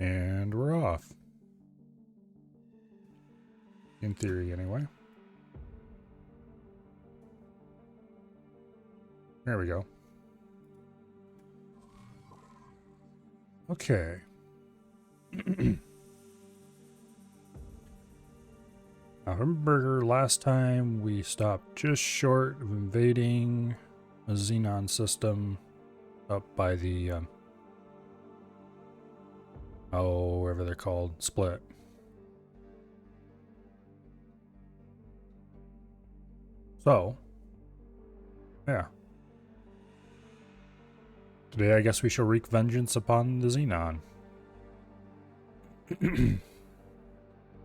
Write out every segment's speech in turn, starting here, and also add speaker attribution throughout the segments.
Speaker 1: And we're off. In theory, anyway. There we go. Okay. Now, remember last time we stopped just short of invading a Xenon system up by the, whatever they're called, Split. So, yeah. Today I guess we shall wreak vengeance upon the Xenon.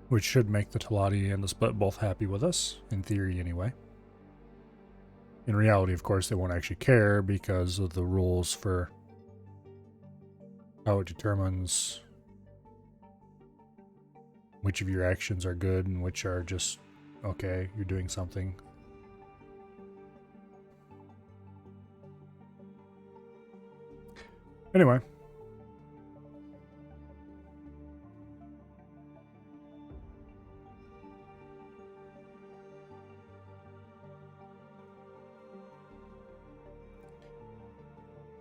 Speaker 1: Which should make the Teladi and the Split both happy with us, in theory anyway. In reality, of course, they won't actually care because of the rules for how it determines which of your actions are good and which are just, okay, you're doing something. Anyway.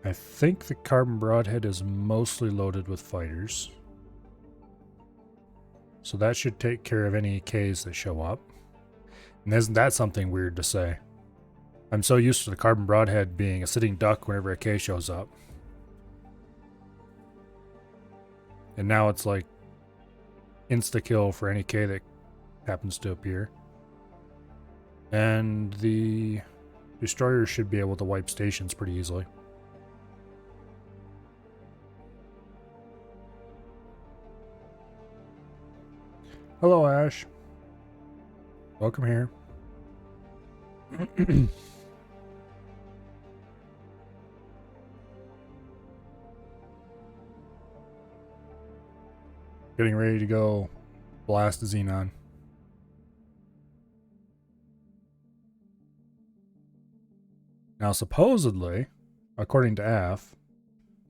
Speaker 1: I think the Carbon Broadhead is mostly loaded with fighters. So that should take care of any Ks that show up. And isn't that something weird to say? I'm so used to the Carbon Broadhead being a sitting duck whenever a K shows up. And now it's like insta-kill for any K that happens to appear. And the destroyers should be able to wipe stations pretty easily. Hello, Ash. Welcome here. Getting ready to go blast the Xenon. Now, supposedly, according to Af,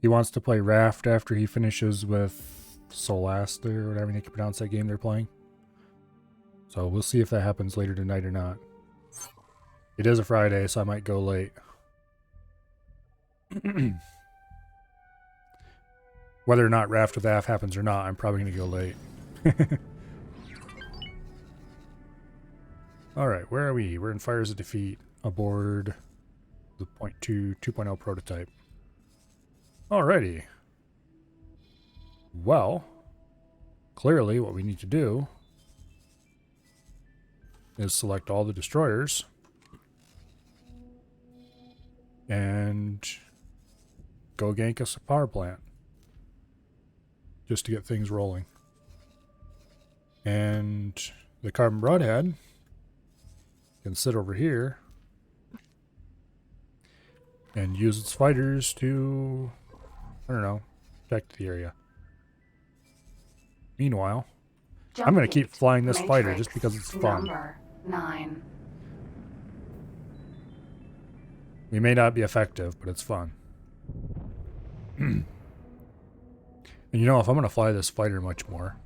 Speaker 1: he wants to play Raft after he finishes with Solast or whatever you can pronounce that game they're playing. So we'll see if that happens later tonight or not. It is a Friday, so I might go late. Whether or not Raft with Af happens or not, I'm probably going to go late. Alright, where are we? We're in Fires of Defeat aboard the 2.0 prototype. Alrighty. Well, clearly what we need to do is select all the destroyers and go gank us a power plant just to get things rolling. And the Carbon Broadhead can sit over here and use its fighters to, I don't know, protect the area. Meanwhile, I'm going to keep flying this fighter just because it's fun.
Speaker 2: Number 9.
Speaker 1: We may not be effective, but it's fun. And you know, if I'm going to fly this fighter much more,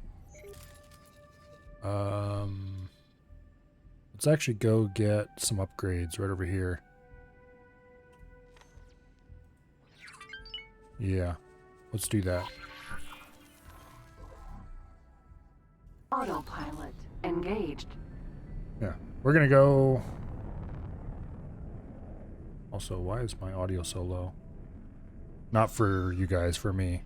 Speaker 1: let's actually go get some upgrades right over here. Yeah, let's do that.
Speaker 2: Autopilot engaged.
Speaker 1: Yeah, we're going to go... Also, why is my audio so low? Not for you guys, for me.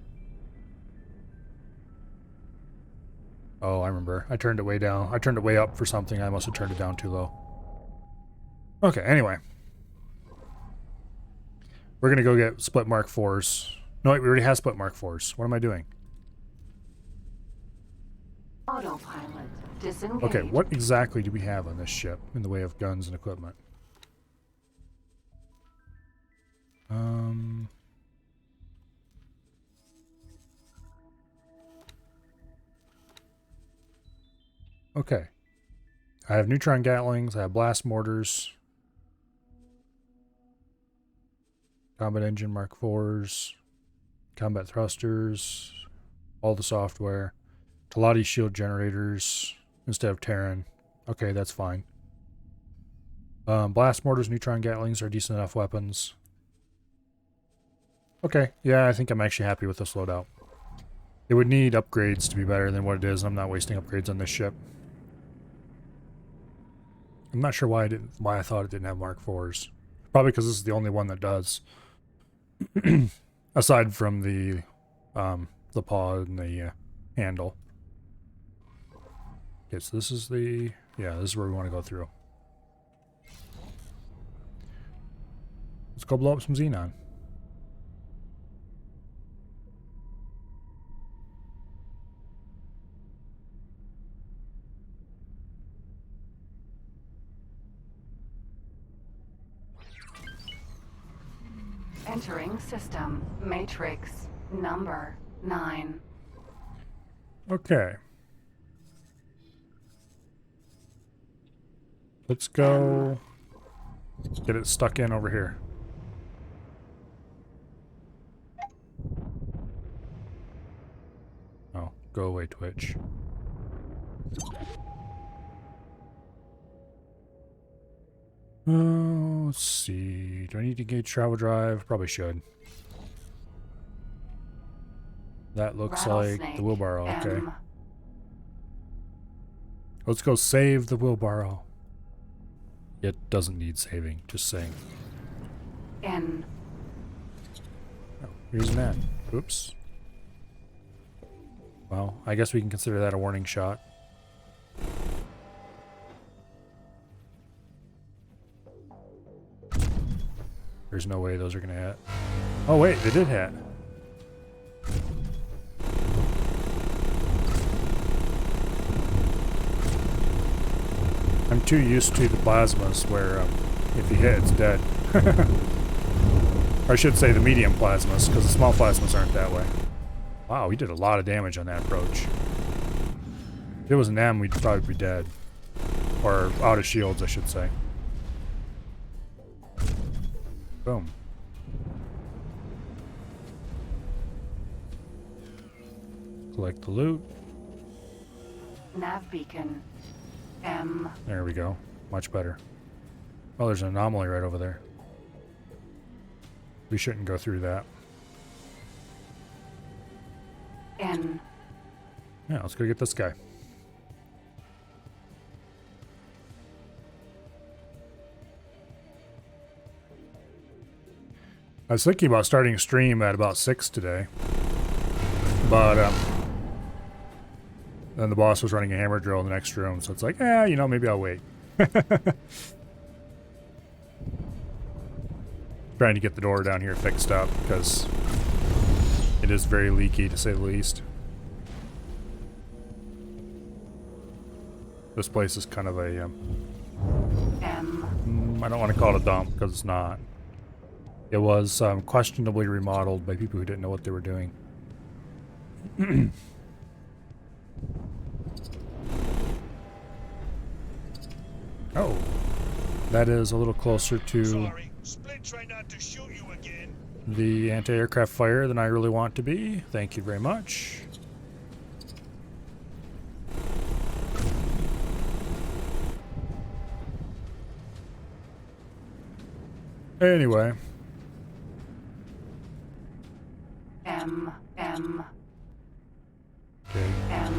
Speaker 1: Oh, I remember. I turned it way down. I turned it way up for something. I must have turned it down too low. Okay, anyway. We're going to go get split Mark 4s. No, wait, we already have split Mark 4s. What am I doing?
Speaker 2: Autopilot disengaged.
Speaker 1: Okay, what exactly do we have on this ship in the way of guns and equipment? Okay. I have neutron gatlings, I have blast mortars, combat engine Mark 4s, combat thrusters, All the software. Talati shield generators instead of Terran. Okay, that's fine. Blast mortars, neutron gatlings are decent enough weapons. Okay, yeah, I think I'm actually happy with this loadout. It would need upgrades to be better than what it is. I'm not wasting upgrades on this ship. I'm not sure why I thought it didn't have Mark IVs. Probably because this is the only one that does. Aside from the paw and the handle. Okay, so this is the... Yeah, this is where we want to go through. Let's go blow up some Xenon.
Speaker 2: Entering system. Matrix. Number 9.
Speaker 1: Okay. Let's go... Let's get it stuck in over here. Oh, go away, Twitch. Let's see. Do I need to engage travel drive? Probably should. That looks like the wheelbarrow. Okay. Let's go save the wheelbarrow. It doesn't need saving, just saying.
Speaker 2: N.
Speaker 1: Oh, here's an N. Oops. Well, I guess we can consider that a warning shot. There's no way those are gonna hit. Oh wait, they did hit. I'm too used to the plasmas where if you hit, it's dead. Or I should say the medium plasmas, because the small plasmas aren't that way. Wow, we did a lot of damage on that approach. If it was an M, we'd probably be dead. Or out of shields, I should say. Boom. Collect the loot.
Speaker 2: Nav beacon. M.
Speaker 1: There we go. Much better. Oh, there's an anomaly right over there. We shouldn't go through that.
Speaker 2: N.
Speaker 1: Yeah, let's go get this guy. I was thinking about starting a stream at about 6 today. But, then the boss was running a hammer drill in the next room, so it's like, you know, maybe I'll wait. Trying to get the door down here fixed up, because it is very leaky, to say the least. This place is kind of a, I don't want to call it a dump, because it's not. It was questionably remodeled by people who didn't know what they were doing. Oh, that is a little closer to the anti-aircraft fire than I really want to be. Thank you very much. Anyway.
Speaker 2: M.
Speaker 1: Okay.
Speaker 2: M.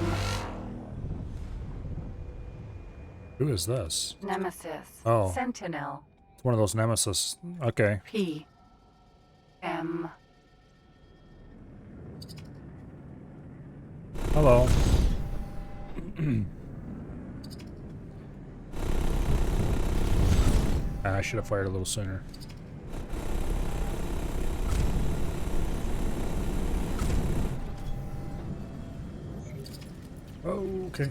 Speaker 1: Who is this?
Speaker 2: Nemesis.
Speaker 1: Oh.
Speaker 2: Sentinel.
Speaker 1: It's one of those nemesis. Okay.
Speaker 2: P. M.
Speaker 1: Hello. I should have fired a little sooner. Okay.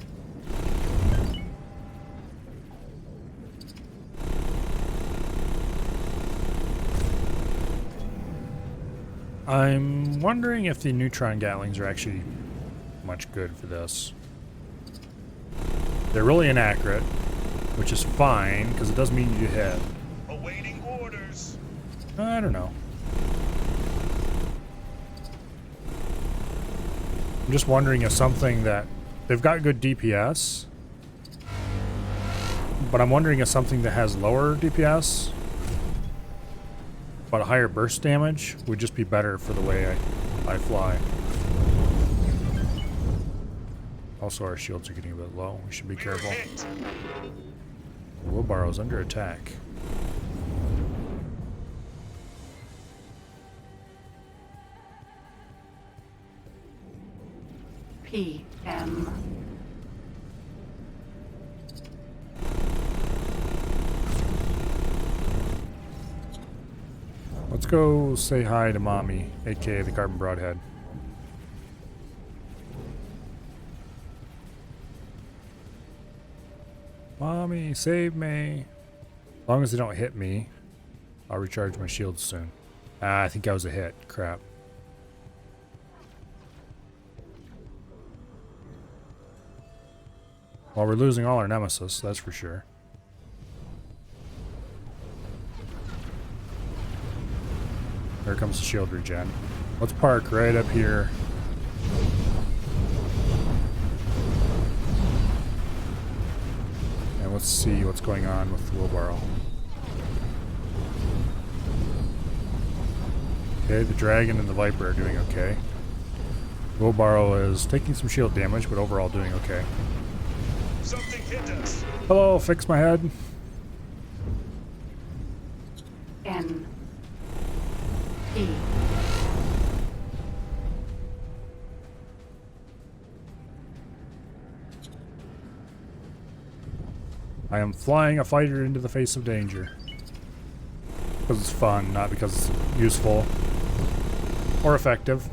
Speaker 1: I'm wondering if the neutron gatlings are actually much good for this. They're really inaccurate, which is fine, because it does mean you hit.
Speaker 3: Awaiting orders.
Speaker 1: I don't know. I'm just wondering if something that... They've got good DPS, but I'm wondering if something that has lower DPS but a higher burst damage would just be better for the way I fly. Also, our shields are getting a bit low. We should be careful. Wheelbarrow's under attack.
Speaker 2: PM.
Speaker 1: Let's go say hi to Mommy, aka the Carbon Broadhead. Mommy, save me. As long as they don't hit me, I'll recharge my shields soon. Ah, I think I was a hit. Crap. Well, we're losing all our nemesis, that's for sure. There comes the shield regen. Let's park right up here. And let's see what's going on with the wheelbarrow. Okay, the dragon and the viper are doing okay. Wheelbarrow is taking some shield damage, but overall doing okay.
Speaker 3: Something hit us.
Speaker 1: Hello, fix my head.
Speaker 2: N. E.
Speaker 1: I am flying a fighter into the face of danger. Because it's fun, not because it's useful or effective.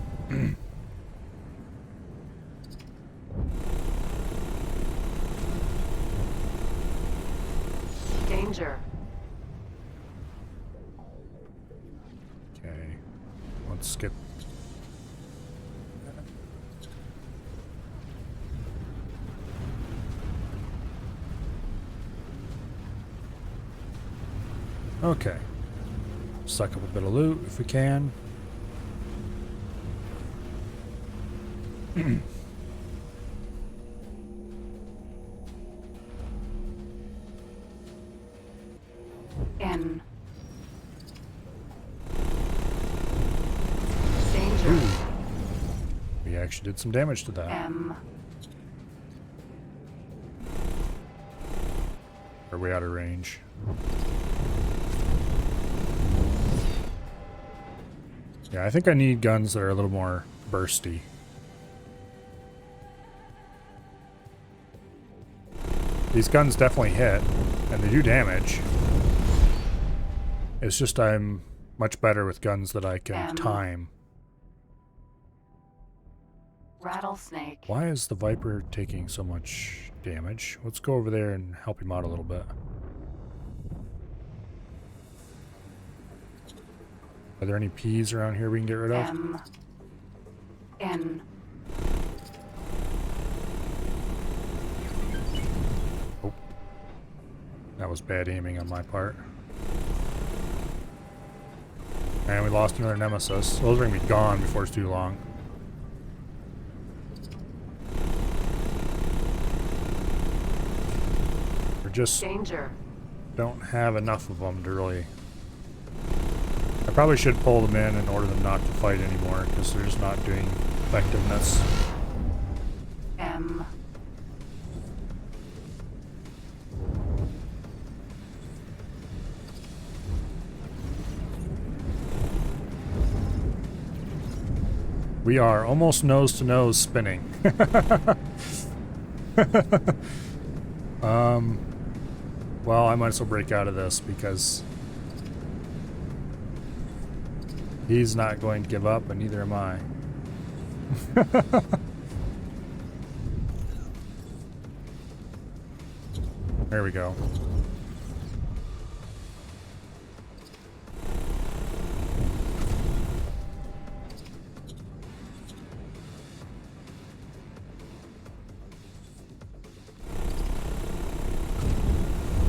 Speaker 2: Danger.
Speaker 1: Okay, let's skip. Okay, suck up a bit of loot if we can.
Speaker 2: N. Danger.
Speaker 1: Ooh. We actually did some damage to that.
Speaker 2: M.
Speaker 1: Are we out of range? Yeah, I think I need guns that are a little more bursty. These guns definitely hit, and they do damage. It's just I'm much better with guns that I can time.
Speaker 2: Rattlesnake.
Speaker 1: Why is the Viper taking so much damage? Let's go over there and help him out a little bit. Are there any P's around here we can get rid of?
Speaker 2: M. N.
Speaker 1: Oh. That was bad aiming on my part. And we lost another nemesis. Those are going to be gone before it's too long. We just
Speaker 2: Danger.
Speaker 1: don't have enough of them to really... I probably should pull them in order them not to fight anymore, because they're just not doing effectiveness.
Speaker 2: M.
Speaker 1: We are almost nose to nose spinning. Well, I might as well break out of this because he's not going to give up, and neither am I. There we go.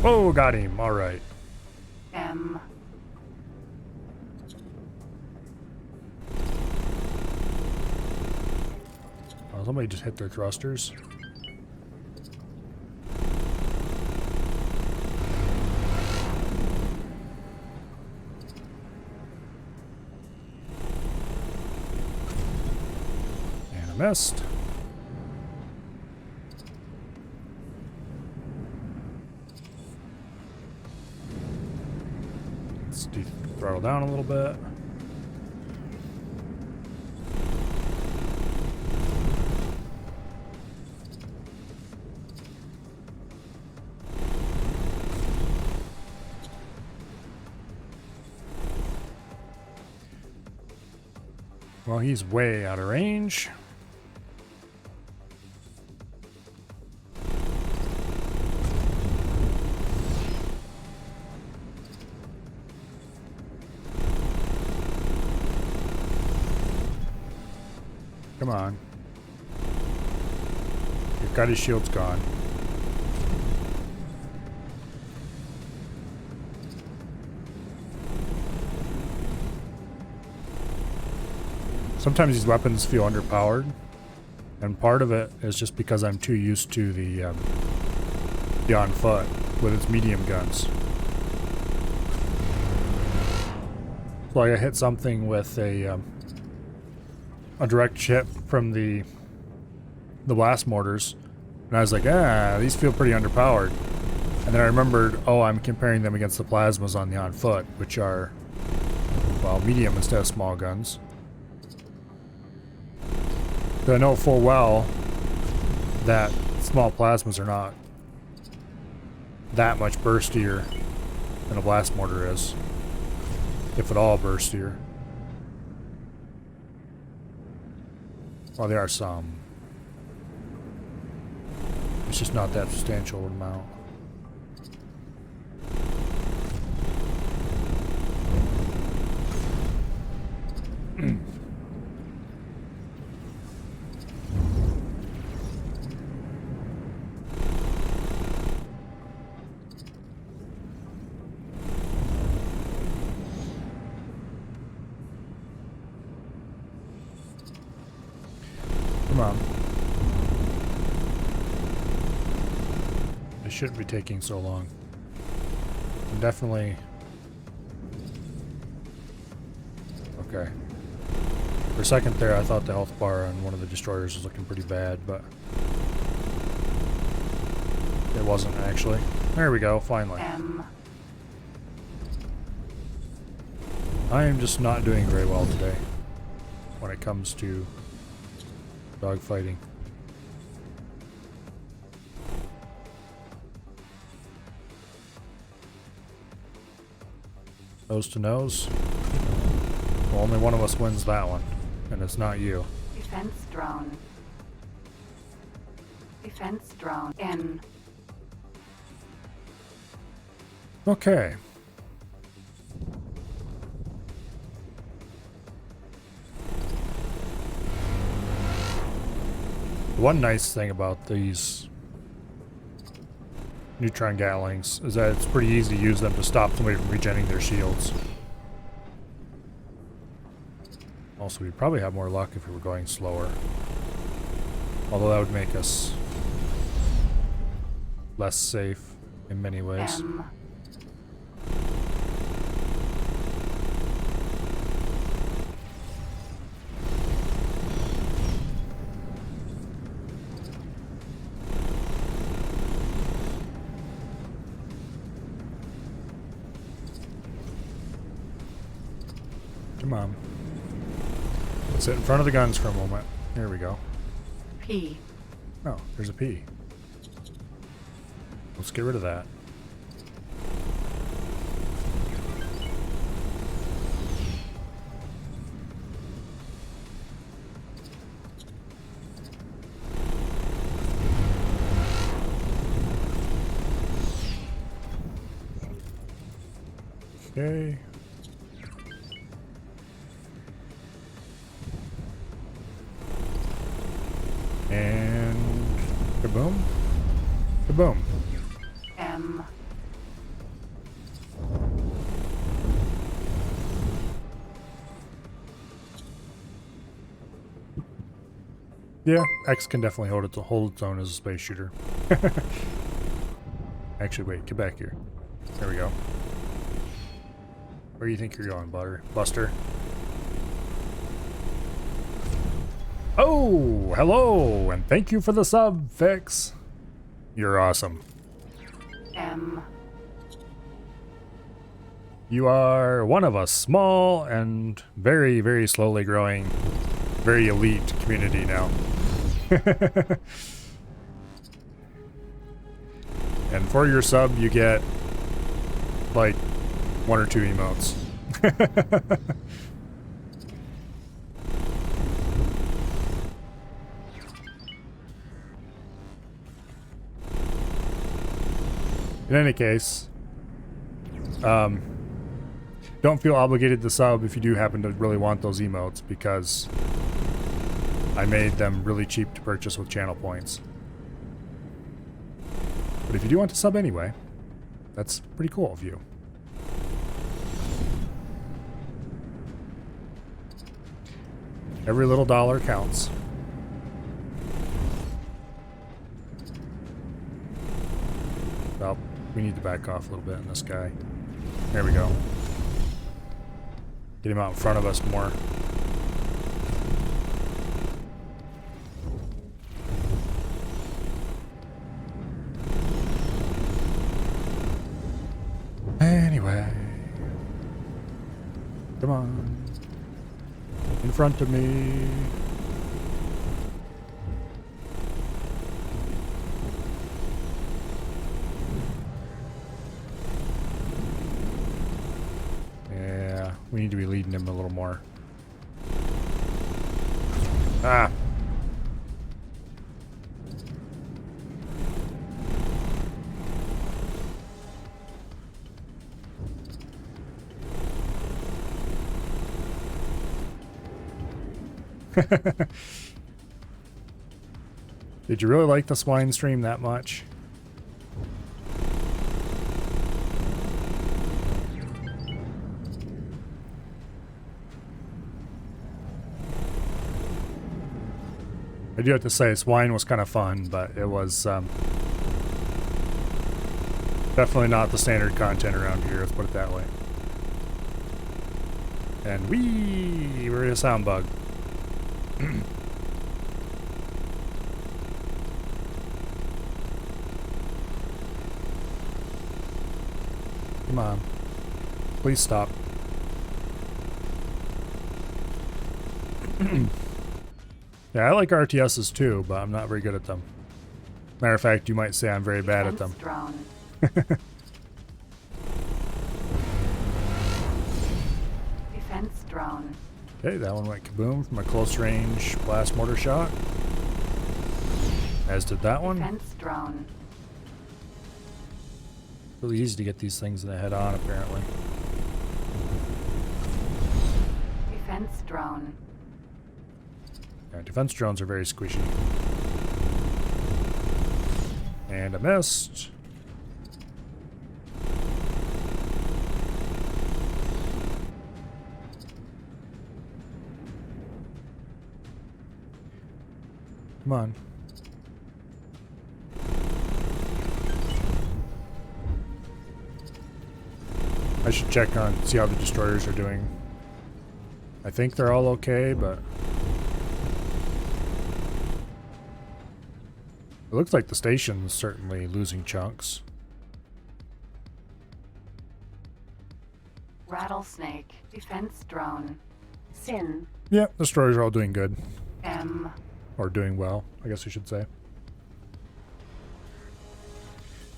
Speaker 1: Oh, got him. All right.
Speaker 2: M.
Speaker 1: Oh, somebody just hit their thrusters. And I missed. Let's throttle down a little bit. Well, he's way out of range. Come on. You've got his shields gone. Sometimes these weapons feel underpowered, and part of it is just because I'm too used to the on foot with its medium guns. So like I hit something with a direct hit from the blast mortars, and I was like, these feel pretty underpowered. And then I remembered, oh, I'm comparing them against the plasmas on the on foot, which are, well, medium instead of small guns. So I know full well that small plasmas are not that much burstier than a blast mortar is, if at all burstier. Well, there are some. It's just not that substantial amount. Come on. It shouldn't be taking so long. I'm definitely... Okay. For a second there, I thought the health bar on one of the destroyers was looking pretty bad, but... it wasn't, actually. There we go, finally. I am just not doing very well today when it comes to dogfighting. Nose to nose. Well, only one of us wins that one, and it's not you.
Speaker 2: Defense drone. Defense drone in.
Speaker 1: Okay. One nice thing about these neutron gatlings is that it's pretty easy to use them to stop somebody from regenerating their shields. Also, we'd probably have more luck if we were going slower. Although that would make us less safe in many ways. Come on. Sit in front of the guns for a moment. Here we go.
Speaker 2: P.
Speaker 1: Oh, there's a P. Let's get rid of that. Okay. And kaboom. Kaboom.
Speaker 2: M.
Speaker 1: Yeah, X can definitely hold its own as a space shooter. Actually, wait, get back here. There we go. Where do you think you're going, Buster? Oh, hello, and thank you for the sub, Fix. You're awesome.
Speaker 2: M.
Speaker 1: You are one of a small and very, very slowly growing, very elite community now. And for your sub, you get like 1 or 2 emotes. In any case, don't feel obligated to sub if you do happen to really want those emotes, because I made them really cheap to purchase with channel points. But if you do want to sub anyway, that's pretty cool of you. Every little dollar counts. Well, we need to back off a little bit in this guy. There we go. Get him out in front of us more. Anyway. Come on. In front of me. Yeah, we need to be leading him a little more. Ah. Did you really like the swine stream that much? I do have to say, swine was kind of fun, but it was definitely not the standard content around here, let's put it that way. And we're in a sound bug. Come on. Please stop. Yeah, I like RTSs too, but I'm not very good at them. Matter of fact, you might say I'm very bad at them.
Speaker 2: Drone. Defense drone.
Speaker 1: Okay, that one went kaboom from a close range blast mortar shot. As did that one.
Speaker 2: Defense drone.
Speaker 1: Really easy to get these things in the head on, apparently.
Speaker 2: Defense drone.
Speaker 1: Yeah, defense drones are very squishy. And I missed. Come on. I should check on, see how the destroyers are doing. I think they're all okay, but it looks like the station's certainly losing chunks.
Speaker 2: Rattlesnake. Defense drone. Sin.
Speaker 1: Yeah, destroyers are all doing good.
Speaker 2: M.
Speaker 1: Or doing well, I guess we should say.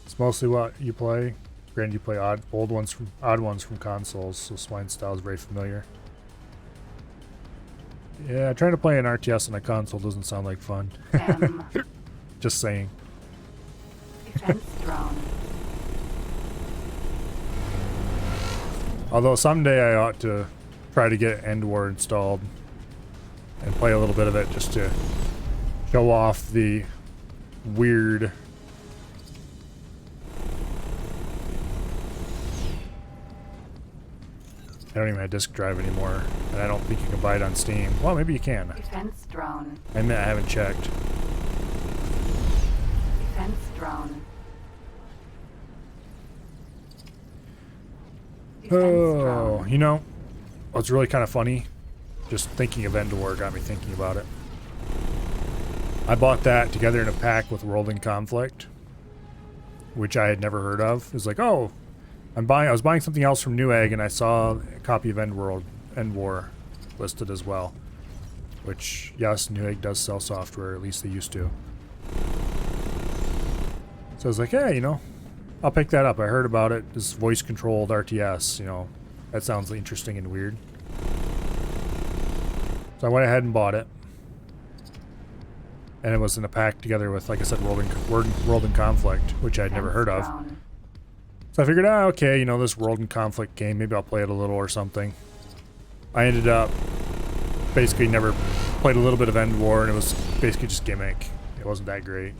Speaker 1: It's mostly what you play. Granted, you play odd ones from consoles, so swine style is very familiar. Yeah, trying to play an RTS on a console doesn't sound like fun.
Speaker 2: M.
Speaker 1: Just saying.
Speaker 2: Defense drone.
Speaker 1: Although someday I ought to try to get End War installed and play a little bit of it just to show off the weird I don't even have a disk drive anymore, and I don't think you can buy it on Steam. Well, maybe you can.
Speaker 2: Defense drone.
Speaker 1: I admit I haven't checked.
Speaker 2: Defense drone. Defense
Speaker 1: Oh,
Speaker 2: drone.
Speaker 1: you know, what's really kind of funny? Just thinking of End War got me thinking about it. I bought that together in a pack with World in Conflict, which I had never heard of. It was like, oh, I was buying something else from Newegg, and I saw a copy of End War listed as well. Which, yes, Newegg does sell software, at least they used to. So I was like, hey, you know, I'll pick that up. I heard about it. This voice-controlled RTS, you know, that sounds interesting and weird. So I went ahead and bought it. And it was in a pack together with, like I said, World in Conflict, which I'd never heard of.
Speaker 2: Drone.
Speaker 1: So I figured, okay, you know, this World in Conflict game, maybe I'll play it a little or something. I ended up basically never played a little bit of End War, and it was basically just gimmick. It wasn't that great.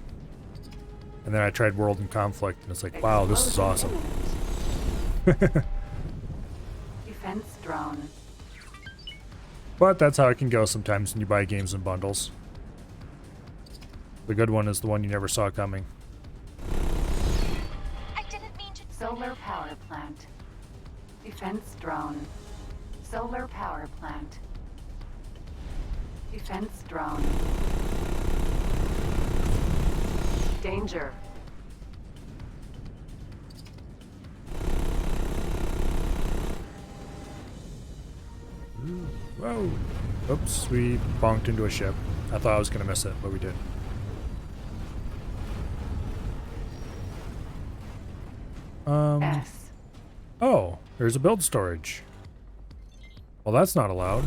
Speaker 1: And then I tried World in Conflict, and it's like, wow, this is awesome.
Speaker 2: Defense drone.
Speaker 1: But that's how it can go sometimes when you buy games in bundles. The good one is the one you never saw coming.
Speaker 4: I didn't mean to.
Speaker 2: Solar power plant. Defense drone. Solar power plant. Defense drone. Danger.
Speaker 1: Whoa. Oops, we bonked into a ship. I thought I was going to miss it, but we did.
Speaker 2: S.
Speaker 1: Oh, there's a build storage. Well, that's not allowed.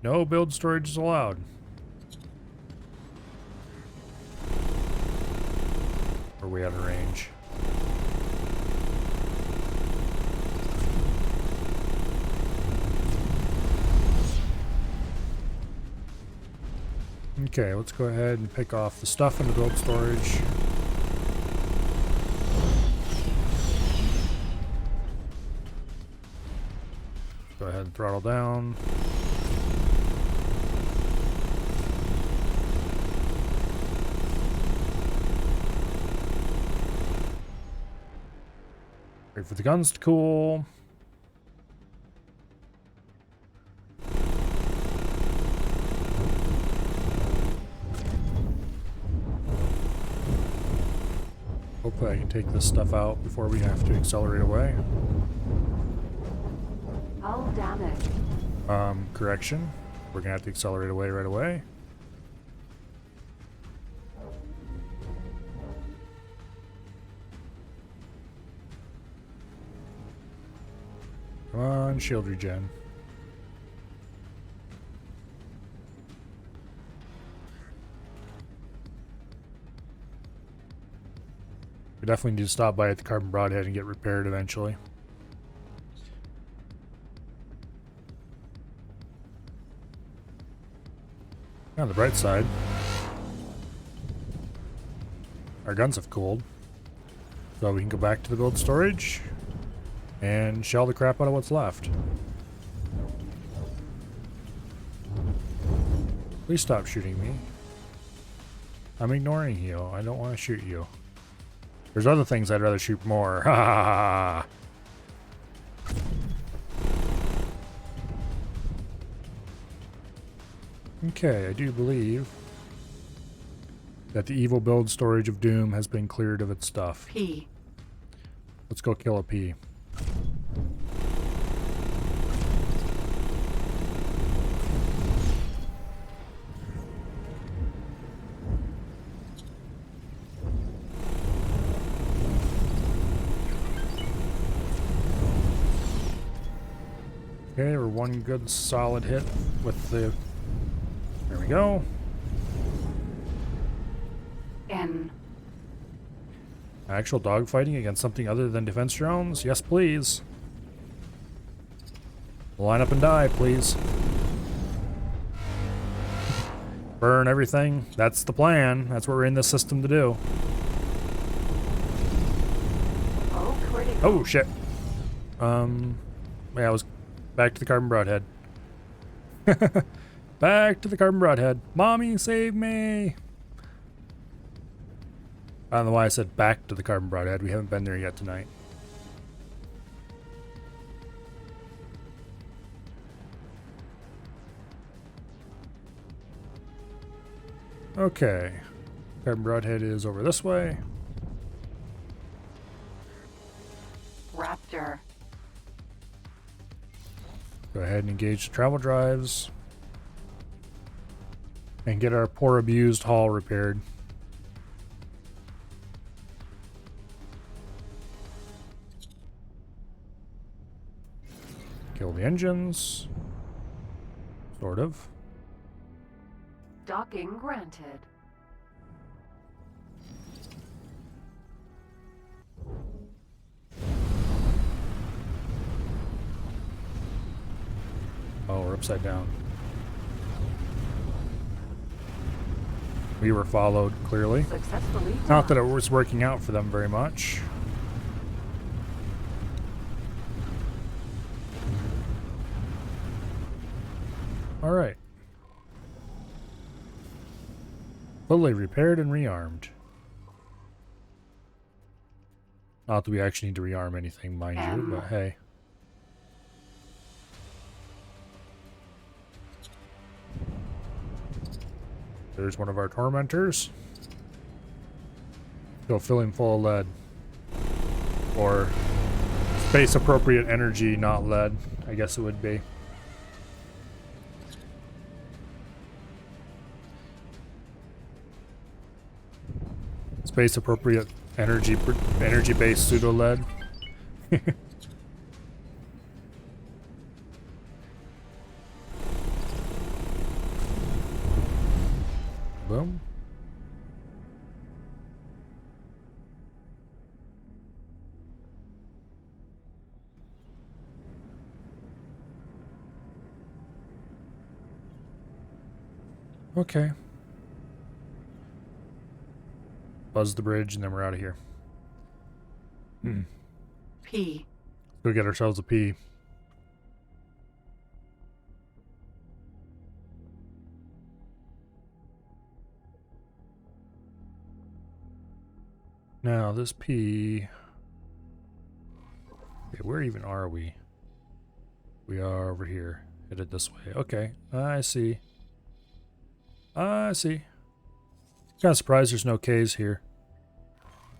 Speaker 1: No build storage is allowed. Are we out of range? Okay, let's go ahead and pick off the stuff in the build storage. Go ahead and throttle down. Wait for the guns to cool. Hopefully I can take this stuff out before we have to accelerate away.
Speaker 2: Hull damage.
Speaker 1: Correction. We're gonna have to accelerate away right away. Come on, shield regen. We definitely need to stop by at the Carbon Broadhead and get repaired eventually. On the bright side, our guns have cooled, so we can go back to the build storage and shell the crap out of what's left. Please stop shooting me. I'm ignoring you. I don't want to shoot you. There's other things I'd rather shoot more. Ha ha ha ha. Okay, I do believe that the evil build storage of Doom has been cleared of its stuff.
Speaker 2: P.
Speaker 1: Let's go kill a P. Okay, we're one good solid hit with the... There we go.
Speaker 2: N.
Speaker 1: Actual dogfighting against something other than defense drones? Yes, please. Line up and die, please. Burn everything. That's the plan. That's what we're in this system to do.
Speaker 2: Oh, critical.
Speaker 1: Oh, shit. Yeah, I was back to the carbon broadhead. Back to the carbon broadhead. Mommy, save me. I don't know why I said back to the carbon broadhead. We haven't been there yet tonight. Okay. Carbon broadhead is over this way.
Speaker 2: Raptor.
Speaker 1: Go ahead and engage the travel drives. And get our poor abused hull repaired. Kill the engines. Sort of.
Speaker 2: Docking granted.
Speaker 1: Oh, we're upside down. We were followed, clearly.
Speaker 2: Successfully
Speaker 1: Not that it
Speaker 2: docked.
Speaker 1: was working out for them very much. Alright. Fully repaired and rearmed. Not that we actually need to rearm anything, mind you, but hey. There's one of our tormentors. Still filling full of lead. Or space appropriate energy, not lead, I guess it would be. Space appropriate energy based pseudo lead. Boom. Okay. Buzz the bridge and then we're out of here.
Speaker 2: P.
Speaker 1: Go get ourselves a pee. Now this pee. Okay, where even are we? We are over here. Headed this way. Okay, I see. I see. Kind of surprised there's no K's here.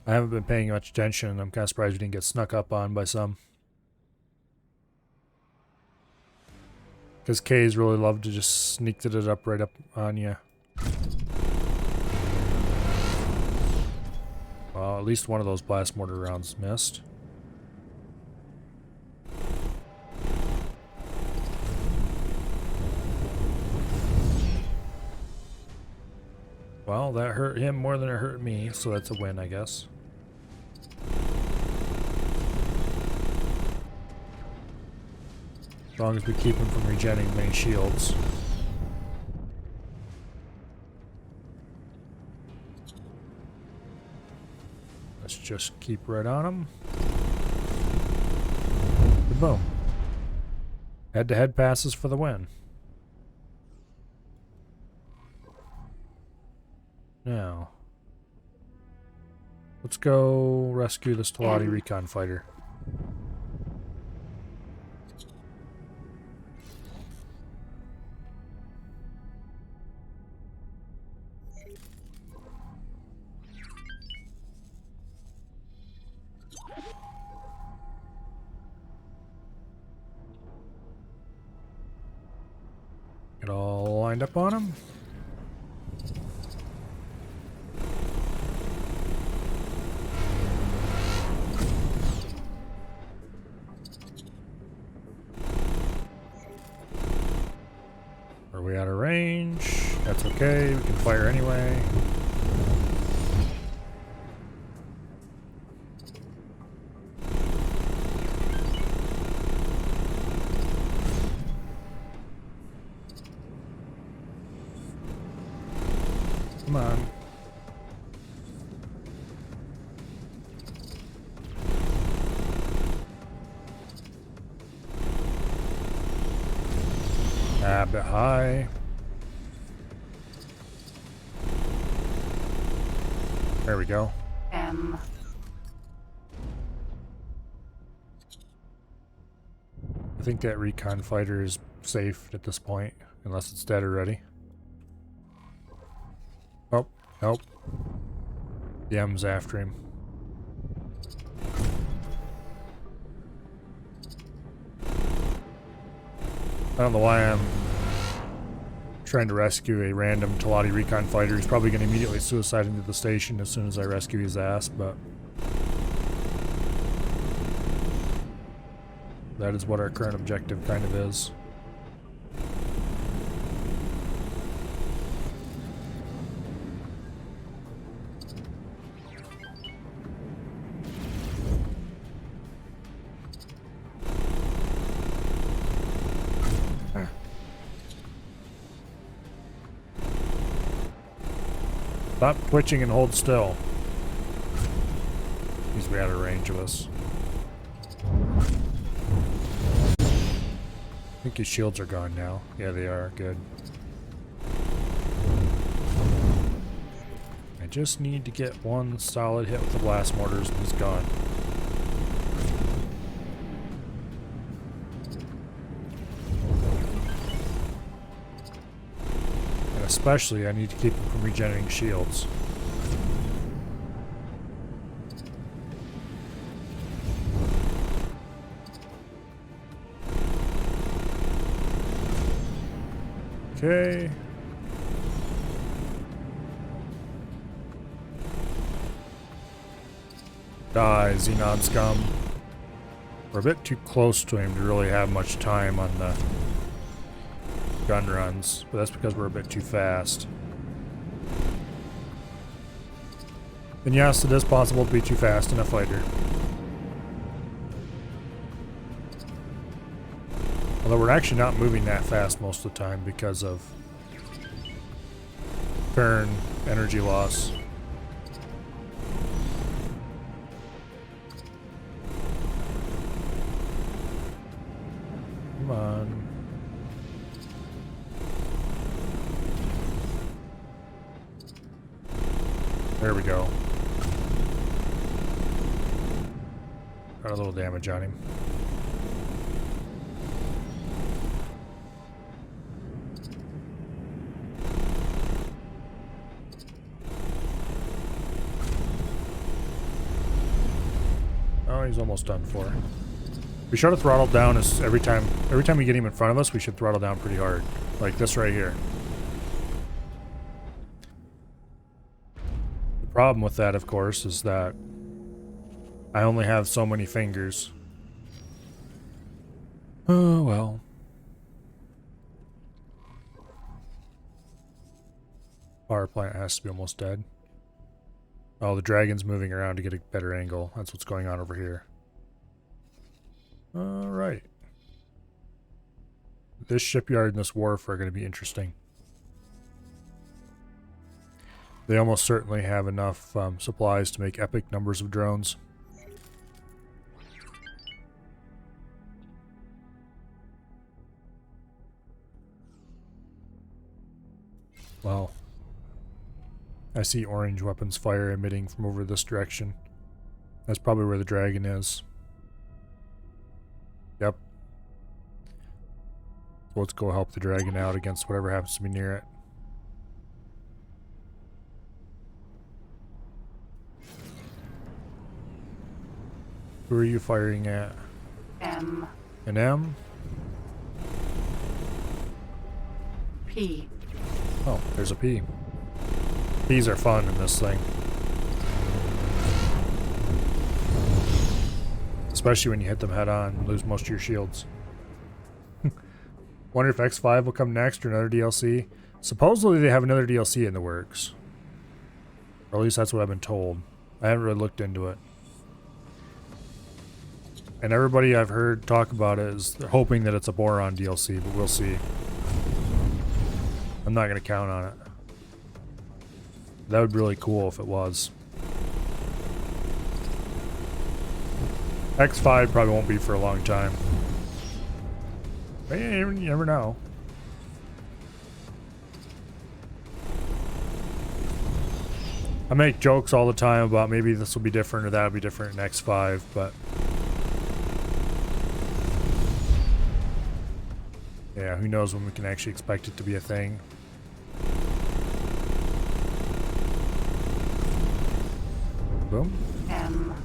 Speaker 1: I haven't been paying much attention. I'm kind of surprised we didn't get snuck up on by some. Because K's really love to just sneak it up right up on you. Well, at least one of those blast mortar rounds missed. Well, that hurt him more than it hurt me, so that's a win, I guess. As long as we keep him from regenerating main shields. Let's just keep right on him. Boom. Head-to-head passes for the win. Now, let's go rescue this Talati recon fighter. Get all lined up on him. Are we out of range? That's okay, we can fire anyway. Come on. A bit high. There we go.
Speaker 2: M.
Speaker 1: I think that recon fighter is safe at this point, unless it's dead already. Oh, nope. The M's after him. I don't know why I'm trying to rescue a random Talati recon fighter. He's probably going to immediately suicide into the station as soon as I rescue his ass, but that is what our current objective kind of is. Stop twitching and hold still. He's way out of range of us. I think his shields are gone now. Yeah, they are. Good. I just need to get one solid hit with the blast mortars and he's gone. And especially, I need to keep him from regenerating shields. Okay. Die, Xenon scum. We're a bit too close to him to really have much time on the gun runs, but that's because we're a bit too fast. And yes, it is possible to be too fast in a fighter. Although we're actually not moving that fast most of the time because of burn energy loss. Come on. There we go. Got a little damage on him. He's almost done for. We should have throttled down as every time we get him in front of us, we should throttle down pretty hard. Like this right here. The problem with that, of course, is that I only have so many fingers. Oh well. Power plant has to be almost dead. Oh, the dragon's moving around to get a better angle. That's what's going on over here. Alright. This shipyard and this wharf are going to be interesting. They almost certainly have enough supplies to make epic numbers of drones. Wow. I see orange weapons fire emitting from over this direction. That's probably where the dragon is. Yep. So let's go help the dragon out against whatever happens to be near it. Who are you firing at?
Speaker 2: M.
Speaker 1: An M?
Speaker 2: P.
Speaker 1: Oh, there's a P. P's are fun in this thing. Especially when you hit them head on and lose most of your shields. Wonder if X5 will come next or another DLC. Supposedly they have another DLC in the works. Or at least that's what I've been told. I haven't really looked into it. And everybody I've heard talk about it is they're hoping that it's a Boron DLC, but we'll see. I'm not going to count on it. That would be really cool if it was. X5 probably won't be for a long time. But yeah, you never know. I make jokes all the time about maybe this will be different or that'll be different in X5, but yeah, who knows when we can actually expect it to be a thing. Boom.
Speaker 2: M.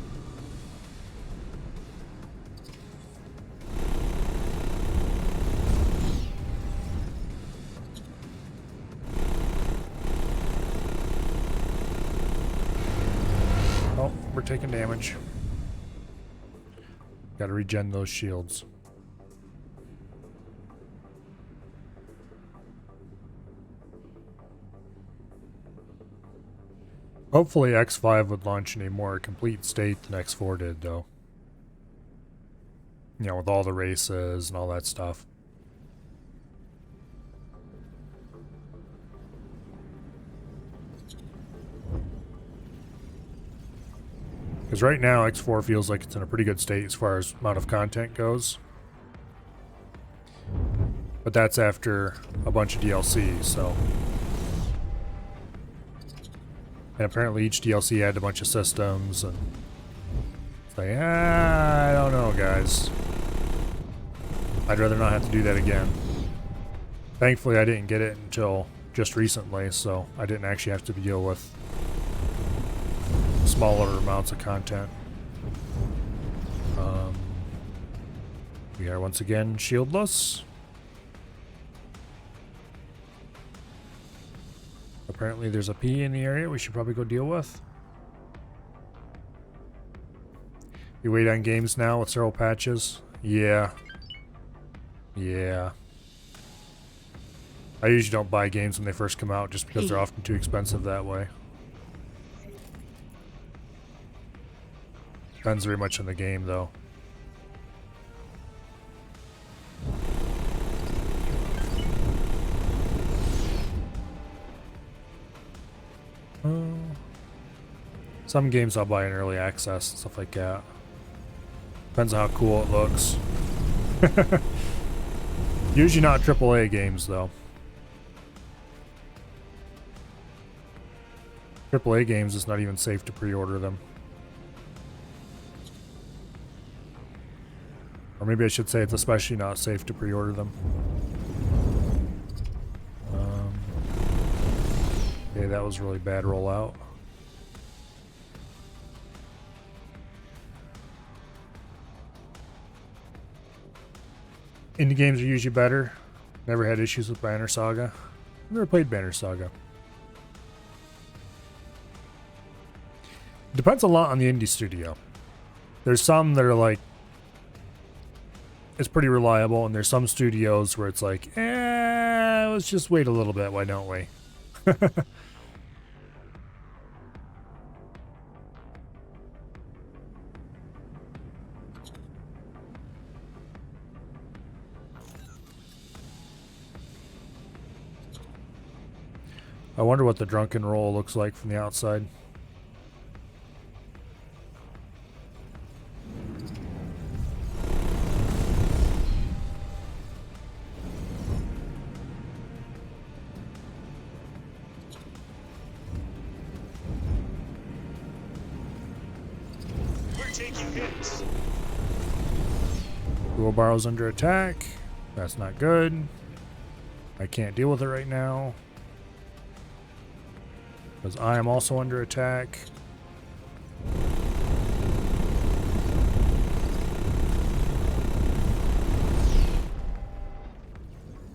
Speaker 1: Oh, we're taking damage. Gotta regen those shields. Hopefully X5 would launch in a more complete state than X4 did, though. You know, with all the races and all that stuff. Because right now, X4 feels like it's in a pretty good state as far as amount of content goes. But that's after a bunch of DLC, so... And apparently each DLC had a bunch of systems, and... It's like, I don't know, guys. I'd rather not have to do that again. Thankfully, I didn't get it until just recently, so I didn't actually have to deal with smaller amounts of content. We are once again shieldless. Apparently there's a P in the area we should probably go deal with. You wait on games now with several patches? Yeah. Yeah. I usually don't buy games when they first come out just because they're often too expensive that way. Depends very much on the game, though. Some games I'll buy in early access and stuff like that. Depends on how cool it looks. Usually not AAA games, though. AAA games, it's not even safe to pre-order them. Or maybe I should say it's especially not safe to pre-order them. Okay, that was really bad rollout. Indie games are usually better. Never had issues with Banner Saga. Never played Banner Saga. Depends a lot on the indie studio. There's some that are like, it's pretty reliable, and there's some studios where it's like, let's just wait a little bit, why don't we? I wonder what the drunken roll looks like from the outside.
Speaker 3: We're taking hits.
Speaker 1: Wheelbarrow's under attack. That's not good. I can't deal with it right now. Because I am also under attack.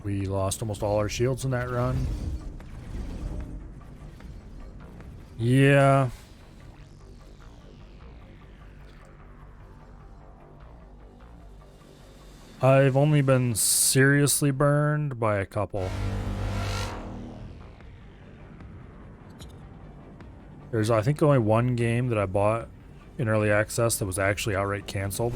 Speaker 1: We lost almost all our shields in that run. Yeah. I've only been seriously burned by a couple. There's, I think, only one game that I bought in early access that was actually outright canceled.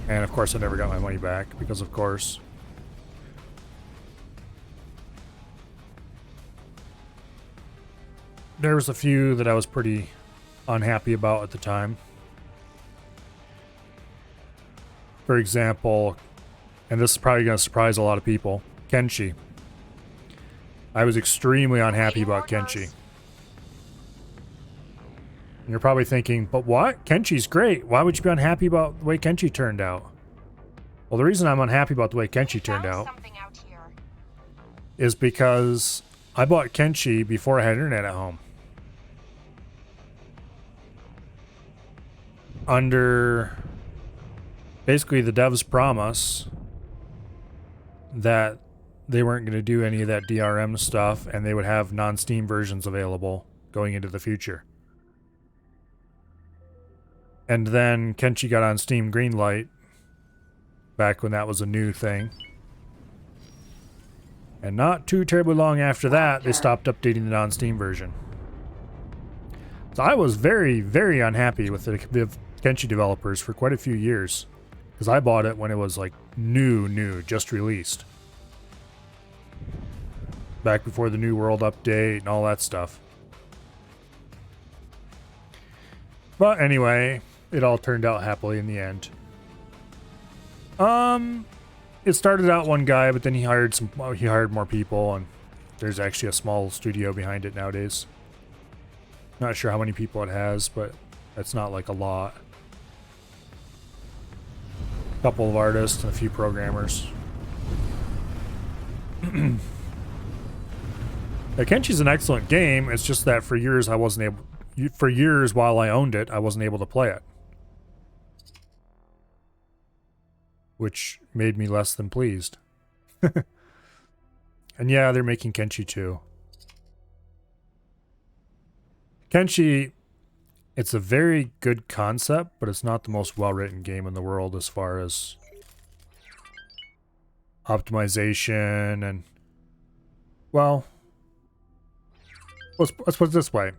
Speaker 1: And of course I never got my money back because, of course, there was a few that I was pretty unhappy about at the time. For example, and this is probably going to surprise a lot of people, Kenshi. I was extremely unhappy about Kenshi. And you're probably thinking, but what? Kenshi's great. Why would you be unhappy about the way Kenshi turned out? Well, the reason I'm unhappy about the way Kenshi turned out is because I bought Kenshi before I had internet at home. Under basically the devs' promise that they weren't going to do any of that DRM stuff and they would have non-Steam versions available going into the future. And then Kenshi got on Steam Greenlight back when that was a new thing. And not too terribly long after that, they stopped updating the non-Steam version. So I was very, very unhappy with the Kenshi developers for quite a few years. Because I bought it when it was like new, just released. Back before the New World update and all that stuff. But anyway, it all turned out happily in the end. It started out one guy, but then he hired more people, and there's actually a small studio behind it nowadays. Not sure how many people it has, but that's not like a lot. A couple of artists and a few programmers. Kenshi's an excellent game. It's just that for years for years while I owned it, I wasn't able to play it. Which made me less than pleased. And yeah, they're making Kenshi too. Kenshi, it's a very good concept, but it's not the most well-written game in the world as far as optimization and, well, let's put it this way.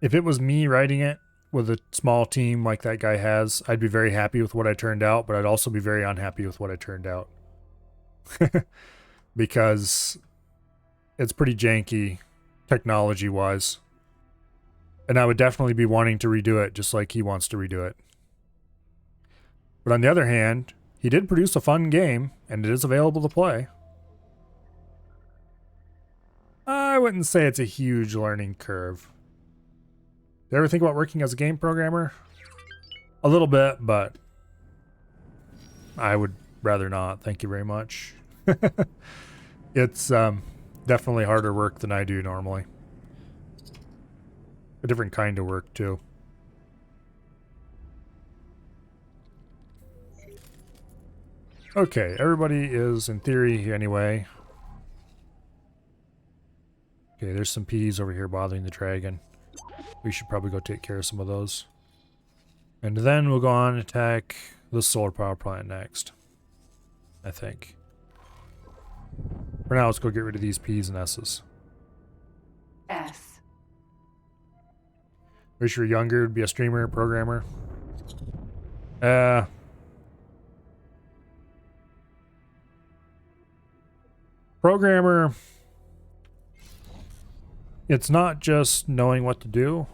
Speaker 1: If it was me writing it with a small team like that guy has, I'd be very happy with what I turned out, but I'd also be very unhappy with what I turned out. Because it's pretty janky technology-wise. And I would definitely be wanting to redo it just like he wants to redo it. But on the other hand, he did produce a fun game, and it is available to play. I wouldn't say it's a huge learning curve. Did you ever think about working as a game programmer? A little bit, but I would rather not. Thank you very much. It's definitely harder work than I do normally. A different kind of work, too. Okay, everybody is, in theory, here anyway. Okay, there's some peas over here bothering the dragon. We should probably go take care of some of those. And then we'll go on and attack the solar power plant next. I think. For now, let's go get rid of these P's and S's.
Speaker 2: S.
Speaker 1: Wish you were younger, would be a streamer, programmer. Programmer, it's not just knowing what to do.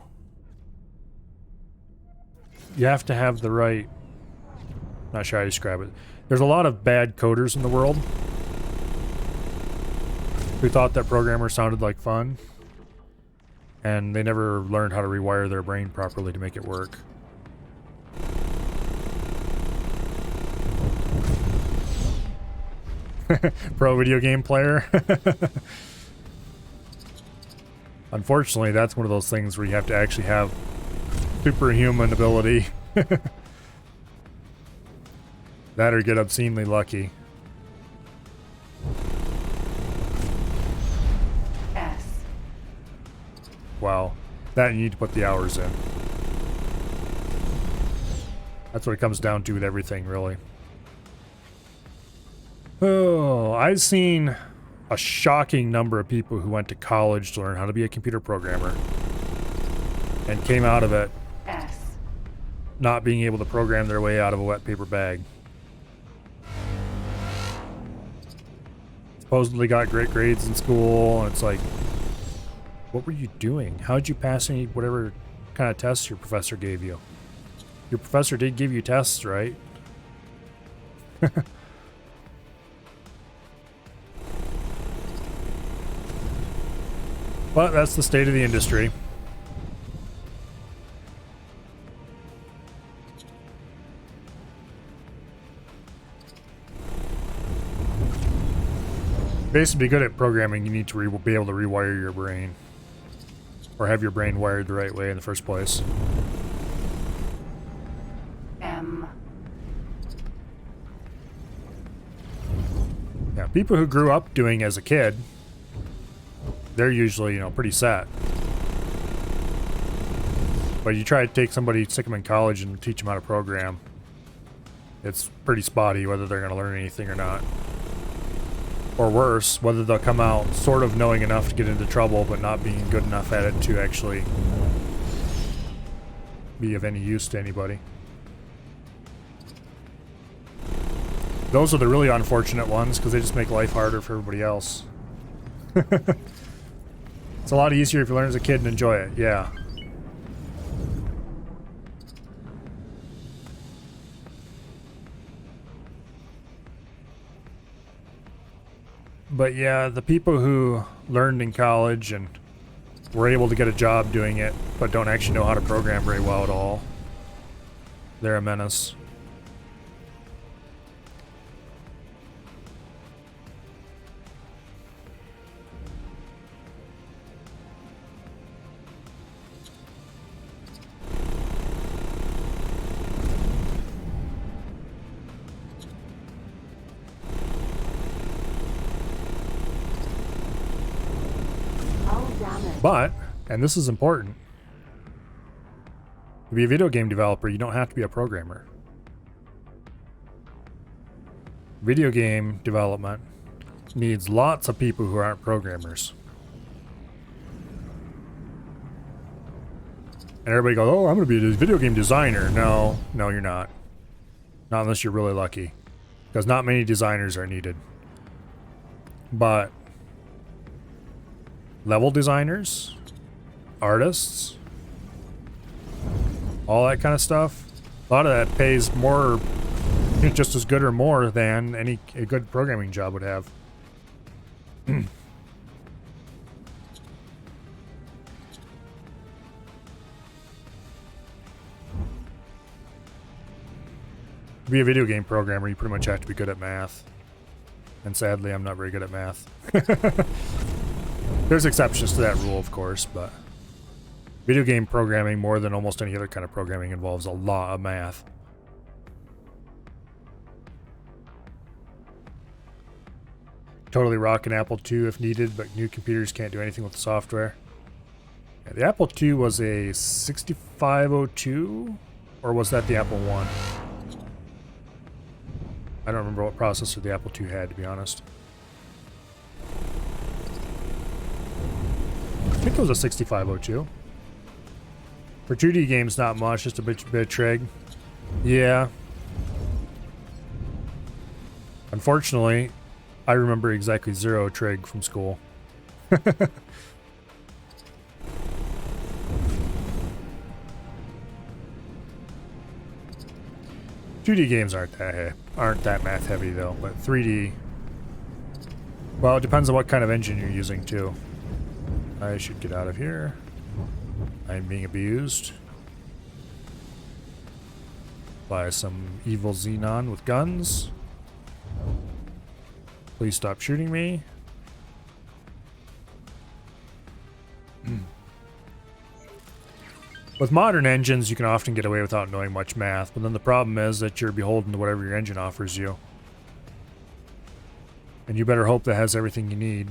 Speaker 1: You have to have the right... Not sure how to describe it. There's a lot of bad coders in the world who thought that programmer sounded like fun, and they never learned how to rewire their brain properly to make it work. Pro video game player. Unfortunately, that's one of those things where you have to actually have superhuman ability. That or get obscenely lucky.
Speaker 2: S.
Speaker 1: Wow. That you need to put the hours in. That's what it comes down to with everything, really. Oh, I've seen a shocking number of people who went to college to learn how to be a computer programmer and came out of it
Speaker 2: S.
Speaker 1: not being able to program their way out of a wet paper bag. Supposedly got great grades in school, and it's like, What were you doing? How'd you pass any whatever kind of tests your professor gave you? Your professor did give you tests, right? But that's the state of the industry. Basically, to be good at programming, you need to be able to rewire your brain. Or have your brain wired the right way in the first place.
Speaker 2: M.
Speaker 1: Yeah, people who grew up doing as a kid, they're usually, you know, pretty set. But you try to take somebody, stick them in college and teach them how to program, it's pretty spotty whether they're going to learn anything or not. Or worse, whether they'll come out sort of knowing enough to get into trouble, but not being good enough at it to actually be of any use to anybody. Those are the really unfortunate ones, because they just make life harder for everybody else. It's a lot easier if you learn as a kid and enjoy it, yeah. But yeah, the people who learned in college and were able to get a job doing it, but don't actually know how to program very well at all, they're a menace. But, and this is important, to be a video game developer, you don't have to be a programmer. Video game development needs lots of people who aren't programmers. And everybody goes, oh, I'm going to be a video game designer. No, no, you're not. Not unless you're really lucky. Because not many designers are needed. But level designers, artists, all that kind of stuff, a lot of that pays more, just as good or more than a good programming job would have. To be a video game programmer, you pretty much have to be good at math. And sadly, I'm not very good at math. There's exceptions to that rule, of course, but video game programming, more than almost any other kind of programming, involves a lot of math. Totally rock an Apple II if needed, but new computers can't do anything with the software. Yeah, the Apple II was a 6502, or was that the Apple I? I don't remember what processor the Apple II had, to be honest. I think it was a 6502. For 2D games, not much, just a bit of trig. Yeah. Unfortunately, I remember exactly 0 trig from school. 2D games aren't that math heavy though, but 3D, well, it depends on what kind of engine you're using too. I should get out of here. I'm being abused by some evil Xenon with guns. Please stop shooting me. With modern engines, you can often get away without knowing much math, but then the problem is that you're beholden to whatever your engine offers you. And you better hope that has everything you need.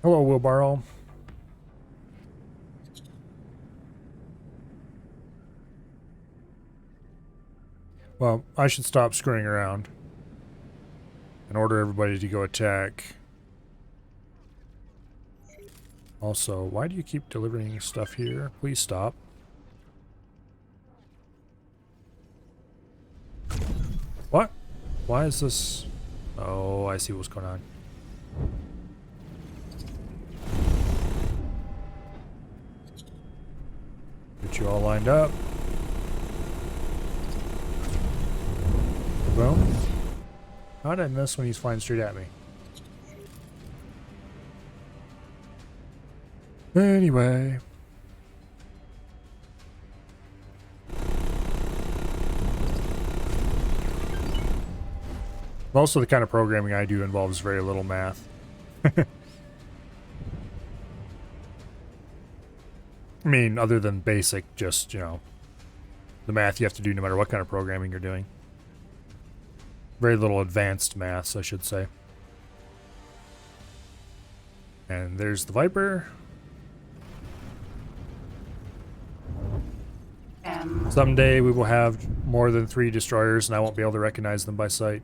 Speaker 1: Hello, Wheelbarrow. Well, I should stop screwing around and order everybody to go attack. Also, why do you keep delivering stuff here? Please stop. Why is this? Oh, I see what's going on. Get you all lined up. Boom. How did I miss when he's flying straight at me? Anyway. Most of the kind of programming I do involves very little math. I mean, other than basic, just, you know, the math you have to do no matter what kind of programming you're doing. Very little advanced maths, I should say. And there's the Viper.
Speaker 2: M.
Speaker 1: Someday we will have more than 3 destroyers and I won't be able to recognize them by sight.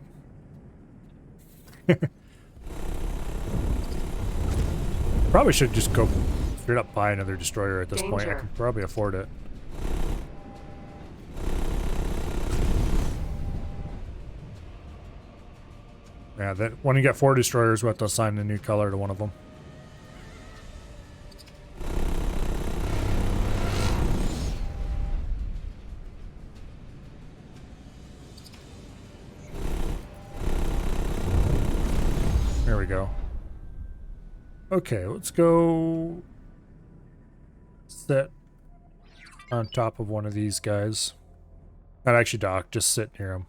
Speaker 1: Probably should just go straight up buy another destroyer at this point. I
Speaker 2: Danger.
Speaker 1: can probably afford it. Yeah, that when you get 4 destroyers, we have to assign a new color to one of them. There we go. Okay, let's go sit on top of one of these guys. Not actually dock, just sit near him.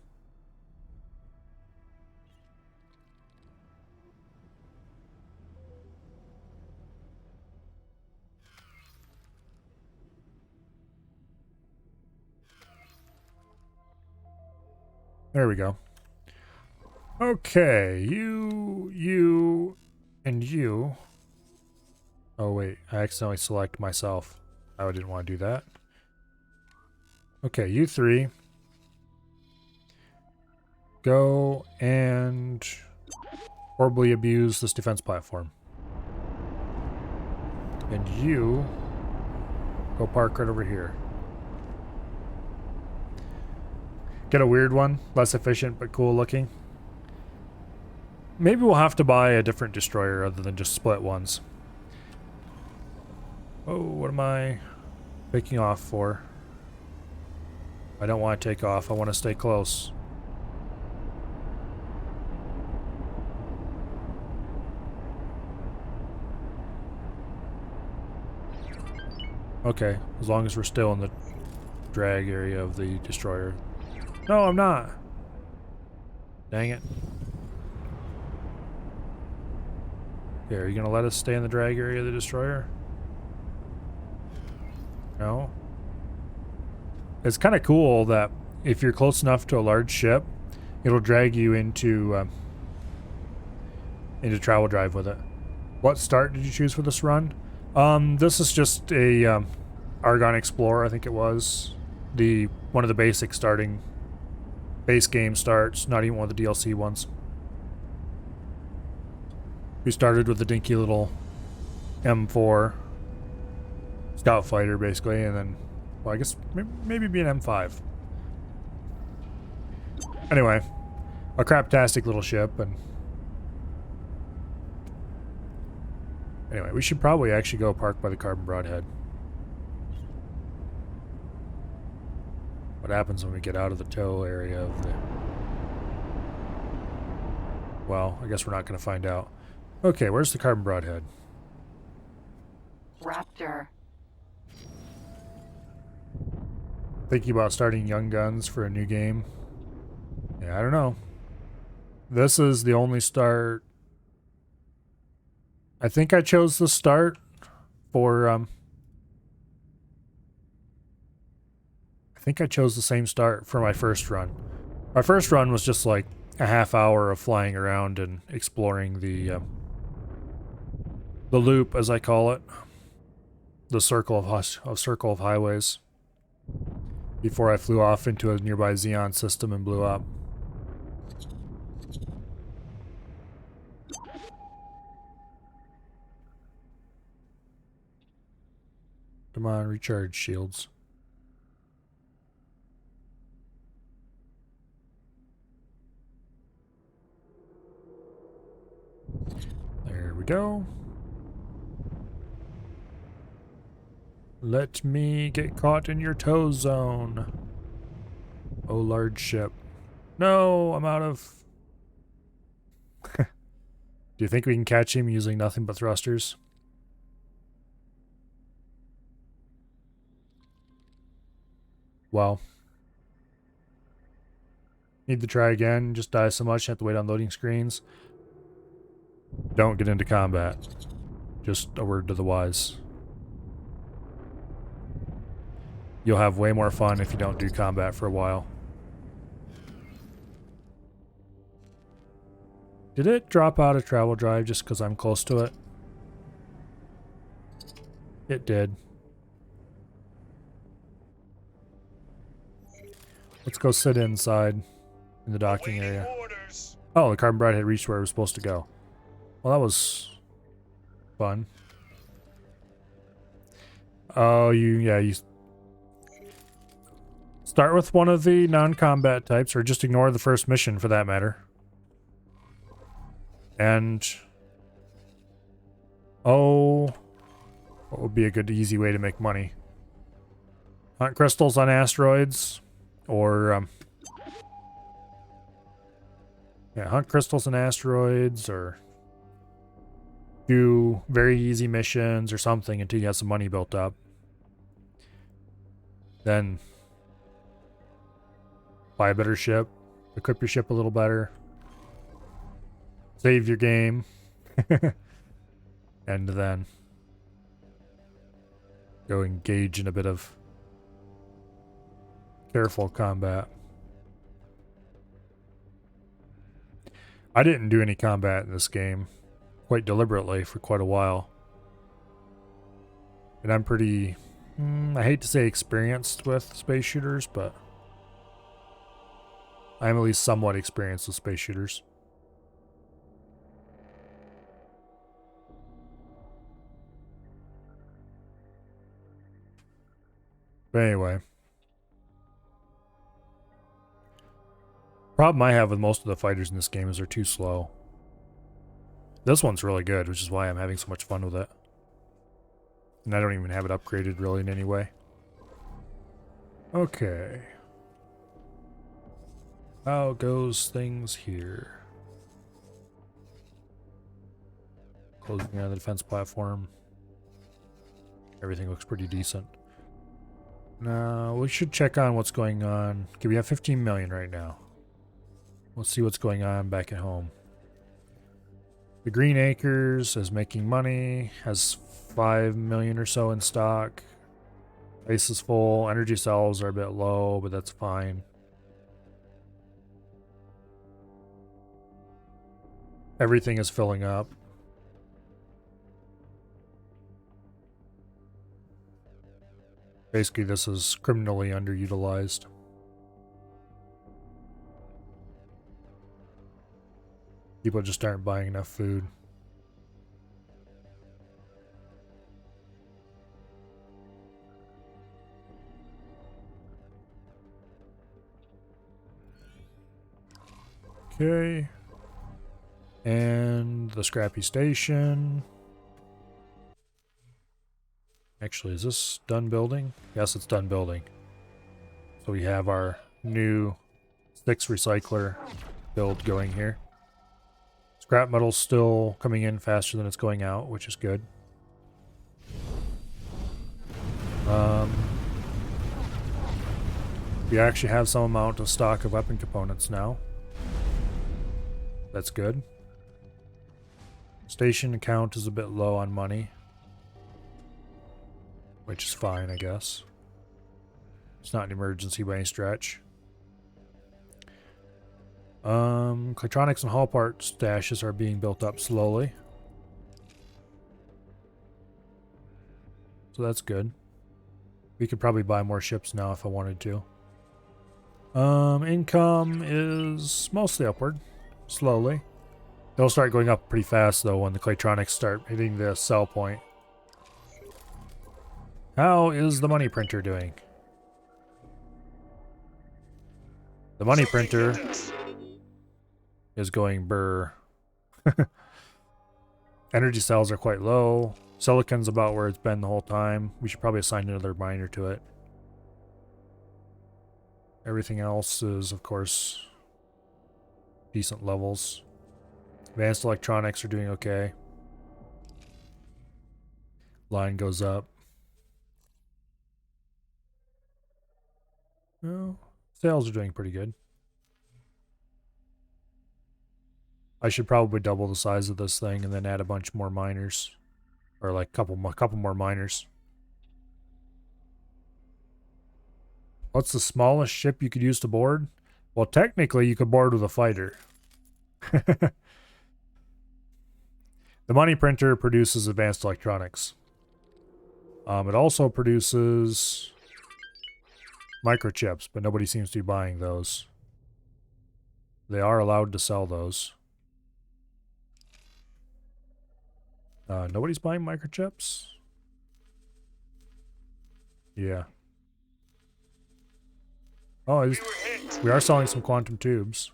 Speaker 1: There we go. Okay, you, and you. Oh wait, I accidentally select myself. I didn't want to do that. Okay, you 3. Go and horribly abuse this defense platform. And you go park right over here. Get a weird one, less efficient but cool looking. Maybe we'll have to buy a different destroyer other than just split ones. Oh, what am I taking off for? I don't want to take off, I want to stay close. Okay, as long as we're still in the drag area of the destroyer. No, I'm not. Dang it. Okay, are you gonna let us stay in the drag area of the destroyer? No? It's kind of cool that if you're close enough to a large ship, it'll drag you into travel drive with it. What start did you choose for this run? This is just a Argon Explorer, I think it was. One of the basic starting base game starts, not even one of the DLC ones. We started with the dinky little M4 scout fighter, basically, and then, well, I guess maybe be an M5. Anyway, a craptastic little ship, and anyway, we should probably actually go park by the Carbon Broadhead. What happens when we get out of the tow area of the... Well, I guess we're not going to find out. Okay, where's the Carbon Broadhead?
Speaker 2: Raptor.
Speaker 1: Thinking about starting Young Guns for a new game? Yeah, I don't know. This is the only start... I think I chose the start for... I think I chose the same start for my first run. My first run was just like a half hour of flying around and exploring the loop, as I call it, the circle of highways, before I flew off into a nearby Xenon system and blew up. Come on, recharge shields. we go. Let me get caught in your tow zone. Oh, large ship. No, I'm out of... Do you think we can catch him using nothing but thrusters? Well. Need to try again. Just die so much, have to wait on loading screens. Don't get into combat. Just a word to the wise. You'll have way more fun if you don't do combat for a while. Did it drop out of travel drive just because I'm close to it? It did. Let's go sit inside in the docking
Speaker 3: Awaiting
Speaker 1: area.
Speaker 3: orders.
Speaker 1: Oh, the carbon bride had reached where it was supposed to go. Well, that was fun. Oh, you start with one of the non-combat types, or just ignore the first mission for that matter. And oh, what would be a good easy way to make money? Hunt crystals on asteroids, or yeah, hunt crystals on asteroids, or do very easy missions or something until you have some money built up. Then buy a better ship, equip your ship a little better, save your game, and then go engage in a bit of careful combat. I didn't do any combat in this game quite deliberately for quite a while. And I'm pretty, I hate to say experienced with space shooters, but I'm at least somewhat experienced with space shooters. But anyway. Problem I have with most of the fighters in this game is they're too slow. This one's really good, which is why I'm having so much fun with it. And I don't even have it upgraded really in any way. Okay. How goes things here? Closing on the defense platform. Everything looks pretty decent. Now, we should check on what's going on. Okay, we have 15 million right now. Let's see what's going on back at home. The Green Acres is making money, has 5 million or so in stock. Base is full. Energy cells are a bit low, but that's fine. Everything is filling up. Basically, this is criminally underutilized. People just aren't buying enough food. Okay. And the scrappy station. Actually, is this done building? Yes, it's done building. So we have our new 6 recycler build going here. Scrap metal's still coming in faster than it's going out, which is good. We actually have some amount of stock of weapon components now. That's good. Station account is a bit low on money, which is fine, I guess. It's not an emergency by any stretch. Electronics and hull part stashes are being built up slowly. So that's good. We could probably buy more ships now if I wanted to. Income is mostly upward, slowly. They'll start going up pretty fast though when the Claytronics start hitting the sell point. How is the money printer doing? The money printer is going burr. Energy cells are quite low. Silicon's about where it's been the whole time. We should probably assign another miner to it. Everything else is, of course, decent levels. Advanced electronics are doing okay. Line goes up. Well, sales are doing pretty good. I should probably double the size of this thing and then add a bunch more miners. Or like a couple more miners. What's the smallest ship you could use to board? Well, technically you could board with a fighter. The money printer produces advanced electronics. It also produces microchips, but nobody seems to be buying those. They are allowed to sell those. Nobody's buying microchips? Yeah. Oh, we are selling some quantum tubes.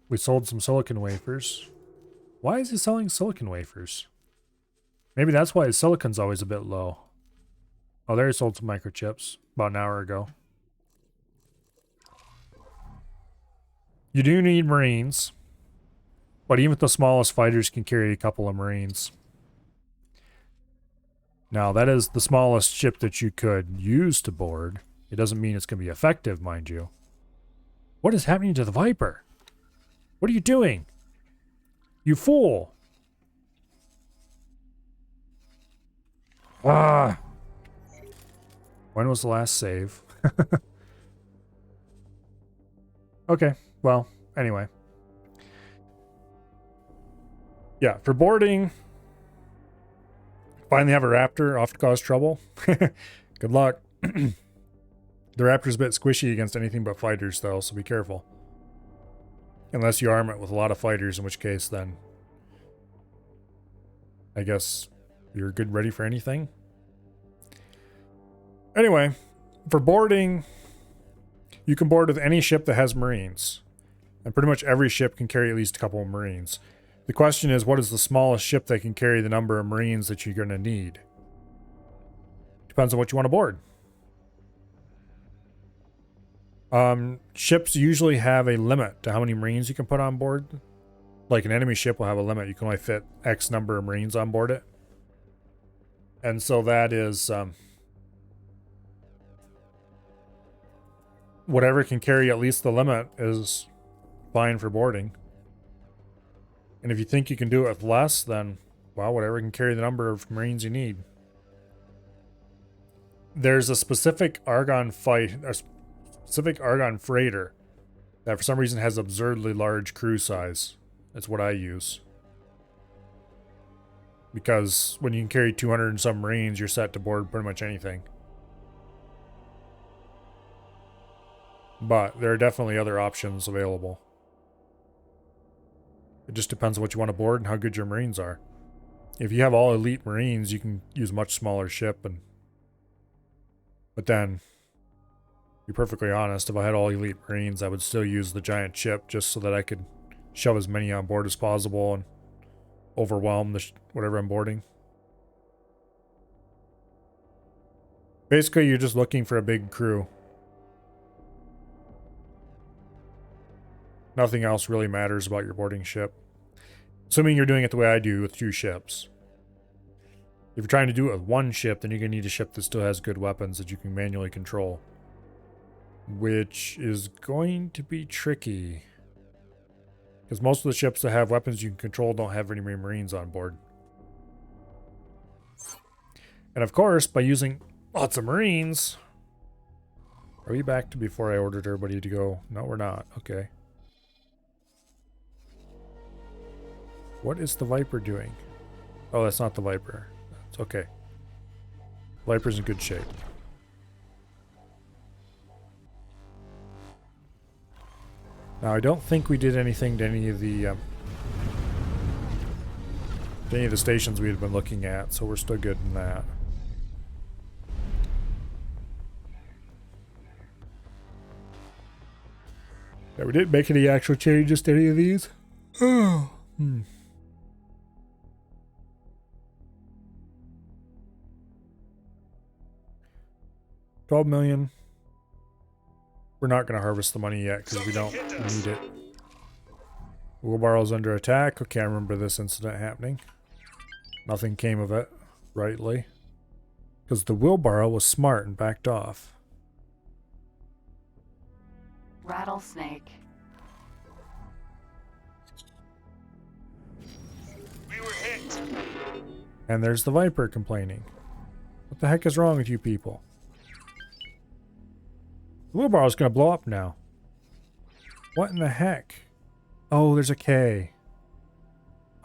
Speaker 1: We sold some silicon wafers. Why is he selling silicon wafers? Maybe that's why his silicon's always a bit low. Oh, there he sold some microchips about an hour ago. You do need Marines, but even the smallest fighters can carry a couple of Marines. Now, that is the smallest ship that you could use to board. It doesn't mean it's going to be effective, mind you. What is happening to the Viper? What are you doing? You fool! Ah! When was the last save? Okay, well, anyway. Yeah, for boarding, finally have a Raptor off to cause trouble. Good luck. The Raptor's a bit squishy against anything but fighters, though, so be careful. Unless you arm it with a lot of fighters, in which case, then I guess you're good ready for anything. Anyway, for boarding, you can board with any ship that has Marines. And pretty much every ship can carry at least a couple of Marines. The question is, what is the smallest ship that can carry the number of Marines that you're going to need? Depends on what you want to board. Ships usually have a limit to how many Marines you can put on board. Like an enemy ship will have a limit. You can only fit X number of Marines on board it. And so that is whatever can carry at least the limit is fine for boarding. And if you think you can do it with less, then, well, whatever can carry the number of Marines you need. There's a specific Argon freighter that for some reason has absurdly large crew size. That's what I use. Because when you can carry 200 and some Marines, you're set to board pretty much anything. But there are definitely other options available. It just depends on what you want to board and how good your Marines are. If you have all elite Marines, you can use a much smaller ship. But then, to be perfectly honest, if I had all elite Marines, I would still use the giant ship just so that I could shove as many on board as possible and overwhelm whatever I'm boarding. Basically, you're just looking for a big crew. Nothing else really matters about your boarding ship. Assuming you're doing it the way I do with 2 ships. If you're trying to do it with 1 ship, then you're going to need a ship that still has good weapons that you can manually control. Which is going to be tricky. Because most of the ships that have weapons you can control don't have any Marines on board. And of course, by using lots of Marines... Are we back to before I ordered everybody to go? No, we're not. Okay. What is the Viper doing? Oh, that's not the Viper. It's okay. Viper's in good shape. Now, I don't think we did anything to any of the stations we had been looking at, so we're still good in that. Yeah, we didn't make any actual changes to any of these. Oh. 12 million. We're not going to harvest the money yet because we don't need it. Wheelbarrow's under attack. Okay, I remember this incident happening. Nothing came of it, rightly. Because the wheelbarrow was smart and backed off.
Speaker 2: Rattlesnake.
Speaker 3: We were hit.
Speaker 1: And there's the Viper complaining. What the heck is wrong with you people? The wheelbarrow's going to blow up now. What in the heck? Oh, there's a K.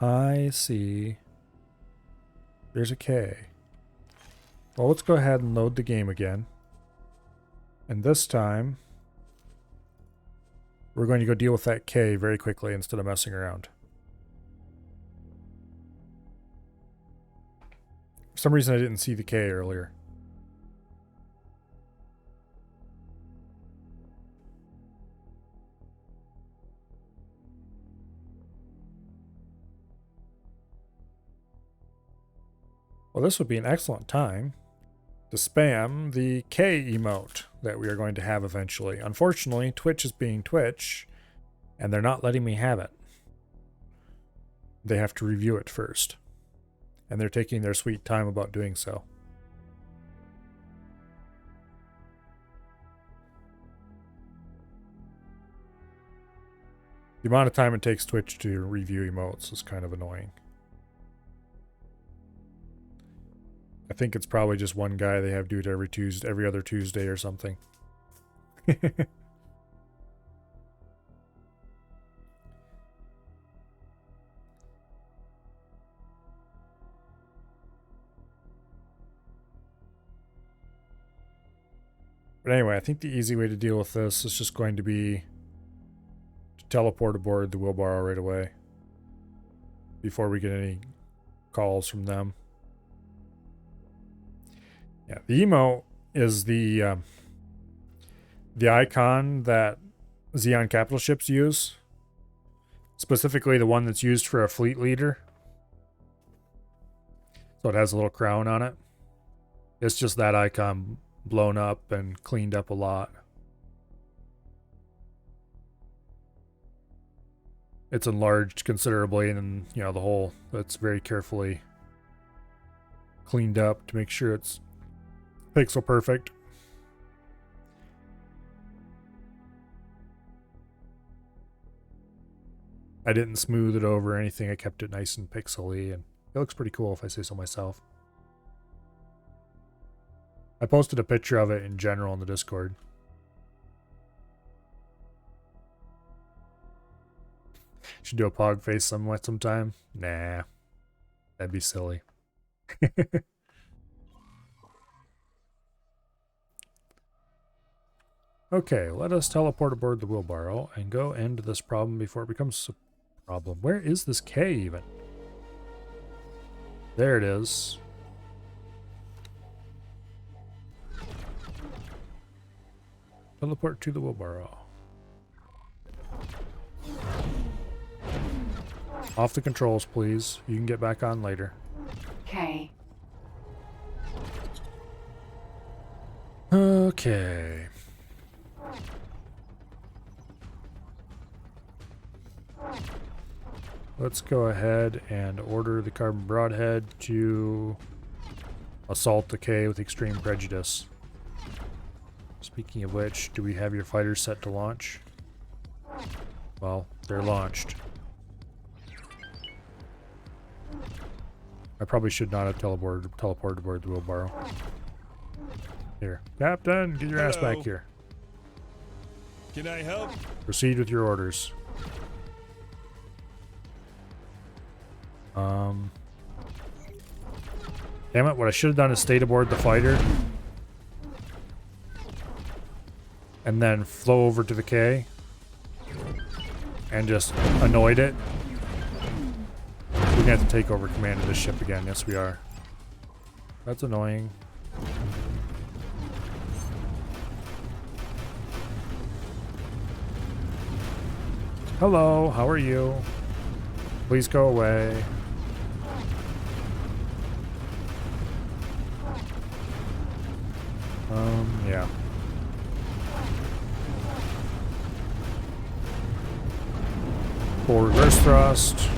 Speaker 1: I see. There's a K. Well, let's go ahead and load the game again. And this time, we're going to go deal with that K very quickly instead of messing around. For some reason, I didn't see the K earlier. Well, this would be an excellent time to spam the K emote that we are going to have eventually. Unfortunately, Twitch is being Twitch, and they're not letting me have it. They have to review it first, and they're taking their sweet time about doing so. The amount of time it takes Twitch to review emotes is kind of annoying. I think it's probably just one guy they have do it every other Tuesday or something. But anyway, I think the easy way to deal with this is just going to be to teleport aboard the wheelbarrow right away before we get any calls from them. Yeah, the emote is the icon that Xenon capital ships use. Specifically the one that's used for a fleet leader. So it has a little crown on it. It's just that icon blown up and cleaned up a lot. It's enlarged considerably, and you know, the whole, it's very carefully cleaned up to make sure it's pixel perfect. I didn't smooth it over or anything. I kept it nice and pixely, and it looks pretty cool if I say so myself. I posted a picture of it in general in the Discord. Should do a pog face somewhat sometime. Nah, that'd be silly. Okay, let us teleport aboard the wheelbarrow and go end this problem before it becomes a problem. Where is this K even? There it is. Teleport to the wheelbarrow. Off the controls, please. You can get back on later.
Speaker 2: K.
Speaker 1: Okay. Let's go ahead and order the carbon broadhead to assault the K with extreme prejudice. Speaking of which, do we have your fighters set to launch? Well, they're launched. I probably should not have teleported aboard the wheelbarrow. Here. Captain, get your ass back here.
Speaker 3: Can I help?
Speaker 1: Proceed with your orders. Damn it, what I should have done is stayed aboard the fighter. And then flow over to the K. And just annoyed it. We're gonna have to take over command of this ship again. Yes, we are. That's annoying. Hello, how are you? Please go away. Yeah. Full reverse thrust.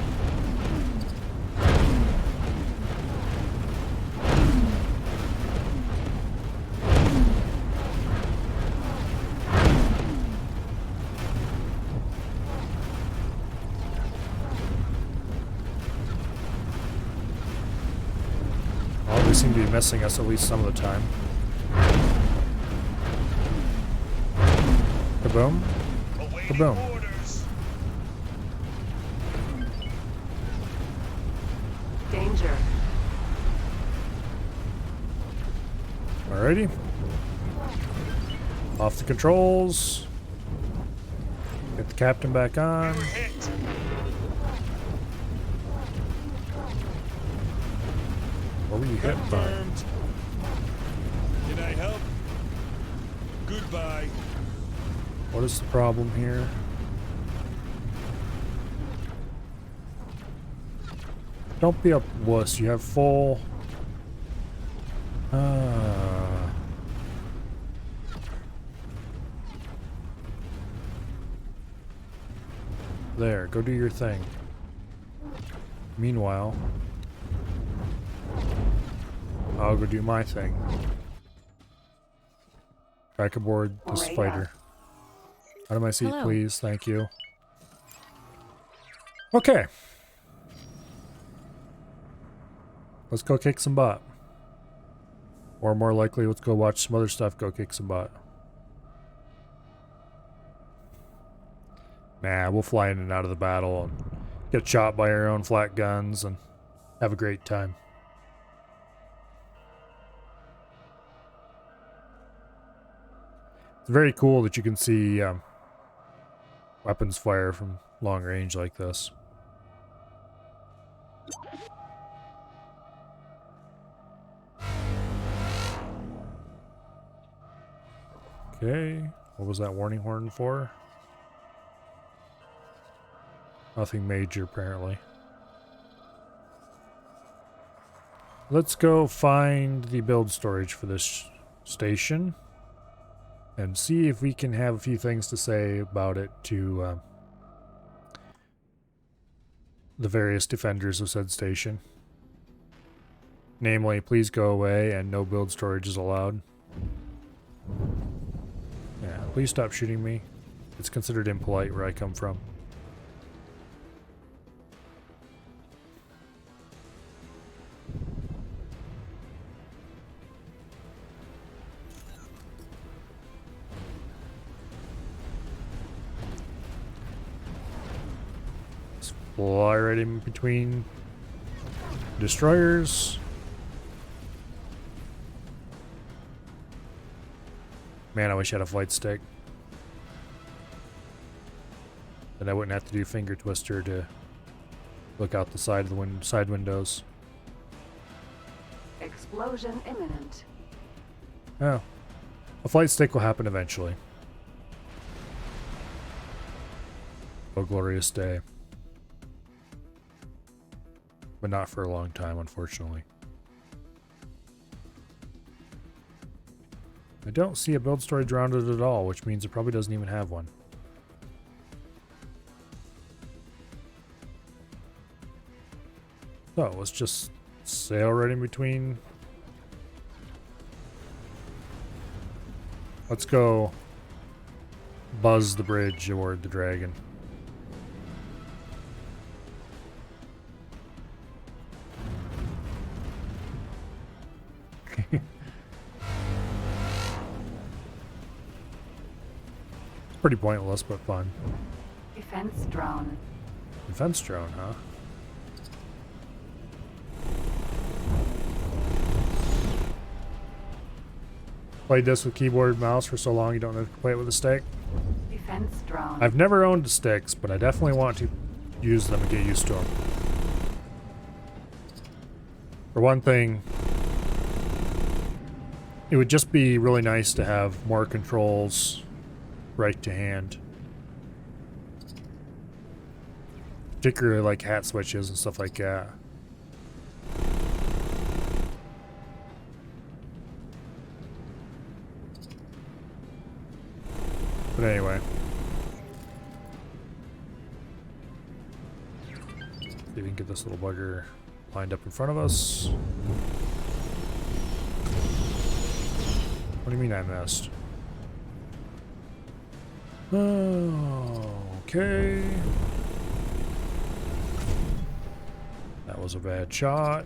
Speaker 1: Oh, they seem to be missing us at least some of the time. Kaboom.
Speaker 3: Awaiting
Speaker 1: Kaboom.
Speaker 3: orders.
Speaker 2: Danger.
Speaker 1: Alrighty. Off the controls. Get the captain back on.
Speaker 3: We were hit.
Speaker 1: What were you hit by?
Speaker 3: Confirmed. Can I help? Goodbye.
Speaker 1: What is the problem here? Don't be a wuss. You have full... There, go do your thing. Meanwhile, I'll go do my thing. Back aboard this
Speaker 2: Radar.
Speaker 1: fighter. Out of my seat,
Speaker 4: Hello.
Speaker 1: please. Thank you. Okay. Let's go kick some butt. Or more likely, let's go watch some other stuff go kick some butt. Nah, we'll fly in and out of the battle and get shot by our own flat guns and have a great time. It's very cool that you can see weapons fire from long range like this. Okay, what was that warning horn for? Nothing major, apparently. Let's go find the build storage for this station and see if we can have a few things to say about it to the various defenders of said station. Namely, please go away and no build storage is allowed. Yeah, please stop shooting me. It's considered impolite where I come from. Let's fly right in between destroyers. Man, I wish I had a flight stick. Then I wouldn't have to do finger twister to look out the side of the side windows.
Speaker 2: Explosion imminent.
Speaker 1: Oh, a flight stick will happen eventually. Oh, glorious day. But not for a long time, unfortunately. I don't see a build storage around it at all, which means it probably doesn't even have one. So let's just sail right in between. Let's go buzz the bridge aboard the Dragon. Pretty pointless, but fun.
Speaker 2: Defense drone.
Speaker 1: Defense drone, huh? Played this with keyboard and mouse for so long you don't have to play it with a stick.
Speaker 2: Defense drone.
Speaker 1: I've never owned sticks, but I definitely want to use them and get used to them. For one thing, it would just be really nice to have more controls right to hand. Particularly like hat switches and stuff like that. But anyway. See if we can get this little bugger lined up in front of us. What do you mean I missed? Okay. That was a bad shot.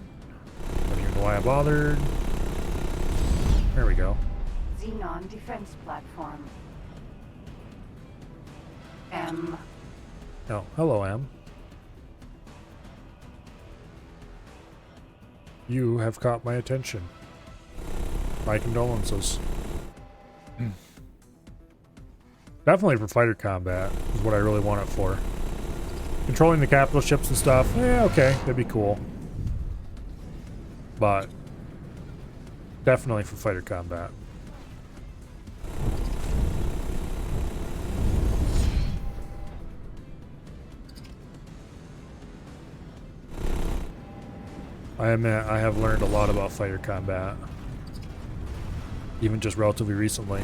Speaker 1: Don't even know why I bothered. There we go.
Speaker 2: Xenon defense platform. M.
Speaker 1: Oh, hello, M. You have caught my attention. My condolences. Definitely for fighter combat is what I really want it for. Controlling the capital ships and stuff, okay, that'd be cool. But definitely for fighter combat. I admit I have learned a lot about fighter combat, even just relatively recently.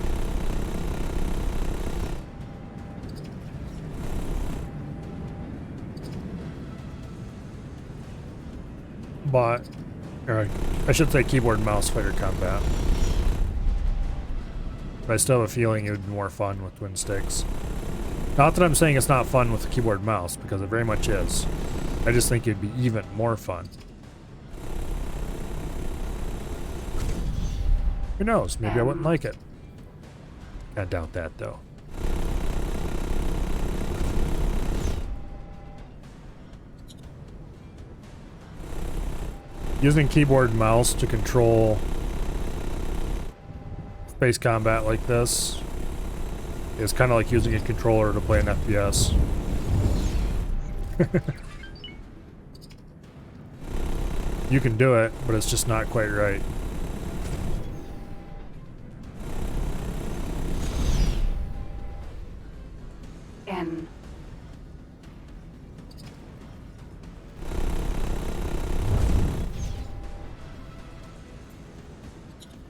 Speaker 1: But, or I should say keyboard and mouse fighter combat. But I still have a feeling it would be more fun with twin sticks. Not that I'm saying it's not fun with the keyboard and mouse, because it very much is. I just think it'd be even more fun. Who knows? Maybe I wouldn't like it. I doubt that, though. Using keyboard and mouse to control space combat like this is kind of like using a controller to play an FPS. You can do it, but it's just not quite right.
Speaker 2: N.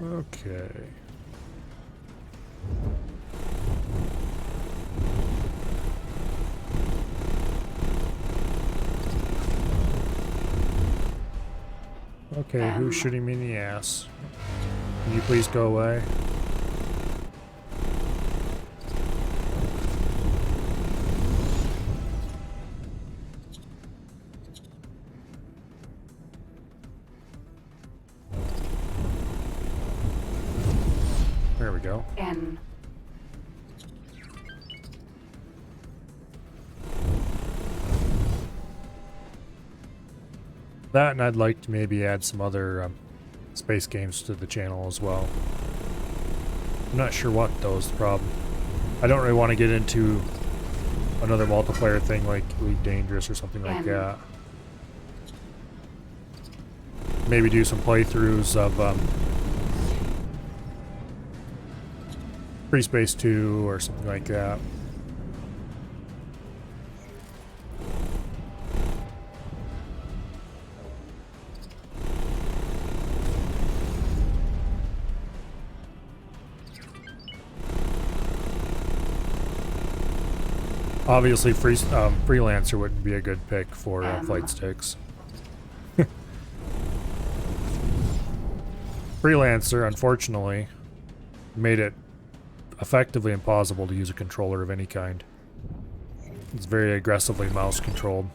Speaker 1: Okay. Okay, who's shooting me in the ass? Can you please go away? There we go.
Speaker 2: N.
Speaker 1: That, and I'd like to maybe add some other space games to the channel as well. I'm not sure what though is the problem. I don't really want to get into another multiplayer thing like Elite Dangerous or something like that. Maybe do some playthroughs of Free Space 2 or something like that. Obviously, Freelancer wouldn't be a good pick for flight sticks. Freelancer, unfortunately, made it effectively impossible to use a controller of any kind. It's very aggressively mouse controlled.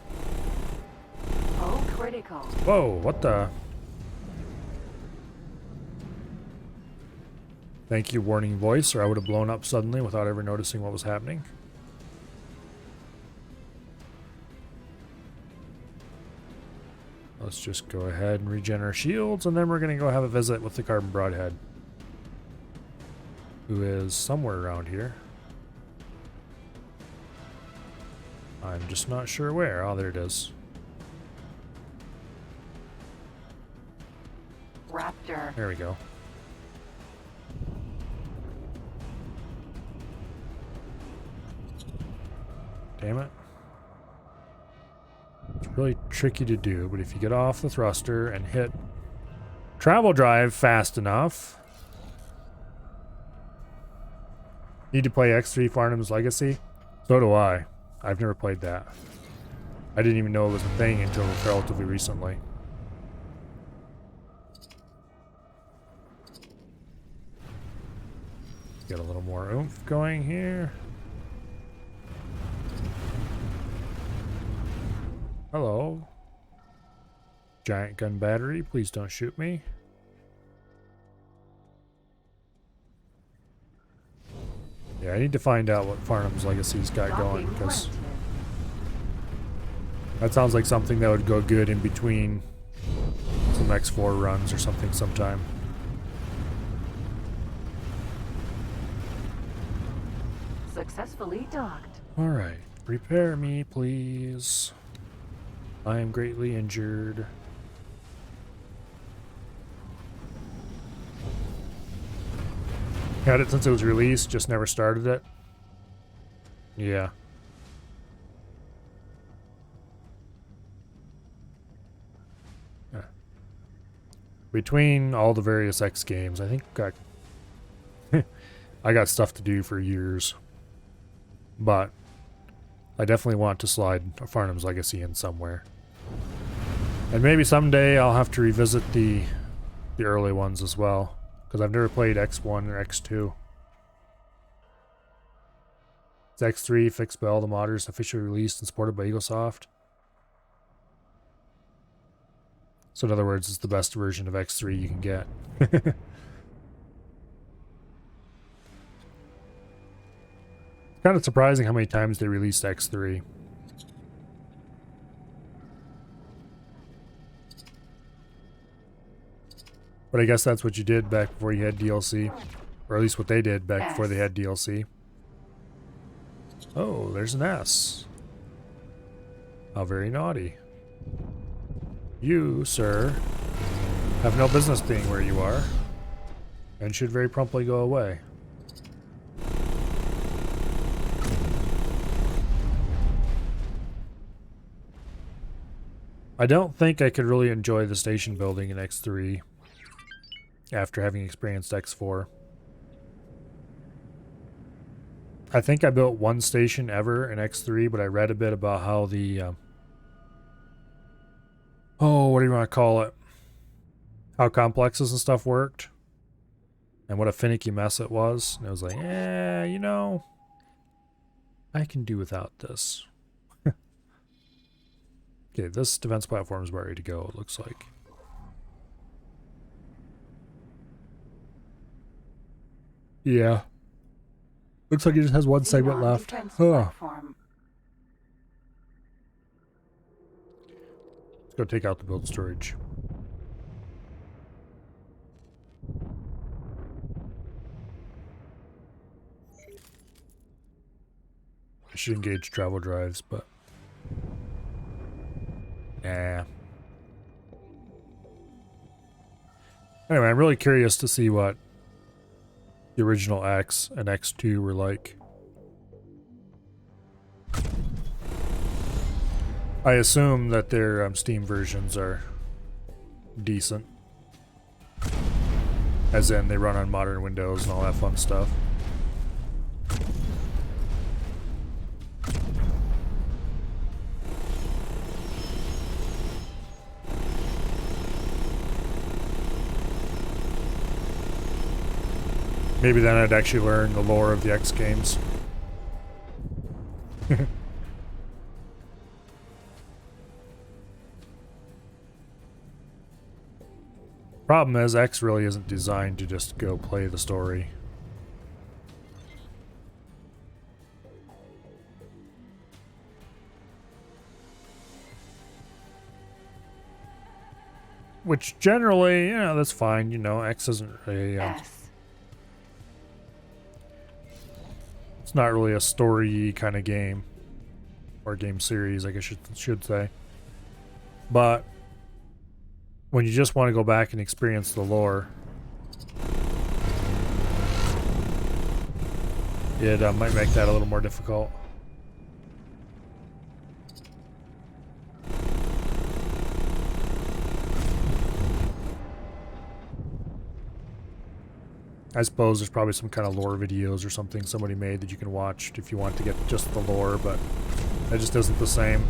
Speaker 2: Oh, critical.
Speaker 1: Whoa, what the? Thank you, warning voice, or I would have blown up suddenly without ever noticing what was happening. Let's just go ahead and regen our shields, and then we're going to go have a visit with the Carbon Broadhead, who is somewhere around here. I'm just not sure where. Oh, there it is.
Speaker 2: Raptor.
Speaker 1: There we go. Damn it. really tricky to do, but if you get off the thruster and hit travel drive fast enough. Need to play X3 Farnham's Legacy? So do I. I've never played that. I didn't even know it was a thing until relatively recently. Get a little more oomph going here. Hello. Giant gun battery, please don't shoot me. Yeah, I need to find out what Farnham's Legacy's got going, because that sounds like something that would go good in between some X4 runs or something sometime.
Speaker 2: Successfully docked.
Speaker 1: Alright, repair me, please. I am greatly injured. Had it since it was released, just never started it. Yeah. Between all the various X games, I think I got stuff to do for years. But I definitely want to slide a Farnham's Legacy in somewhere. And maybe someday I'll have to revisit the early ones as well, because I've never played X1 or X2. It's X3 fixed by all the modders, officially released and supported by Eaglesoft. So in other words, it's the best version of X3 you can get. Kind of surprising how many times they released X3. But I guess that's what you did back before you had DLC. Or at least what they did back before they had DLC. Oh, there's an S. How very naughty. You, sir, have no business being where you are, and should very promptly go away. I don't think I could really enjoy the station building in X3 after having experienced X4. I think I built one station ever in X3, but I read a bit about how the what do you want to call it? How complexes and stuff worked. And what a finicky mess it was. And I was like, you know, I can do without this. Okay, this defense platform is about ready to go, it looks like. Yeah. Looks like it just has one segment
Speaker 2: Xenon
Speaker 1: left.
Speaker 2: defense
Speaker 1: Oh.
Speaker 2: platform.
Speaker 1: Let's go take out the build storage. I should engage travel drives, but nah. Anyway, I'm really curious to see what the original X and X2 were like. I assume that their Steam versions are decent. As in, they run on modern Windows and all that fun stuff. Maybe then I'd actually learn the lore of the X games. Problem is, X really isn't designed to just go play the story. Which generally, you know, that's fine. You know, X isn't a...
Speaker 2: S.
Speaker 1: It's not really a story kind of game. Or game series, I guess I should say. But when you just want to go back and experience the lore, it might make that a little more difficult. I suppose there's probably some kind of lore videos or something somebody made that you can watch if you want to get just the lore, but that just isn't the same.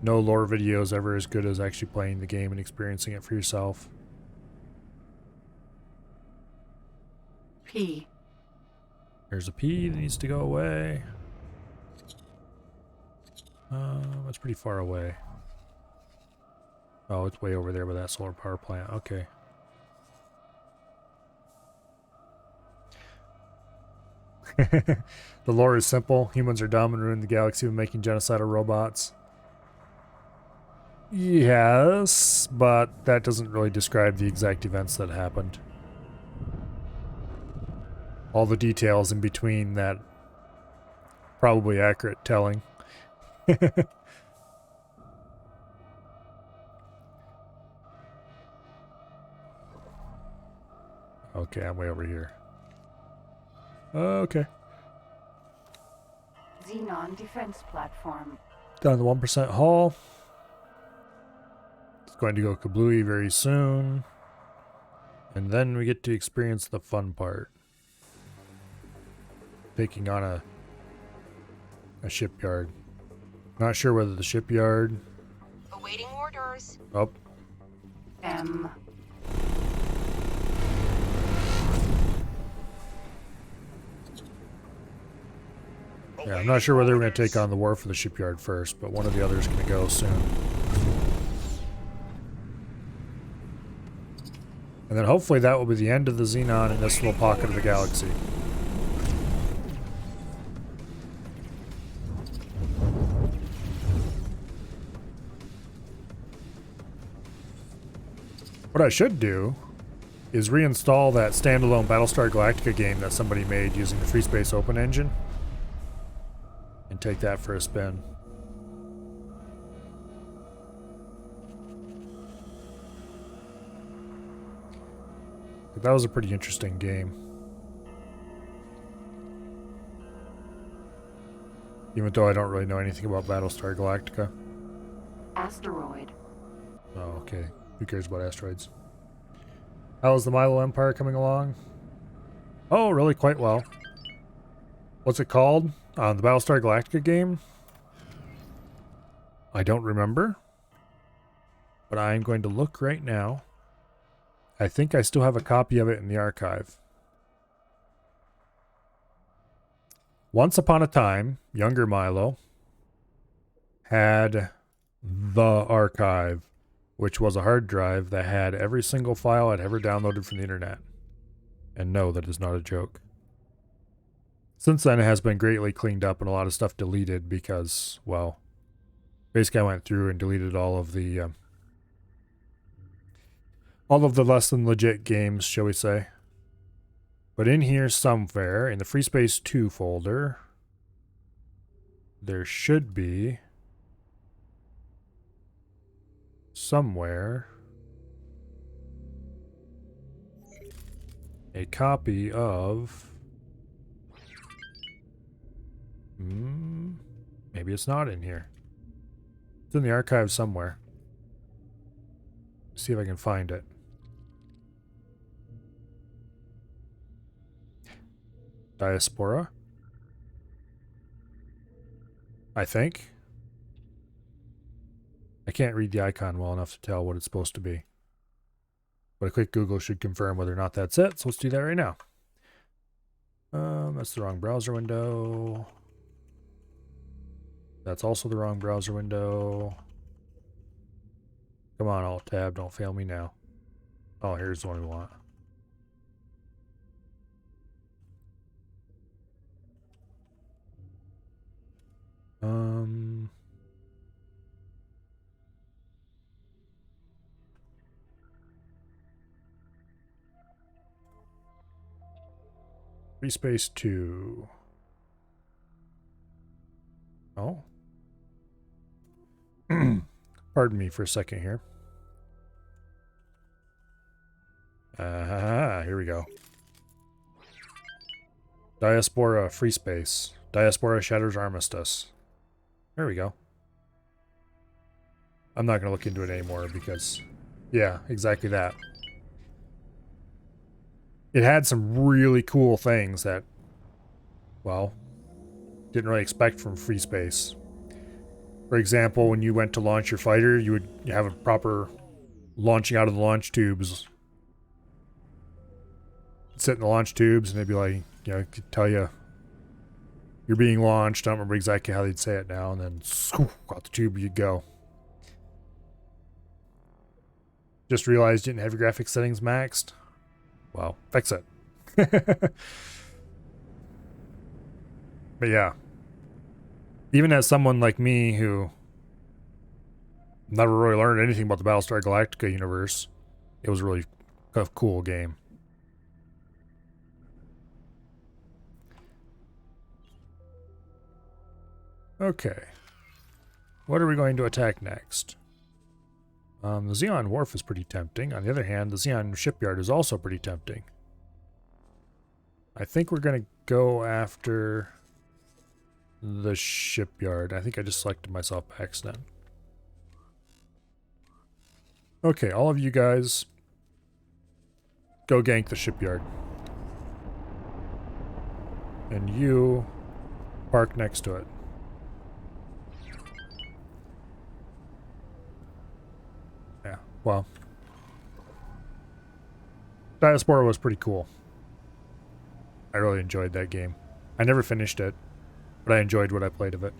Speaker 1: No lore video is ever as good as actually playing the game and experiencing it for yourself.
Speaker 2: P.
Speaker 1: There's a P that needs to go away. That's pretty far away. Oh, it's way over there by that solar power plant. Okay. The lore is simple. Humans are dumb and ruin the galaxy with making genocidal robots. Yes, but that doesn't really describe the exact events that happened. All the details in between that probably accurate telling. Okay, I'm way over here. Okay.
Speaker 2: Xenon defense platform.
Speaker 1: Down the 1% hull. It's going to go kablooey very soon. And then we get to experience the fun part. Taking on a shipyard. Not sure whether the shipyard...
Speaker 4: Awaiting orders.
Speaker 1: Oh.
Speaker 2: M.
Speaker 1: Yeah, I'm not sure whether we're going to take on the war for the shipyard first, but one or the other is going to go soon. And then hopefully that will be the end of the Xenon in this little pocket of the galaxy. What I should do is reinstall that standalone Battlestar Galactica game that somebody made using the Free Space Open engine. And take that for a spin. That was a pretty interesting game. Even though I don't really know anything about Battlestar Galactica.
Speaker 2: Asteroid.
Speaker 1: Oh, okay. Who cares about asteroids? How's the Milo Empire coming along? Oh, really quite well. What's it called? The Battlestar Galactica game? I don't remember. But I'm going to look right now. I think I still have a copy of it in the archive. Once upon a time, younger Milo had the archive, which was a hard drive that had every single file I'd ever downloaded from the internet. And no, that is not a joke. Since then, it has been greatly cleaned up and a lot of stuff deleted because, well, basically I went through and deleted all of the less than legit games, shall we say. But in here somewhere, in the Free Space 2 folder, there should be somewhere a copy of... maybe it's not in here. It's in the archive somewhere. See if I can find it. Diaspora? I think. I can't read the icon well enough to tell what it's supposed to be. But a quick Google should confirm whether or not that's it, so let's do that right now. That's the wrong browser window. That's also the wrong browser window. Come on, Alt-Tab, don't fail me now. Oh, here's the one we want. Free Space 2. Oh. Pardon me for a second here. Here we go. Diaspora Free Space. Diaspora Shatters Armistice. There we go. I'm not going to look into it anymore because... yeah, exactly that. it had some really cool things that, well, didn't really expect from free space. For example, when you went to launch your fighter, you would have a proper launching out of the launch tubes. Sit in the launch tubes, and they'd be like, you know, could tell you you're being launched. I don't remember exactly how they'd say it now, and then out the tube you'd go. Just realized you didn't have your graphics settings maxed. Well, fix it. But yeah, even as someone like me who never really learned anything about the Battlestar Galactica universe, it was really a cool game. Okay. What are we going to attack next? The Xenon Wharf is pretty tempting. On the other hand, the Xenon Shipyard is also pretty tempting. I think we're going to go after the shipyard. I think I just selected myself by accident. Okay, all of you guys, go gank the shipyard. And you park next to it. Yeah, well, Diaspora was pretty cool. I really enjoyed that game. I never finished it, but I enjoyed what I played of it.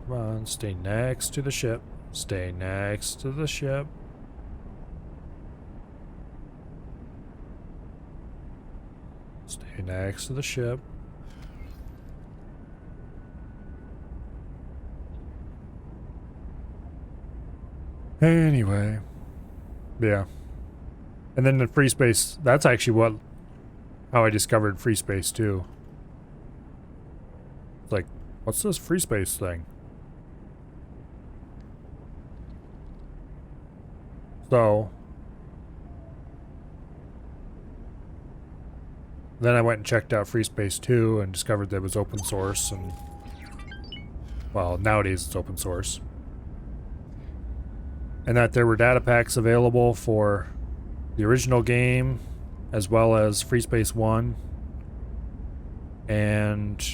Speaker 1: Come on, stay next to the ship. Stay next to the ship. Stay next to the ship. Anyway. Yeah. And then the free space, that's actually how I discovered free space too. It's like, what's this free space thing? So then I went and checked out Free Space 2 and discovered that it was open source, and well, nowadays it's open source. And that there were data packs available for the original game as well as Free Space 1 and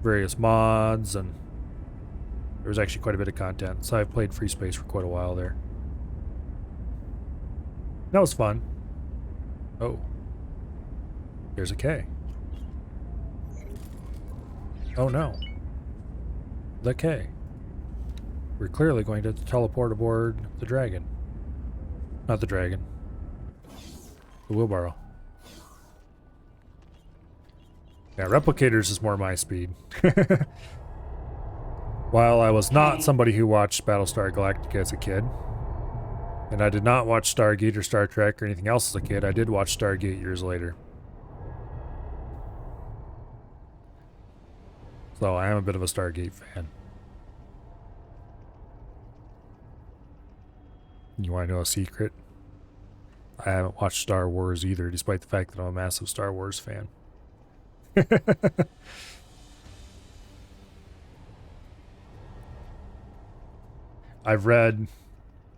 Speaker 1: various mods, and there was actually quite a bit of content. So I've played Free Space for quite a while there. That was fun. Oh. There's a K. Oh no. The K. We're clearly going to teleport aboard the dragon. Not the dragon. The wheelbarrow. Yeah, replicators is more my speed. While I was not somebody who watched Battlestar Galactica as a kid, and I did not watch Stargate or Star Trek or anything else as a kid, I did watch Stargate years later. So I am a bit of a Stargate fan. You want to know a secret? I haven't watched Star Wars either, despite the fact that I'm a massive Star Wars fan. I've read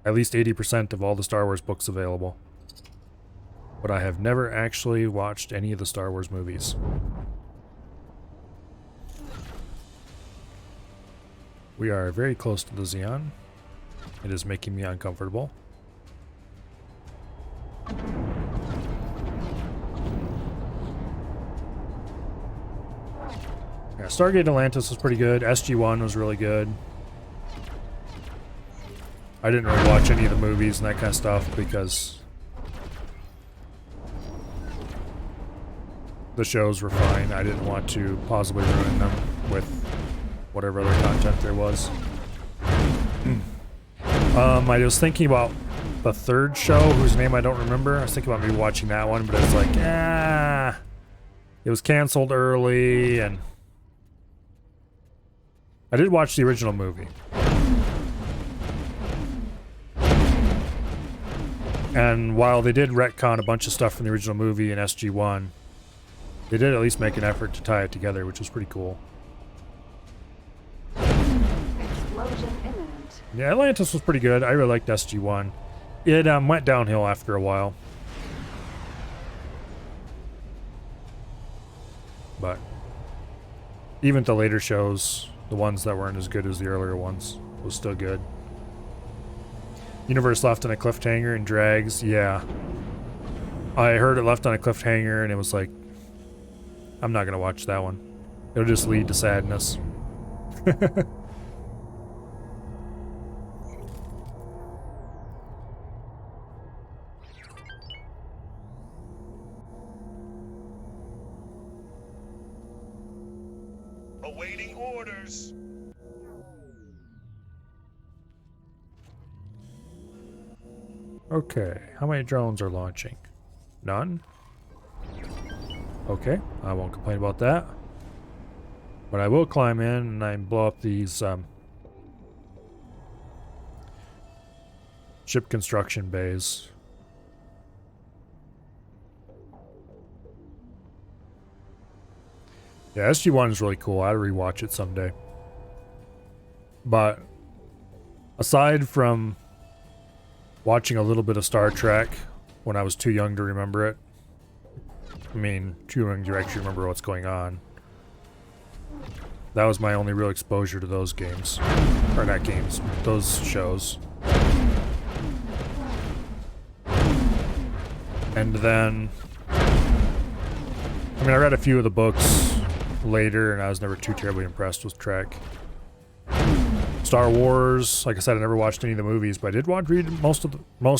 Speaker 1: at least 80% of all the Star Wars books available, but I have never actually watched any of the Star Wars movies. We are very close to the Xeon. It is making me uncomfortable. Yeah, Stargate Atlantis was pretty good. SG-1 was really good. I didn't really watch any of the movies and that kind of stuff because the shows were fine. I didn't want to possibly ruin them with whatever other content there was. I was thinking about the third show, whose name I don't remember. I was thinking about maybe watching that one, but it's like, it was canceled early, and I did watch the original movie. And while they did retcon a bunch of stuff from the original movie in SG-1, They did at least make an effort to tie it together, which was pretty cool.
Speaker 2: Explosion imminent.
Speaker 1: Yeah, Atlantis was pretty good. I really liked SG-1. It went downhill after a while. But even the later shows, the ones that weren't as good as the earlier ones, was still good. Universe left on a cliffhanger and drags. Yeah. I heard it left on a cliffhanger and it was like, I'm not going to watch that one. It'll just lead to sadness.
Speaker 3: Awaiting orders.
Speaker 1: Okay, how many drones are launching? None? Okay, I won't complain about that. But I will climb in and I blow up these ship construction bays. Yeah, SG-1 is really cool. I'd rewatch it someday. But aside from watching a little bit of Star Trek when I was too young to remember it, I mean, too young to actually remember what's going on, that was my only real exposure to those games. Or not games, those shows. And then, I mean, I read a few of the books later, and I was never too terribly impressed with Trek. Star Wars, like I said, I never watched any of the movies, but I did read most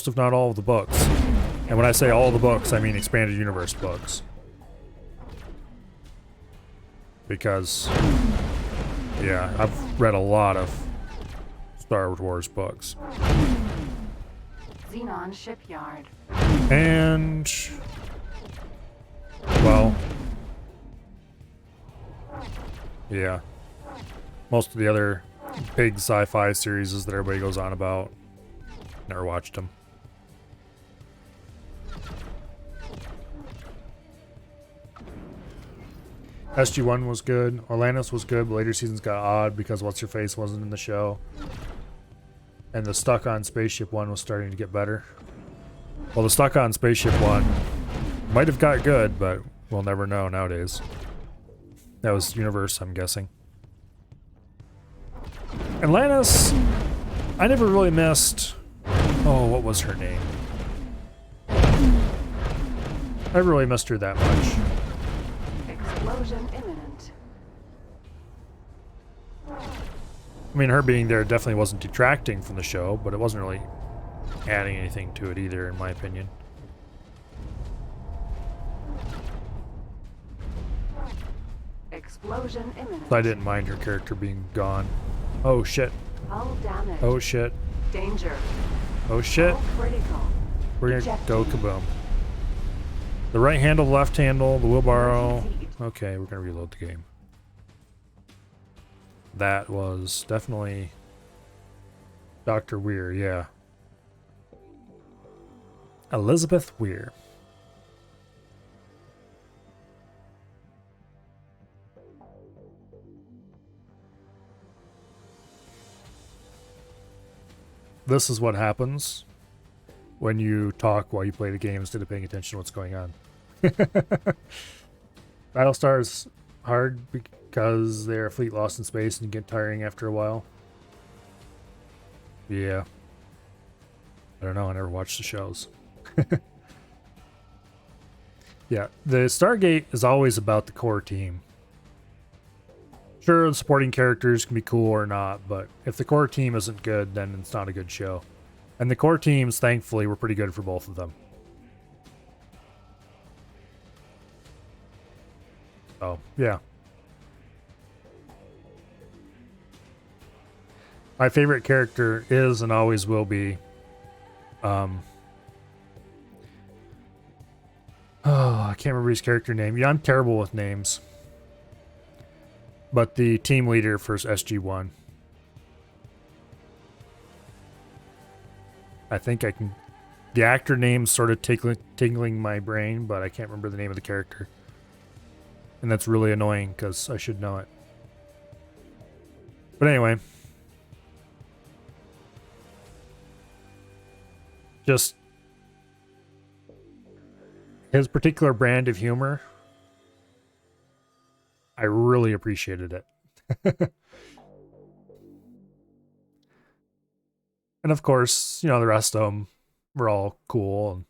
Speaker 1: if not all of the books. And when I say all the books, I mean expanded universe books. Because, yeah, I've read a lot of Star Wars books.
Speaker 2: Xenon shipyard.
Speaker 1: And, well, yeah, most of the other big sci-fi series that everybody goes on about, never watched them. SG-1 was good. Atlantis was good, but later seasons got odd because What's-Her-Face wasn't in the show. And the Stuck on Spaceship one was starting to get better. Well, the Stuck on Spaceship one might have got good, but we'll never know nowadays. That was Universe, I'm guessing. Atlantis, I never really missed... Oh, what was her name? I never really missed her that much.
Speaker 2: Explosion imminent.
Speaker 1: I mean, her being there definitely wasn't detracting from the show, but it wasn't really adding anything to it either, in my opinion.
Speaker 2: Explosion imminent.
Speaker 1: So I didn't mind her character being gone. Oh shit.
Speaker 2: Hull damage.
Speaker 1: Oh shit.
Speaker 2: Danger.
Speaker 1: Oh shit.
Speaker 2: Hull critical.
Speaker 1: We're gonna go kaboom. The right handle, the left handle, the wheelbarrow. Okay, we're gonna reload the game. That was definitely Dr. Weir, yeah. Elizabeth Weir. This is what happens when you talk while you play the game instead of paying attention to what's going on. Battlestar's hard because they're a fleet lost in space and you get tiring after a while. Yeah. I don't know, I never watched the shows. Yeah, the Stargate is always about the core team. Sure, the supporting characters can be cool or not, but if the core team isn't good, then it's not a good show. And the core teams, thankfully, were pretty good for both of them. Oh, yeah. My favorite character is and always will be oh, I can't remember his character name. Yeah, I'm terrible with names. But the team leader for SG-1. I think I can... The actor name's sort of tingling my brain, but I can't remember the name of the character. And that's really annoying because I should know it. But anyway. Just his particular brand of humor, I really appreciated it. And of course, the rest of them were all cool. And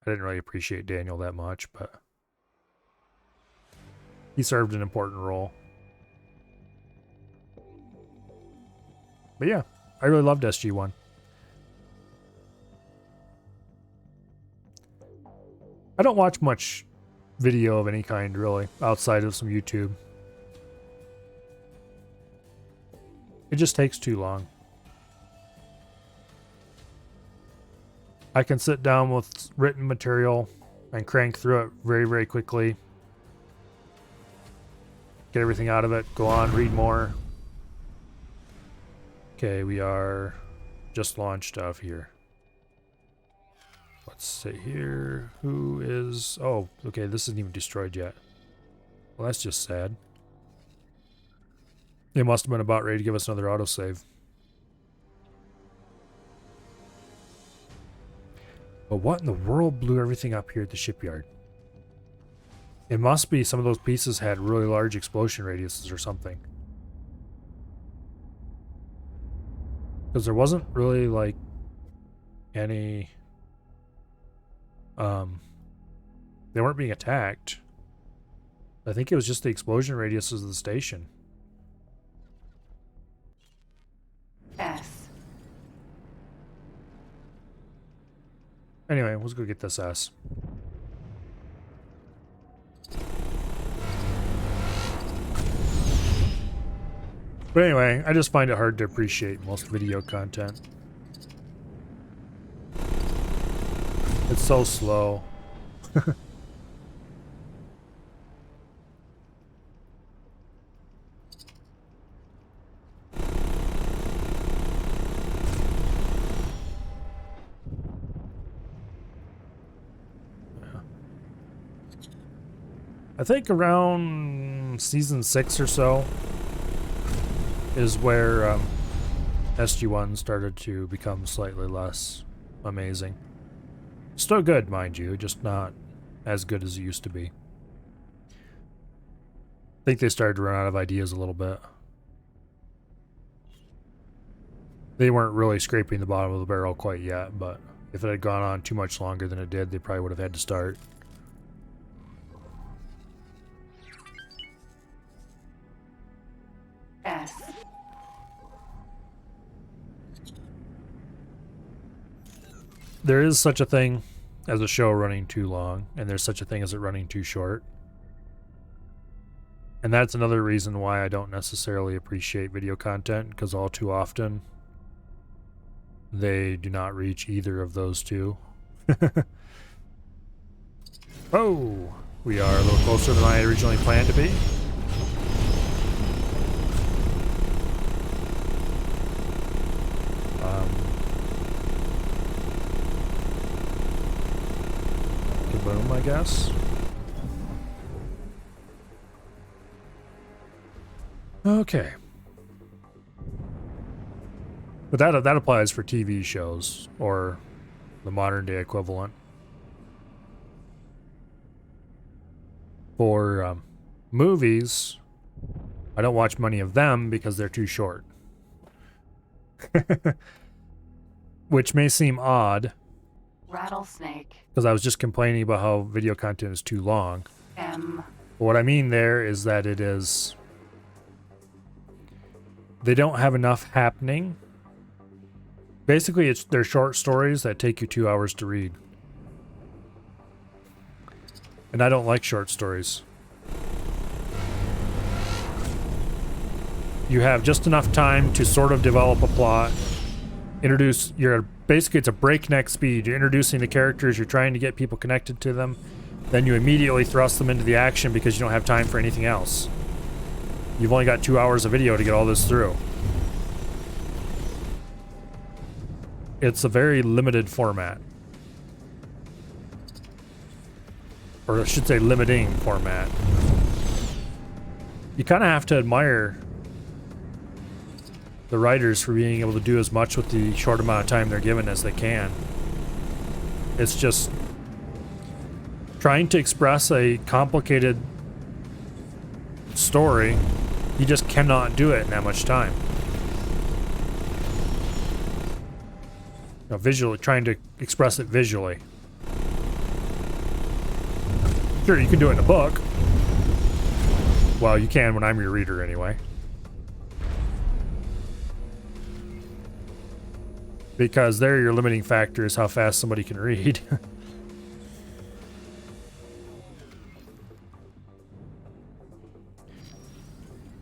Speaker 1: I didn't really appreciate Daniel that much, but he served an important role. But yeah, I really loved SG-1. I don't watch much video of any kind, really, outside of some YouTube. It just takes too long. I can sit down with written material and crank through it very, very quickly. Get everything out of it, go on, read more. Okay, we are just launched off here. Let's see here. Who is... Oh, okay, this isn't even destroyed yet. Well, that's just sad. It must have been about ready to give us another autosave. But what in the world blew everything up here at the shipyard? It must be some of those pieces had really large explosion radiuses or something. Because there wasn't really, like, any... They weren't being attacked. I think it was just the explosion radiuses of the station.
Speaker 2: S.
Speaker 1: Anyway, let's go get this S. But anyway, I just find it hard to appreciate most video content. It's so slow. I think around season 6 or so is where SG-1 started to become slightly less amazing. Still good, mind you, just not as good as it used to be. I think they started to run out of ideas a little bit. They weren't really scraping the bottom of the barrel quite yet, but if it had gone on too much longer than it did, they probably would have had to start.
Speaker 2: S.
Speaker 1: There is such a thing as a show running too long, and there's such a thing as it running too short. And that's another reason why I don't necessarily appreciate video content, because all too often they do not reach either of those two. Oh, we are a little closer than I originally planned to be. Boom, I guess. Okay. But that applies for TV shows, or the modern day equivalent. For movies, I don't watch many of them because they're too short. Which may seem odd,
Speaker 2: Rattlesnake.
Speaker 1: because I was just complaining about how video content is too long.
Speaker 2: M.
Speaker 1: But what I mean there is that it is... They don't have enough happening. Basically, they're short stories that take you 2 hours to read. And I don't like short stories. You have just enough time to sort of develop a plot. Basically, it's a breakneck speed. You're introducing the characters, you're trying to get people connected to them. Then you immediately thrust them into the action because you don't have time for anything else. You've only got 2 hours of video to get all this through. It's a very limited format. Or I should say limiting format. you kind of have to admire the writers for being able to do as much with the short amount of time they're given as they can. It's just trying to express a complicated story. You just cannot do it in that much time. Visually, trying to express it visually. Sure, you can do it in a book. Well, you can when I'm your reader anyway. Because there your limiting factor is how fast somebody can read.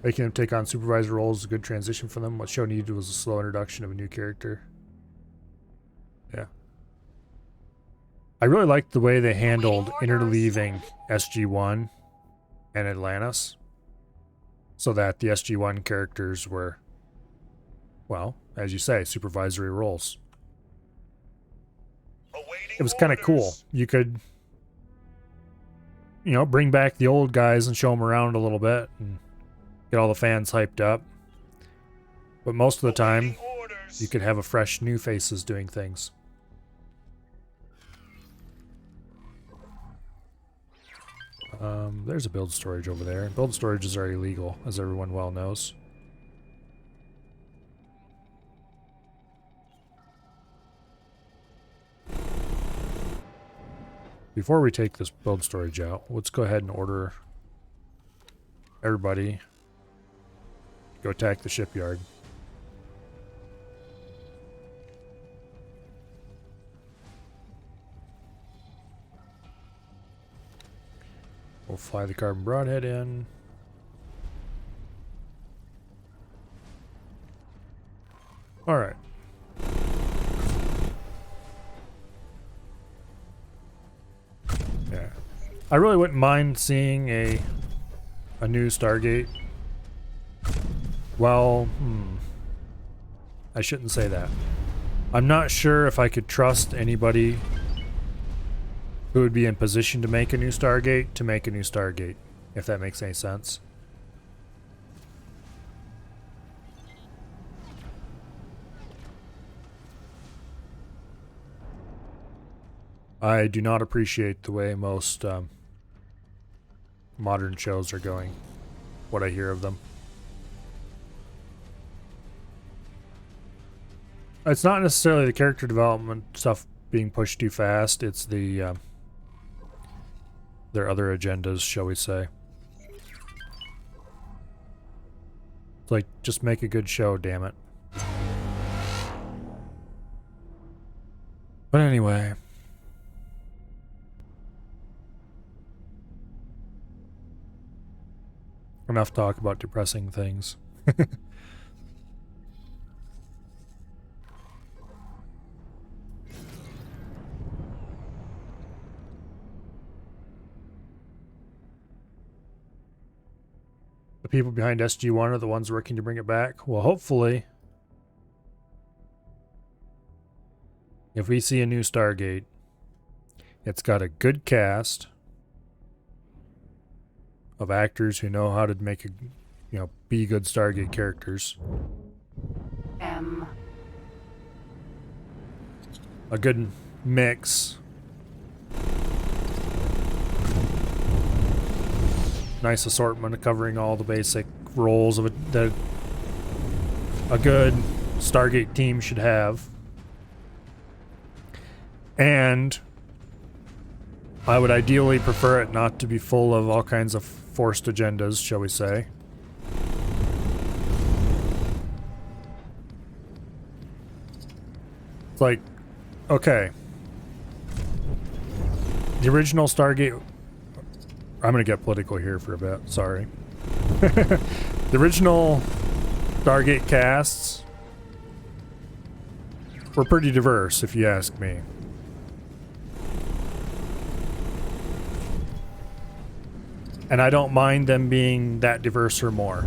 Speaker 1: Making them take on supervisor roles is a good transition for them. What show needed was a slow introduction of a new character. Yeah. I really liked the way they handled interleaving SG-1 and Atlantis, so that the SG-1 characters were, well, as you say, supervisory roles. It was kind of cool. You could, you know, bring back the old guys and show them around a little bit and get all the fans hyped up. But most of the time, you could have a fresh new faces doing things. There's a build storage over there. Build storages are illegal, as everyone well knows. Before we take this build storage out, let's go ahead and order everybody to go attack the shipyard. We'll fly the carbon broadhead in. Alright. Yeah. I really wouldn't mind seeing a new Stargate. Well, I shouldn't say that. I'm not sure if I could trust anybody who would be in position to make a new Stargate, if that makes any sense. I do not appreciate the way most modern shows are going, what I hear of them. It's not necessarily the character development stuff being pushed too fast, it's the their other agendas, shall we say. It's like, just make a good show, damn it. But anyway. Enough talk about depressing things. The people behind SG-1 are the ones working to bring it back. Well, hopefully, if we see a new Stargate, it's got a good cast of actors who know how to make be good Stargate characters. A good mix. Nice assortment covering all the basic roles of it that a good Stargate team should have. And I would ideally prefer it not to be full of all kinds of forced agendas, shall we say. It's like, okay. The original Stargate... I'm going to get political here for a bit, sorry. The original Stargate casts were pretty diverse, if you ask me. And I don't mind them being that diverse or more.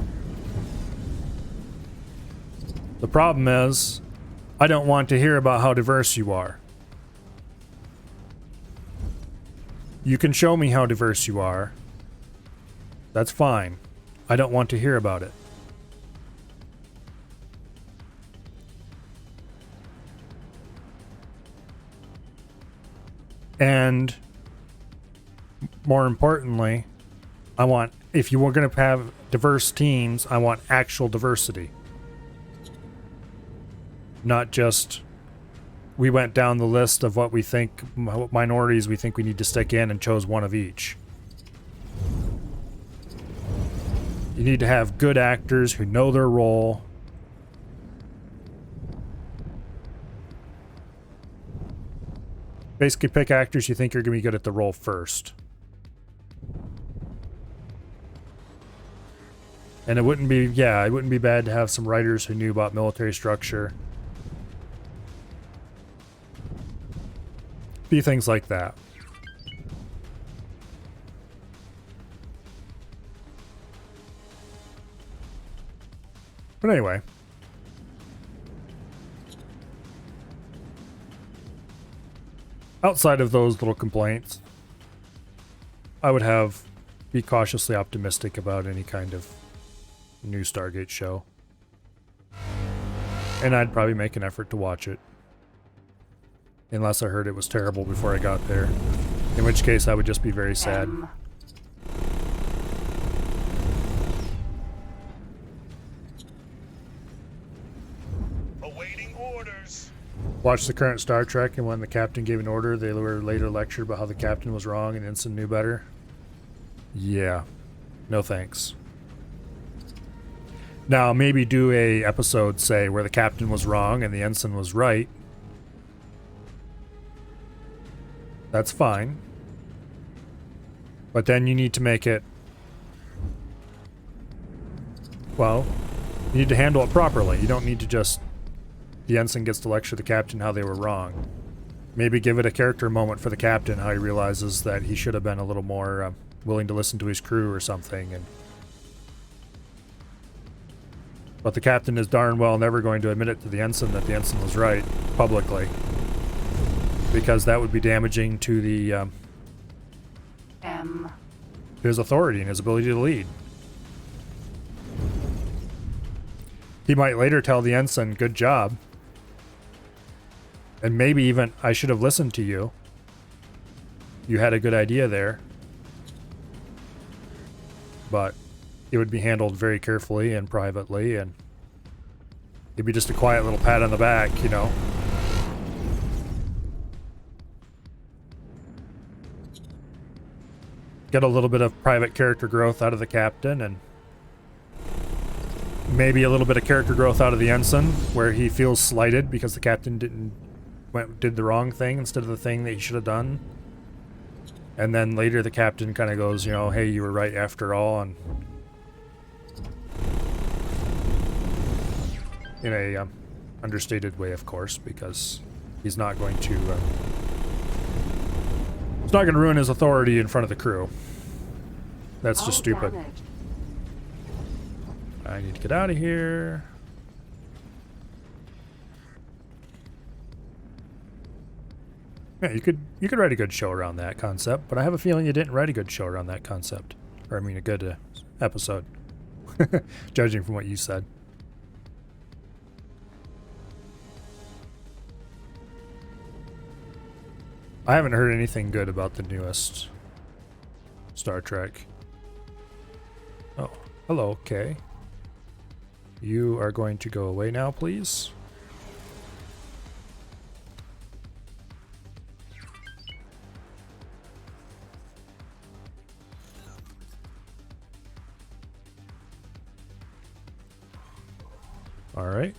Speaker 1: The problem is, I don't want to hear about how diverse you are. You can show me how diverse you are. That's fine. I don't want to hear about it. And more importantly, I want, if you were going to have diverse teams, I want actual diversity. Not just, we went down the list of what we think, what minorities we think we need to stick in and chose one of each. You need to have good actors who know their role. Basically pick actors you think are going to be good at the role first. And it wouldn't be, it wouldn't be bad to have some writers who knew about military structure. Be things like that. But anyway. Outside of those little complaints, I would be cautiously optimistic about any kind of new Stargate show. And I'd probably make an effort to watch it. Unless I heard it was terrible before I got there. In which case I would just be very sad.
Speaker 3: Awaiting orders.
Speaker 1: Watched the current Star Trek, and when the captain gave an order, they were later lectured about how the captain was wrong and Ensign knew better. Yeah. No thanks. Now, maybe do a episode, say, where the captain was wrong and the ensign was right. That's fine. But then you need to make it... Well, you need to handle it properly. You don't need to just... The ensign gets to lecture the captain how they were wrong. Maybe give it a character moment for the captain, how he realizes that he should have been a little more willing to listen to his crew or something. But the captain is darn well never going to admit it to the ensign that the ensign was right, publicly. Because that would be damaging to the, his authority and his ability to lead. He might later tell the ensign, good job. And maybe even, I should have listened to you. You had a good idea there. But it would be handled very carefully and privately, and it'd be just a quiet little pat on the back, you know. Get a little bit of private character growth out of the captain, and maybe a little bit of character growth out of the ensign, where he feels slighted because the captain did the wrong thing instead of the thing that he should have done. And then later the captain kind of goes, you know, hey, you were right after all, and in a understated way, of course, because he's not going to ruin his authority in front of the crew. That's just stupid. I need to get out of here. Yeah, you could write a good show around that concept, but I have a feeling you didn't write a good show around that concept. Or I mean a good episode. Judging from what you said. I haven't heard anything good about the newest Star Trek. Oh, hello, Kay. You are going to go away now, please. All right.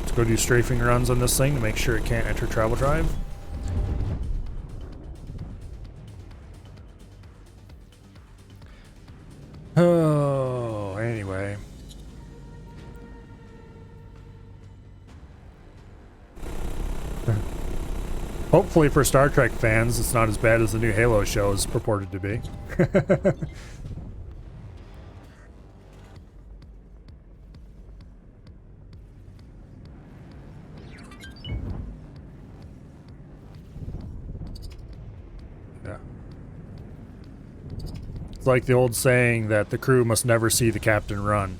Speaker 1: Let's go do strafing runs on this thing to make sure it can't enter travel drive. Oh, anyway. Hopefully for Star Trek fans, it's not as bad as the new Halo show is purported to be. It's like the old saying that the crew must never see the captain run.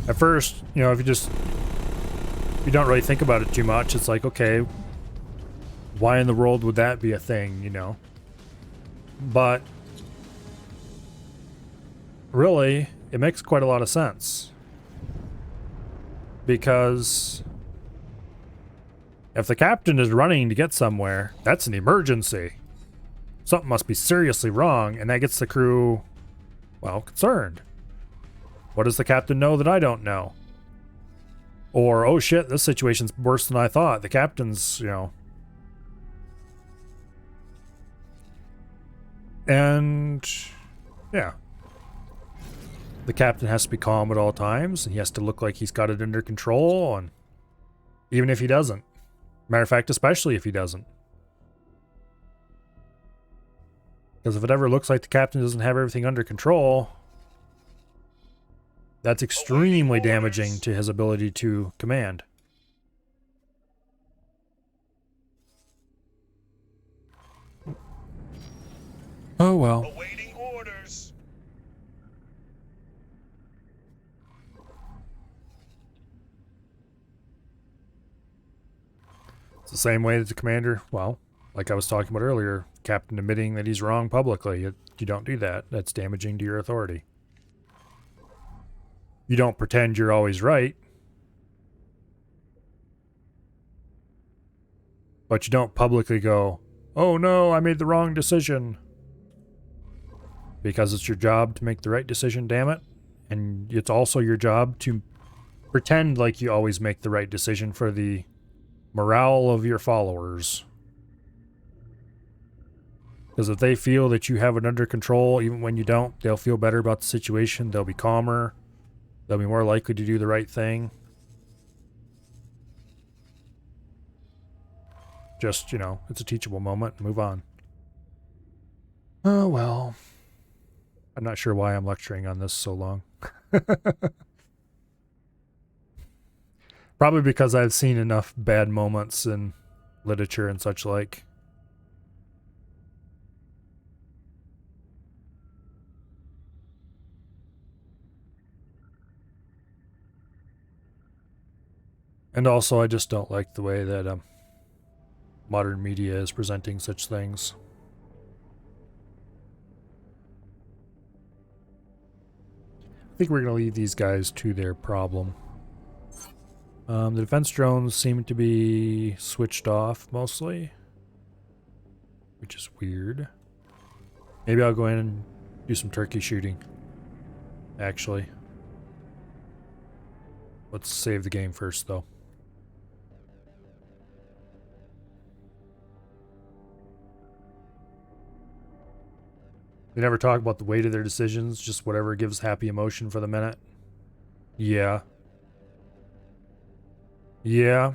Speaker 1: At first, you know, if you don't really think about it too much, it's like, okay, why in the world would that be a thing, you know? But really, it makes quite a lot of sense. Because if the captain is running to get somewhere, that's an emergency. Something must be seriously wrong, and that gets the crew, well, concerned. What does the captain know that I don't know? Or, oh shit, this situation's worse than I thought. The captain's, you know. And, yeah. The captain has to be calm at all times, and he has to look like he's got it under control, and even if he doesn't. Matter of fact, especially if he doesn't. Because if it ever looks like the captain doesn't have everything under control, that's extremely damaging to his ability to command. Oh well.
Speaker 3: Awaiting orders.
Speaker 1: It's the same way that the commander, well, like I was talking about earlier, captain admitting that he's wrong publicly. You don't do that. That's damaging to your authority. You don't pretend you're always right. But you don't publicly go, oh no, I made the wrong decision. Because it's your job to make the right decision, damn it. And it's also your job to pretend like you always make the right decision for the morale of your followers. Because if they feel that you have it under control, even when you don't, they'll feel better about the situation. They'll be calmer. They'll be more likely to do the right thing. Just, you know, it's a teachable moment. Move on. Oh, well. I'm not sure why I'm lecturing on this so long. Probably because I've seen enough bad moments in literature and such like. And also, I just don't like the way that modern media is presenting such things. I think we're going to leave these guys to their problem. The defense drones seem to be switched off mostly, which is weird. Maybe I'll go in and do some turkey shooting, actually. Let's save the game first, though. They never talk about the weight of their decisions, just whatever gives happy emotion for the minute. Yeah. Yeah.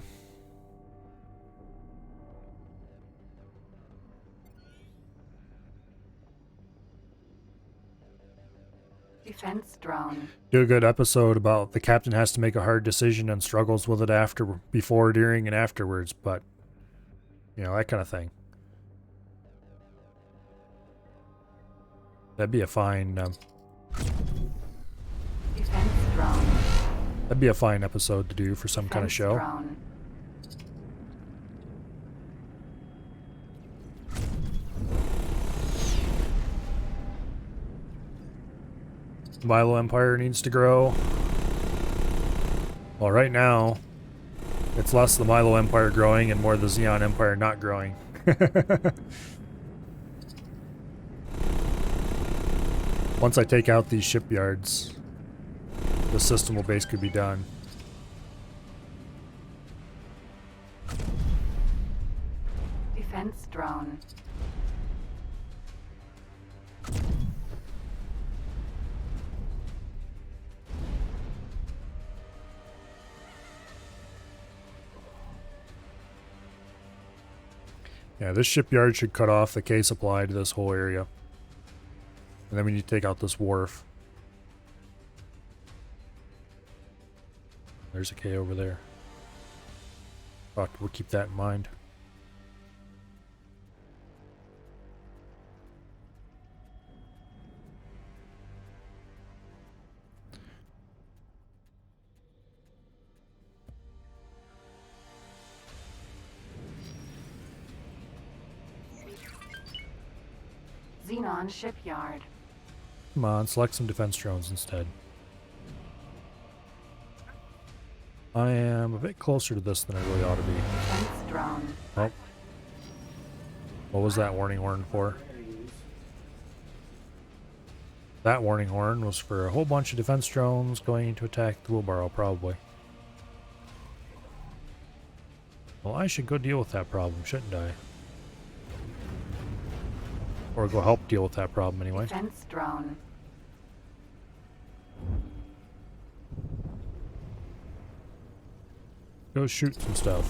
Speaker 2: Defense drone.
Speaker 1: Do a good episode about the captain has to make a hard decision and struggles with it before, during, and afterwards, but, you know, that kind of thing. That'd be a fine,
Speaker 2: Defense drone.
Speaker 1: that'd be a fine episode to do for some kind of show.
Speaker 2: Drone.
Speaker 1: Milo Empire needs to grow. Well, right now, it's less the Milo Empire growing and more the Xenon Empire not growing. Once I take out these shipyards, the system will basically be done.
Speaker 2: Defense drone.
Speaker 1: Yeah, this shipyard should cut off the K supply to this whole area. And then we need to take out this wharf. There's a K over there. We'll keep that in mind.
Speaker 2: Xenon shipyard.
Speaker 1: Come on, select some defense drones instead. I am a bit closer to this than I really ought to be.
Speaker 2: Defense drone.
Speaker 1: Oh. What was that warning horn for? That warning horn was for a whole bunch of defense drones going to attack the wheelbarrow, probably. Well, I should go deal with that problem, shouldn't I? Or go help deal with that problem anyway.
Speaker 2: Defense drone.
Speaker 1: Go shoot some stuff.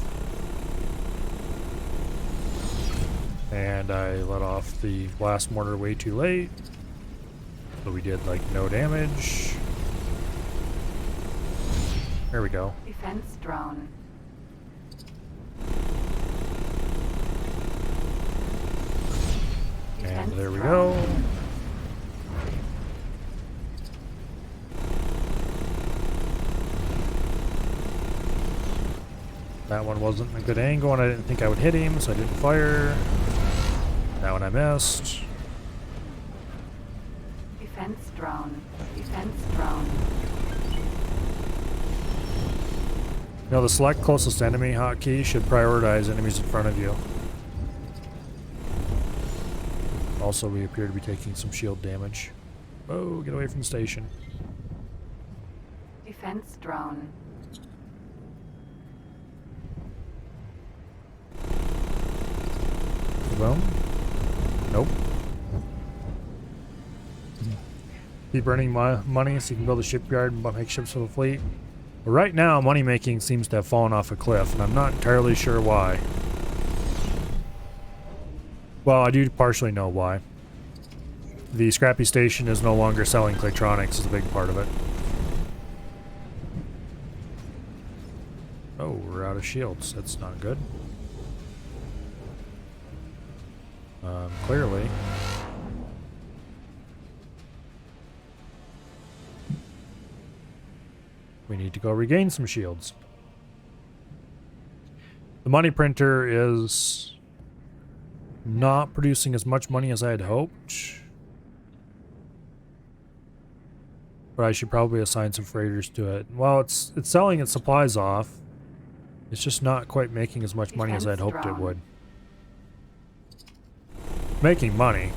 Speaker 1: And I let off the blast mortar way too late. So we did like no damage. There we go.
Speaker 2: Defense drone.
Speaker 1: And
Speaker 2: Defense
Speaker 1: there we
Speaker 2: drone.
Speaker 1: go. That one wasn't a good angle and I didn't think I would hit him, so I didn't fire. That one I missed.
Speaker 2: Defense drone. Defense drone.
Speaker 1: You know, the select closest enemy hotkey should prioritize enemies in front of you. Also, we appear to be taking some shield damage. Oh, get away from the station.
Speaker 2: Defense drone.
Speaker 1: Boom. Nope. Keep earning money so you can build a shipyard and make ships for the fleet. But right now, money making seems to have fallen off a cliff, and I'm not entirely sure why. Well, I do partially know why. The scrappy station is no longer selling Claytronics is a big part of it. Oh, we're out of shields. That's not good. Clearly. We need to go regain some shields. The money printer is not producing as much money as I had hoped. But I should probably assign some freighters to it. Well, it's selling its supplies off. It's just not quite making as much money as I had hoped it would. Making money.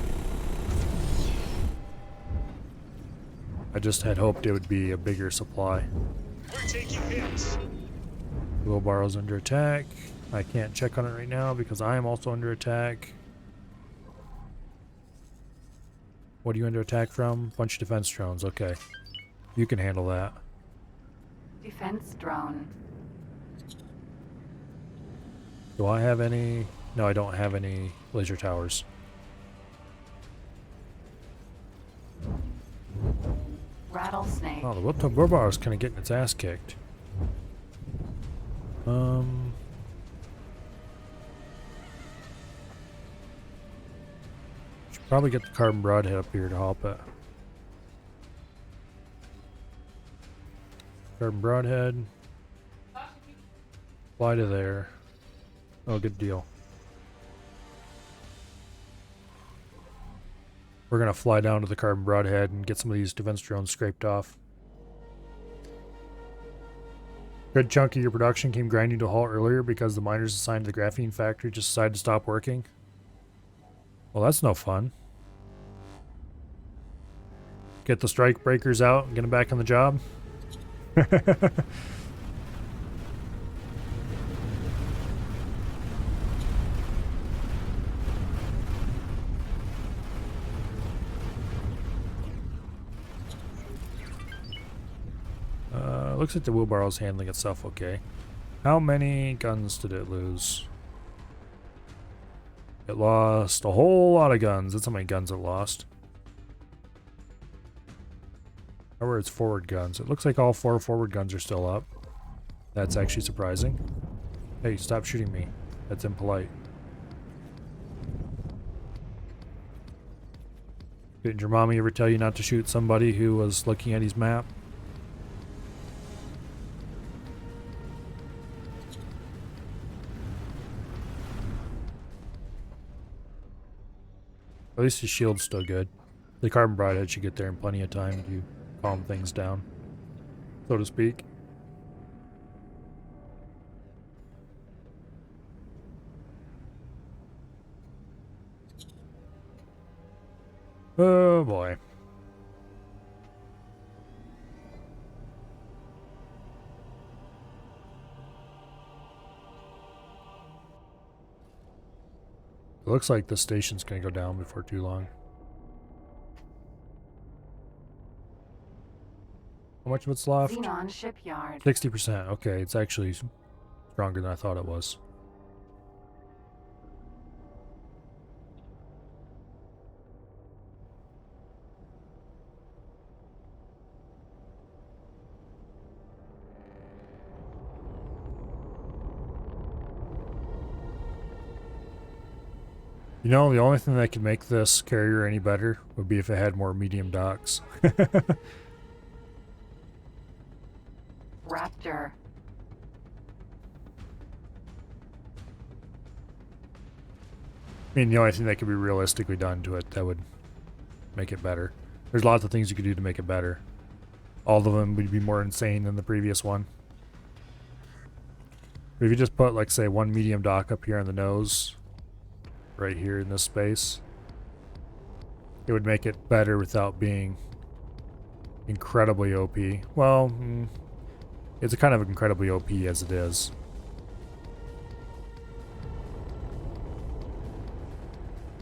Speaker 1: I just had hoped it would be a bigger supply.
Speaker 3: We're taking hits.
Speaker 1: Wheelbarrow's under attack. I can't check on it right now because I am also under attack. What are you under attack from? Bunch of defense drones. Okay. You can handle that.
Speaker 2: Defense drone.
Speaker 1: Do I have any? No, I don't have any laser towers.
Speaker 2: Rattlesnake.
Speaker 1: Oh, the wheelbarrow is kind of getting its ass kicked. Should probably get the carbon broadhead up here to help it. Carbon broadhead. Fly to there. Oh, good deal. We're gonna fly down to the carbon broadhead and get some of these defense drones scraped off. Good chunk of your production came grinding to a halt earlier because the miners assigned to the graphene factory just decided to stop working. Well, that's no fun. Get the strike breakers out and get them back on the job. Looks like the wheelbarrow's handling itself okay. How many guns did it lose? It lost a whole lot of guns. That's how many guns it lost. How are its forward guns? It looks like all 4 forward guns are still up. That's actually surprising. Hey, stop shooting me. That's impolite. Didn't your mommy ever tell you not to shoot somebody who was looking at his map? At least his shield's still good. The carbon broadhead should get there in plenty of time to calm things down, so to speak. Oh boy. It looks like the station's gonna go down before too long. How much of it's left?
Speaker 2: Xenon shipyard.
Speaker 1: 60%. Okay, it's actually stronger than I thought it was. You know, the only thing that could make this carrier any better would be if it had more medium docks.
Speaker 2: Raptor.
Speaker 1: I mean, the only thing that could be realistically done to it that would make it better. There's lots of things you could do to make it better. All of them would be more insane than the previous one. But if you just put, like, say, one medium dock up here on the nose, right here in this space, it would make it better without being incredibly OP. Well, it's a kind of incredibly OP as it is.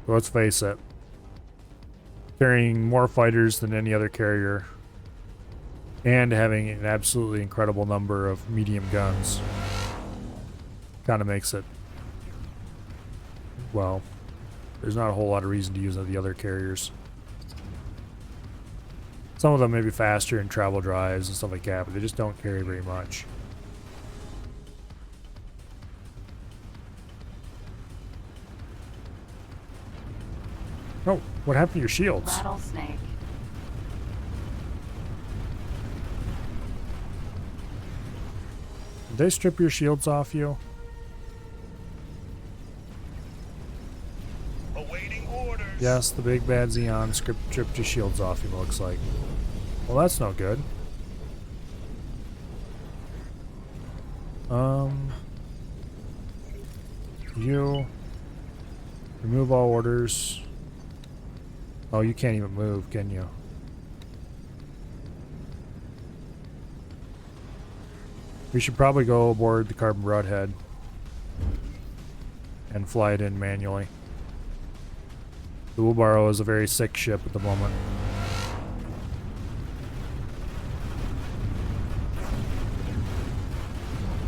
Speaker 1: But let's face it, carrying more fighters than any other carrier and having an absolutely incredible number of medium guns kind of makes it, well, there's not a whole lot of reason to use the other carriers. Some of them may be faster in travel drives and stuff like that, but they just don't carry very much. Oh, what happened to your shields?
Speaker 2: Rattlesnake.
Speaker 1: Did they strip your shields off you?
Speaker 3: Awaiting orders.
Speaker 1: Yes, the big bad Xenon stripped your shields off you, looks like. Well, that's no good. You remove all orders. Oh, you can't even move, can you? We should probably go aboard the carbon broadhead and fly it in manually. The wheelbarrow is a very sick ship at the moment.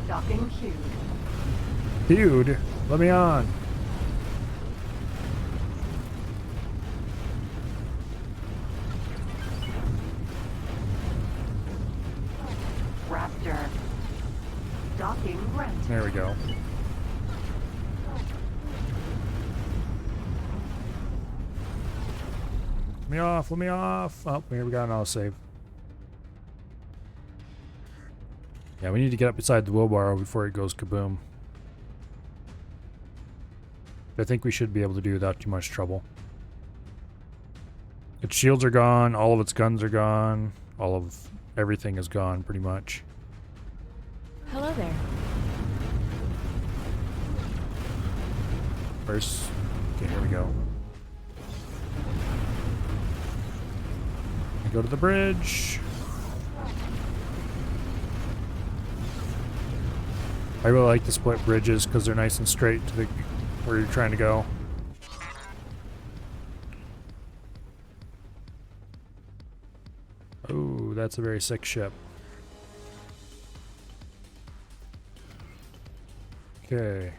Speaker 2: Docking queued.
Speaker 1: Dude, let me on.
Speaker 2: Raptor. Docking granted.
Speaker 1: There we go. Let me off, let me off. Oh, here we got an auto save. Yeah, we need to get up beside the wheelbarrow before it goes kaboom. I think we should be able to do without too much trouble. Its shields are gone, all of its guns are gone, all of everything is gone pretty much.
Speaker 5: Hello there.
Speaker 1: First, okay, here we go. Go to the bridge. I really like the split bridges because they're nice and straight to the where you're trying to go. Oh, that's a very sick ship. Okay.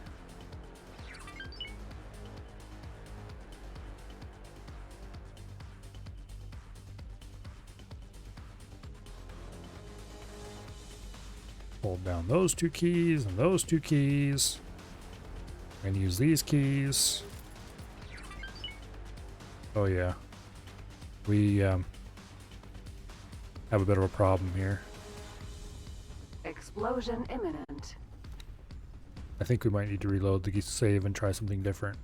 Speaker 1: Hold down those two keys and those two keys. And use these keys. Oh yeah. We have a bit of a problem here.
Speaker 2: Explosion imminent.
Speaker 1: I think we might need to reload the save and try something different.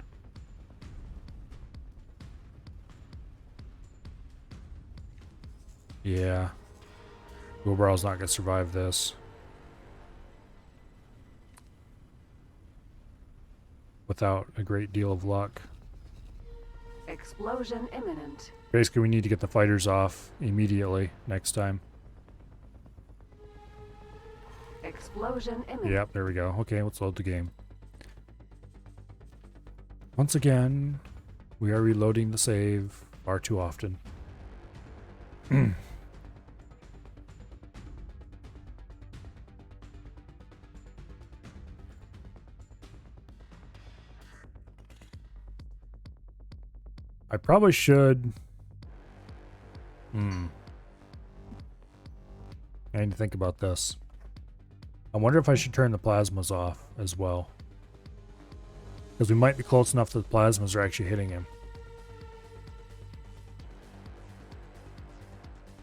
Speaker 1: Yeah. Wheelbarrow's not going to survive this. Without a great deal of luck.
Speaker 2: Explosion imminent.
Speaker 1: Basically, we need to get the fighters off immediately next time.
Speaker 2: Explosion imminent.
Speaker 1: Yep, there we go. Okay, let's load the game. Once again, we are reloading the save far too often. I probably should... I need to think about this. I wonder if I should turn the plasmas off as well. Because we might be close enough that the plasmas are actually hitting him.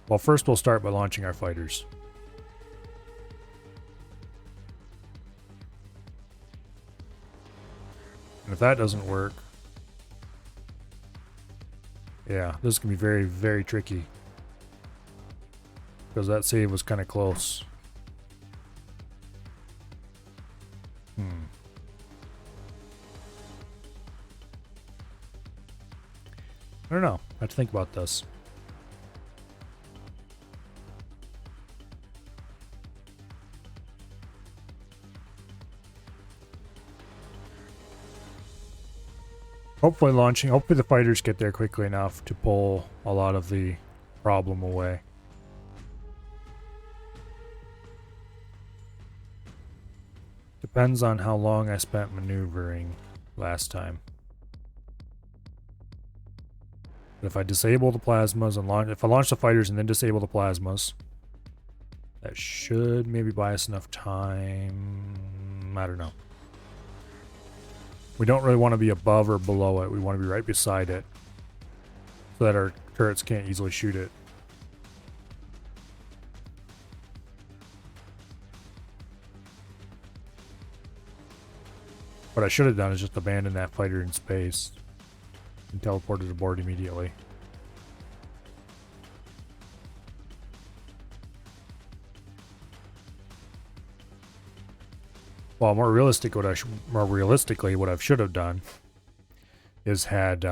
Speaker 1: Well, first we'll start by launching our fighters. And if that doesn't work... Yeah, this is going to be very, very tricky. Because that save was kind of close. I don't know. I have to think about this. Hopefully the fighters get there quickly enough to pull a lot of the problem away. Depends on how long I spent maneuvering last time. But if I disable the plasmas and if I launch the fighters and then disable the plasmas, that should maybe buy us enough time. I don't know. We don't really want to be above or below it. We want to be right beside it so that our turrets can't easily shoot it. What I should have done is just abandon that fighter in space and teleported aboard immediately. Well, more realistically, what I should have done is had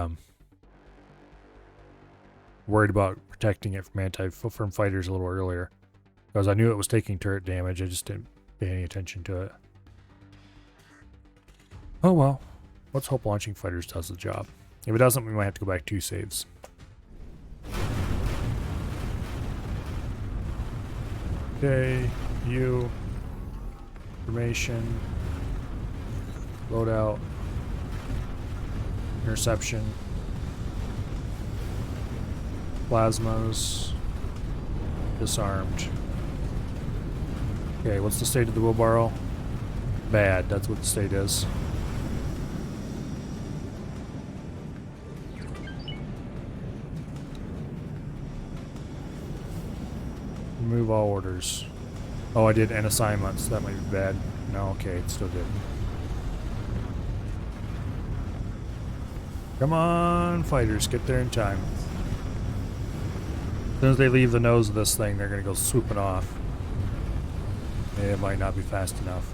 Speaker 1: worried about protecting it from fighters a little earlier, because I knew it was taking turret damage. I just didn't pay any attention to it. Oh well, let's hope launching fighters does the job. If it doesn't, we might have to go back 2 saves. Okay, information, loadout, interception, plasmas, disarmed. Okay, what's the state of the wheelbarrow? Bad, that's what the state is. Remove all orders. Oh, I did end assignments. That might be bad. No, okay, it still did. Come on, fighters, get there in time. As soon as they leave the nose of this thing, they're going to go swooping off. It might not be fast enough.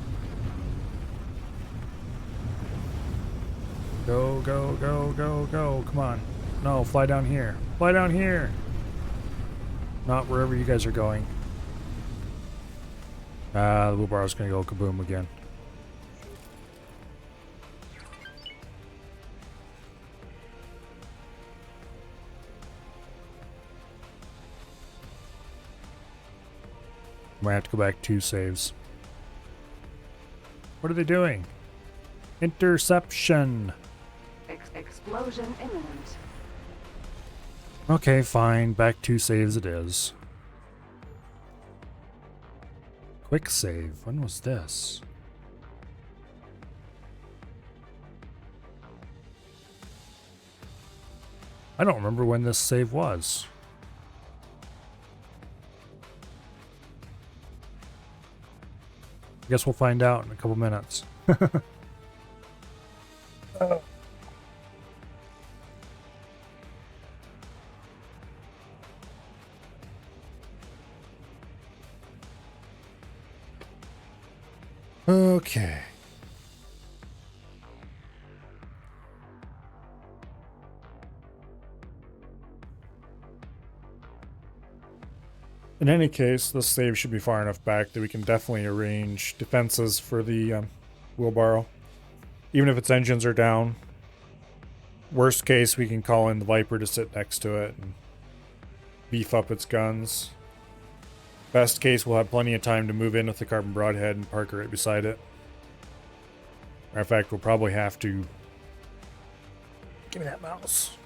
Speaker 1: Go, go, go, go, go. Come on. No, fly down here. Fly down here. Not wherever you guys are going. The wheelbarrow's going to go kaboom again. Might have to go back 2 saves. What are they doing? Interception!
Speaker 2: Explosion imminent.
Speaker 1: Okay, fine. Back 2 saves it is. Quick save. When was this? I don't remember when this save was. I guess we'll find out in a couple minutes. Okay. In any case, this save should be far enough back that we can definitely arrange defenses for the wheelbarrow. Even if its engines are down. Worst case, we can call in the Viper to sit next to it and beef up its guns. Best case, we'll have plenty of time to move in with the carbon broadhead and park right beside it. Matter of fact, we'll probably have to... Give me that mouse.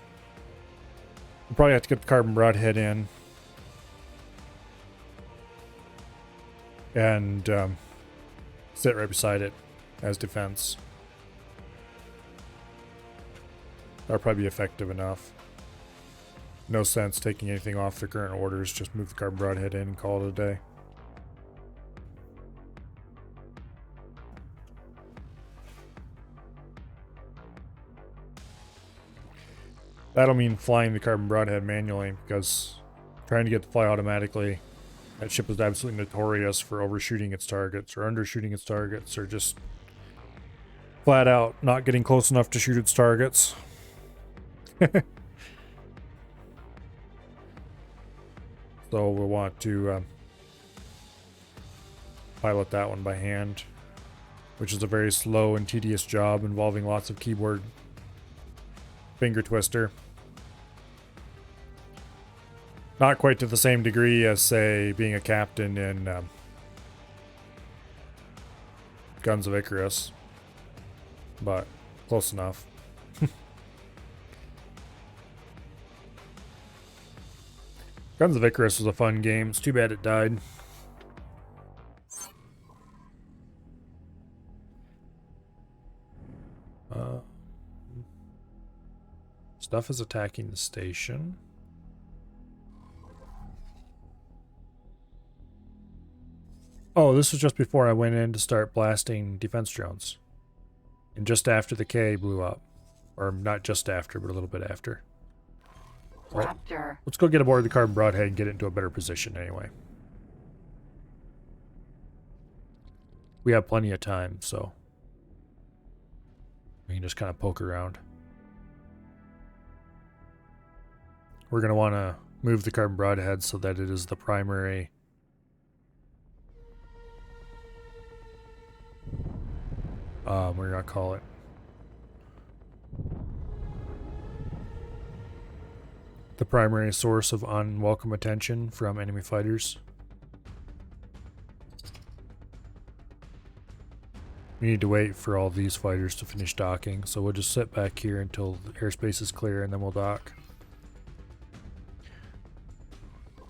Speaker 1: We'll probably have to get the carbon broadhead in. And sit right beside it as defense. That'll probably be effective enough. No sense taking anything off the current orders, just move the carbon broadhead in and call it a day. That'll mean flying the carbon broadhead manually, because trying to get to fly automatically, that ship is absolutely notorious for overshooting its targets or undershooting its targets or just flat out not getting close enough to shoot its targets. So we'll want to pilot that one by hand, which is a very slow and tedious job involving lots of keyboard finger twister. Not quite to the same degree as, say, being a captain in Guns of Icarus, but close enough. Guns of Icarus was a fun game. It's too bad it died. Stuff is attacking the station. Oh, this was just before I went in to start blasting defense drones. And just after the K blew up. Or not just after, but a little bit after.
Speaker 2: Raptor.
Speaker 1: Let's go get aboard the carbon broadhead and get it into a better position anyway. We have plenty of time, so we can just kind of poke around. We're going to want to move the carbon broadhead so that it is the primary we're going to call it the primary source of unwelcome attention from enemy fighters. We need to wait for all these fighters to finish docking, so we'll just sit back here until the airspace is clear and then we'll dock.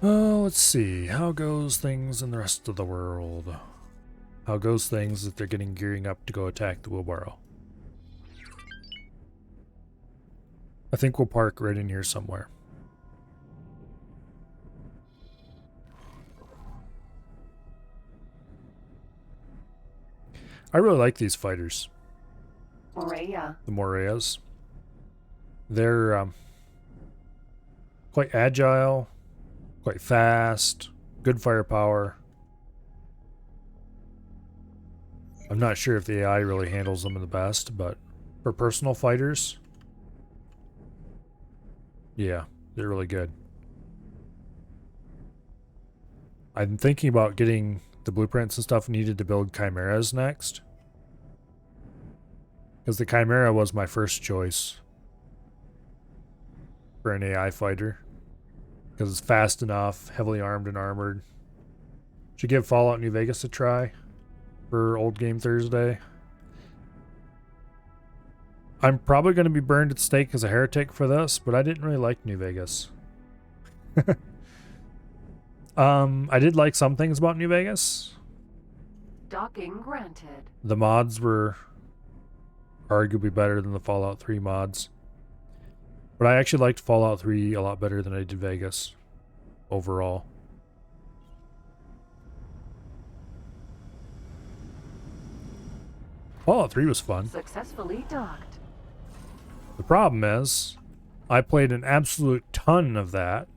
Speaker 1: Oh, let's see. How goes things in the rest of the world? How goes things if they're gearing up to go attack the wheelbarrow? I think we'll park right in here somewhere. I really like these fighters.
Speaker 2: Morea.
Speaker 1: The Moreas. They're quite agile, quite fast, good firepower. I'm not sure if the AI really handles them the best, but for personal fighters, yeah, they're really good. I'm thinking about getting the blueprints and stuff needed to build chimeras next. Because the chimera was my first choice for an AI fighter. Because it's fast enough, heavily armed and armored. Should give Fallout New Vegas a try for Old Game Thursday. I'm probably going to be burned at stake as a heretic for this, but I didn't really like New Vegas. I did like some things about New Vegas.
Speaker 2: Docking granted.
Speaker 1: The mods were arguably better than the Fallout 3 mods. But I actually liked Fallout 3 a lot better than I did Vegas overall. Fallout 3 was fun.
Speaker 2: Successfully docked.
Speaker 1: The problem is, I played an absolute ton of that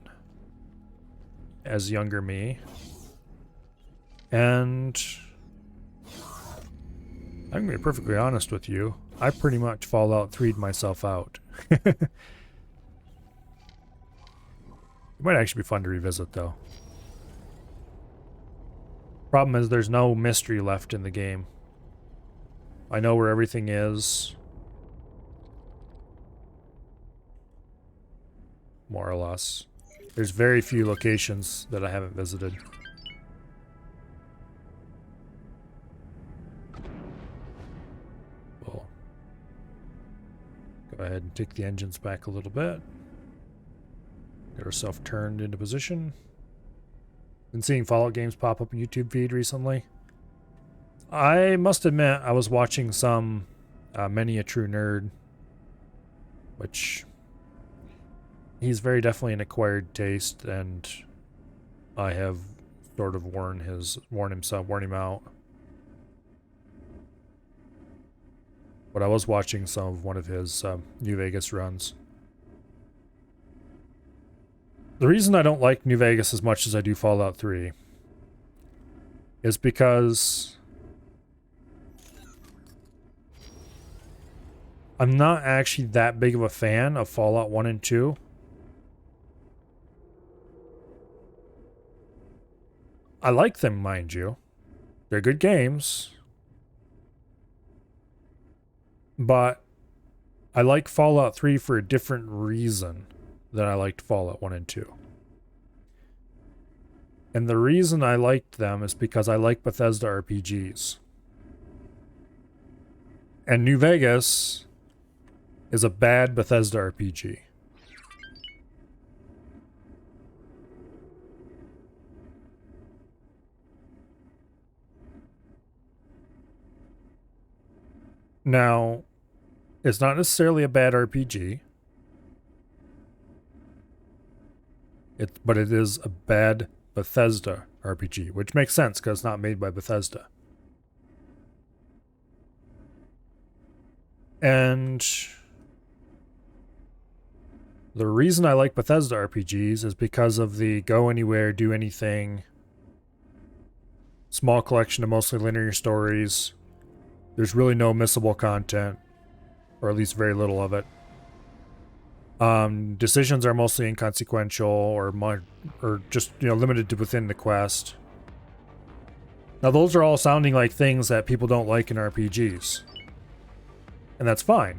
Speaker 1: as younger me. And I'm going to be perfectly honest with you. I pretty much Fallout 3'd myself out. It might actually be fun to revisit, though. Problem is, there's no mystery left in the game. I know where everything is. More or less. There's very few locations that I haven't visited. We'll go ahead and take the engines back a little bit. Get ourselves turned into position. Been seeing Fallout games pop up in YouTube feed recently. I must admit, I was watching some Many a True Nerd, which he's very definitely an acquired taste, and I have sort of worn him out. But I was watching some of one of his New Vegas runs. The reason I don't like New Vegas as much as I do Fallout 3 is because I'm not actually that big of a fan of Fallout 1 and 2. I like them, mind you. They're good games. But I like Fallout 3 for a different reason than I liked Fallout 1 and 2. And the reason I liked them is because I like Bethesda RPGs. And New Vegas is a bad Bethesda RPG. Now, it's not necessarily a bad RPG. But it is a bad Bethesda RPG, which makes sense because it's not made by Bethesda. And the reason I like Bethesda RPGs is because of the go anywhere, do anything, small collection of mostly linear stories. There's really no missable content, or at least very little of it. Decisions are mostly inconsequential or just, limited to within the quest. Now, those are all sounding like things that people don't like in RPGs. And that's fine.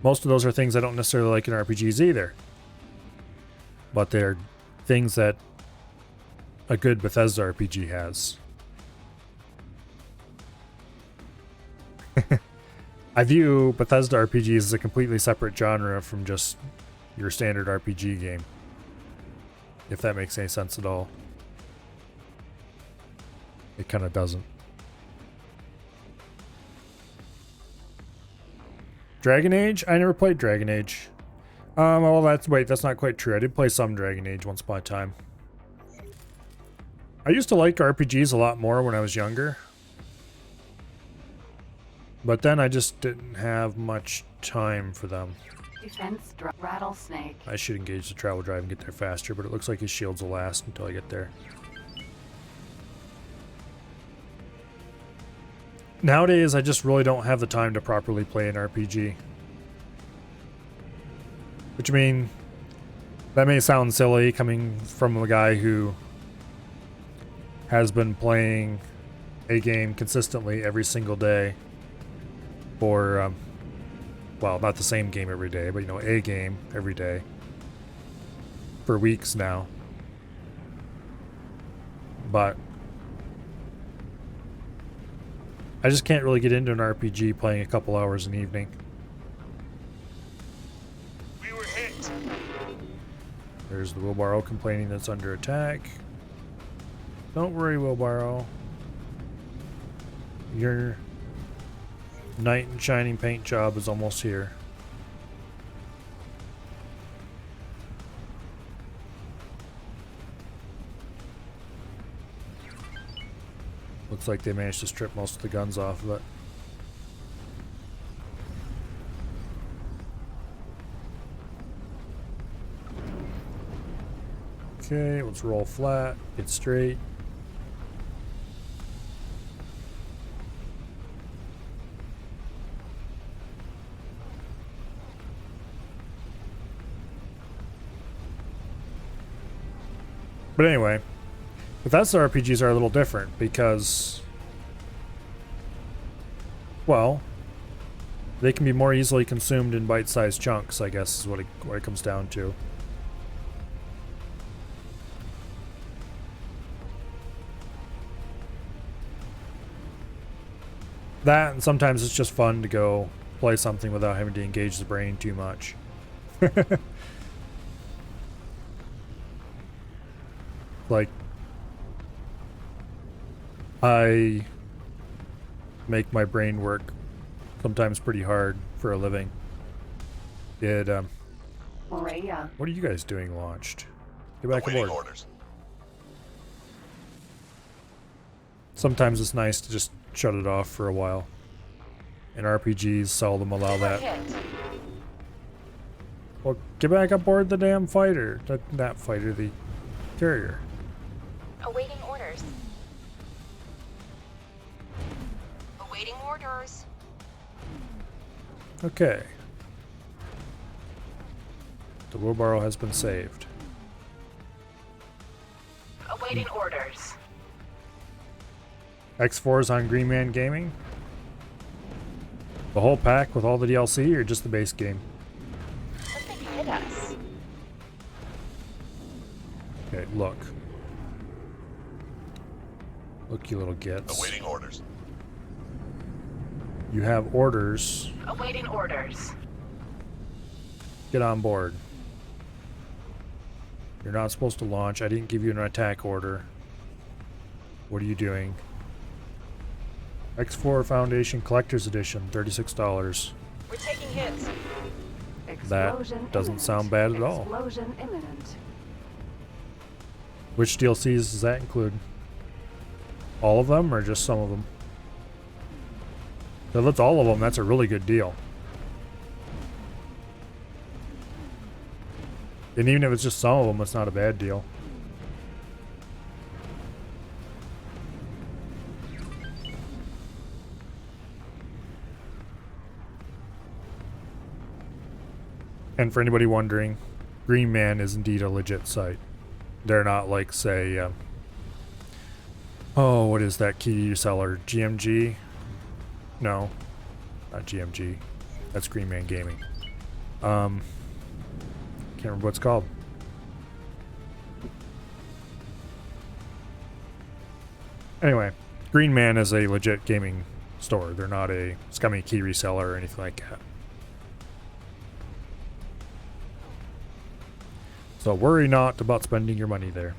Speaker 1: Most of those are things I don't necessarily like in RPGs either. But they're things that a good Bethesda RPG has. I view Bethesda RPGs as a completely separate genre from just your standard RPG game. If that makes any sense at all. It kind of doesn't. Dragon Age? I never played Dragon Age. Well, that's not quite true. I did play some Dragon Age once upon a time. I used to like RPGs a lot more when I was younger. But then I just didn't have much time for them.
Speaker 2: Defense rattlesnake.
Speaker 1: I should engage the travel drive and get there faster, but it looks like his shields will last until I get there. Nowadays, I just really don't have the time to properly play an RPG. Which, I mean, that may sound silly coming from a guy who has been playing a game consistently every single day for, well, not the same game every day, but, a game every day for weeks now. But I just can't really get into an RPG playing a couple hours an evening.
Speaker 3: We were hit.
Speaker 1: There's the wheelbarrow complaining that's under attack. Don't worry, wheelbarrow. Your knight in shining paint job is almost here. Looks like they managed to strip most of the guns off of it. Okay, let's roll flat, get straight. But anyway, Bethesda RPGs are a little different because, well, they can be more easily consumed in bite-sized chunks, I guess is what it comes down to. That, and sometimes it's just fun to go play something without having to engage the brain too much. Like, I make my brain work sometimes pretty hard for a living.
Speaker 2: Maria.
Speaker 1: What are you guys doing launched? Get back aboard.
Speaker 3: Orders.
Speaker 1: Sometimes it's nice to just shut it off for a while. And RPGs seldom allow that. Well, get back aboard the damn fighter. That fighter, the carrier.
Speaker 4: Awaiting orders. Awaiting orders.
Speaker 1: Okay. The wheelbarrow has been saved.
Speaker 2: Awaiting orders.
Speaker 1: X4's on Green Man Gaming? The whole pack with all the DLC or just the base game?
Speaker 4: Something hit us.
Speaker 1: Okay, look. Look, you little gits.
Speaker 3: Awaiting orders.
Speaker 1: You have orders.
Speaker 2: Awaiting orders.
Speaker 1: Get on board. You're not supposed to launch. I didn't give you an attack order. What are you doing? X4 Foundation Collector's Edition, $36.
Speaker 4: We're taking hits.
Speaker 2: Explosion
Speaker 1: doesn't
Speaker 2: imminent.
Speaker 1: sound bad at all.
Speaker 2: Explosion imminent.
Speaker 1: Which DLCs does that include? All of them or just some of them? If it's all of them, that's a really good deal. And even if it's just some of them, it's not a bad deal. And for anybody wondering, Green Man is indeed a legit site. They're not like, say, oh, what is that key seller? GMG? No, not GMG. That's Green Man Gaming. Can't remember what it's called. Anyway, Green Man is a legit gaming store. They're not a scummy key reseller or anything like that. So worry not about spending your money there.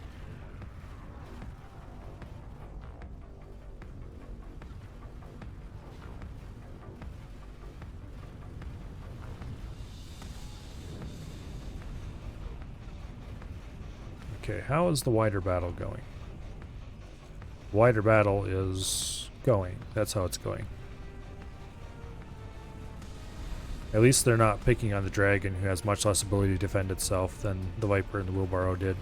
Speaker 1: Okay, how is the wider battle going? Wider battle is going. That's how it's going. At least they're not picking on the dragon, who has much less ability to defend itself than the Viper and the wheelbarrow did.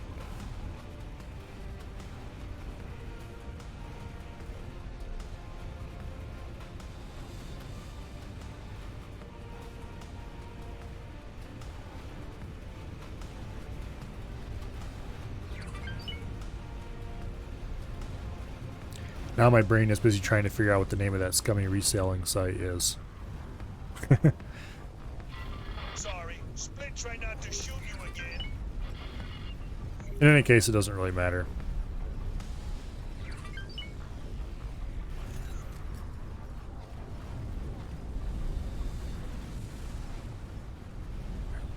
Speaker 1: Now my brain is busy trying to figure out what the name of that scummy reselling site is.
Speaker 3: Sorry. Split try not to shoot you again.
Speaker 1: In any case, it doesn't really matter.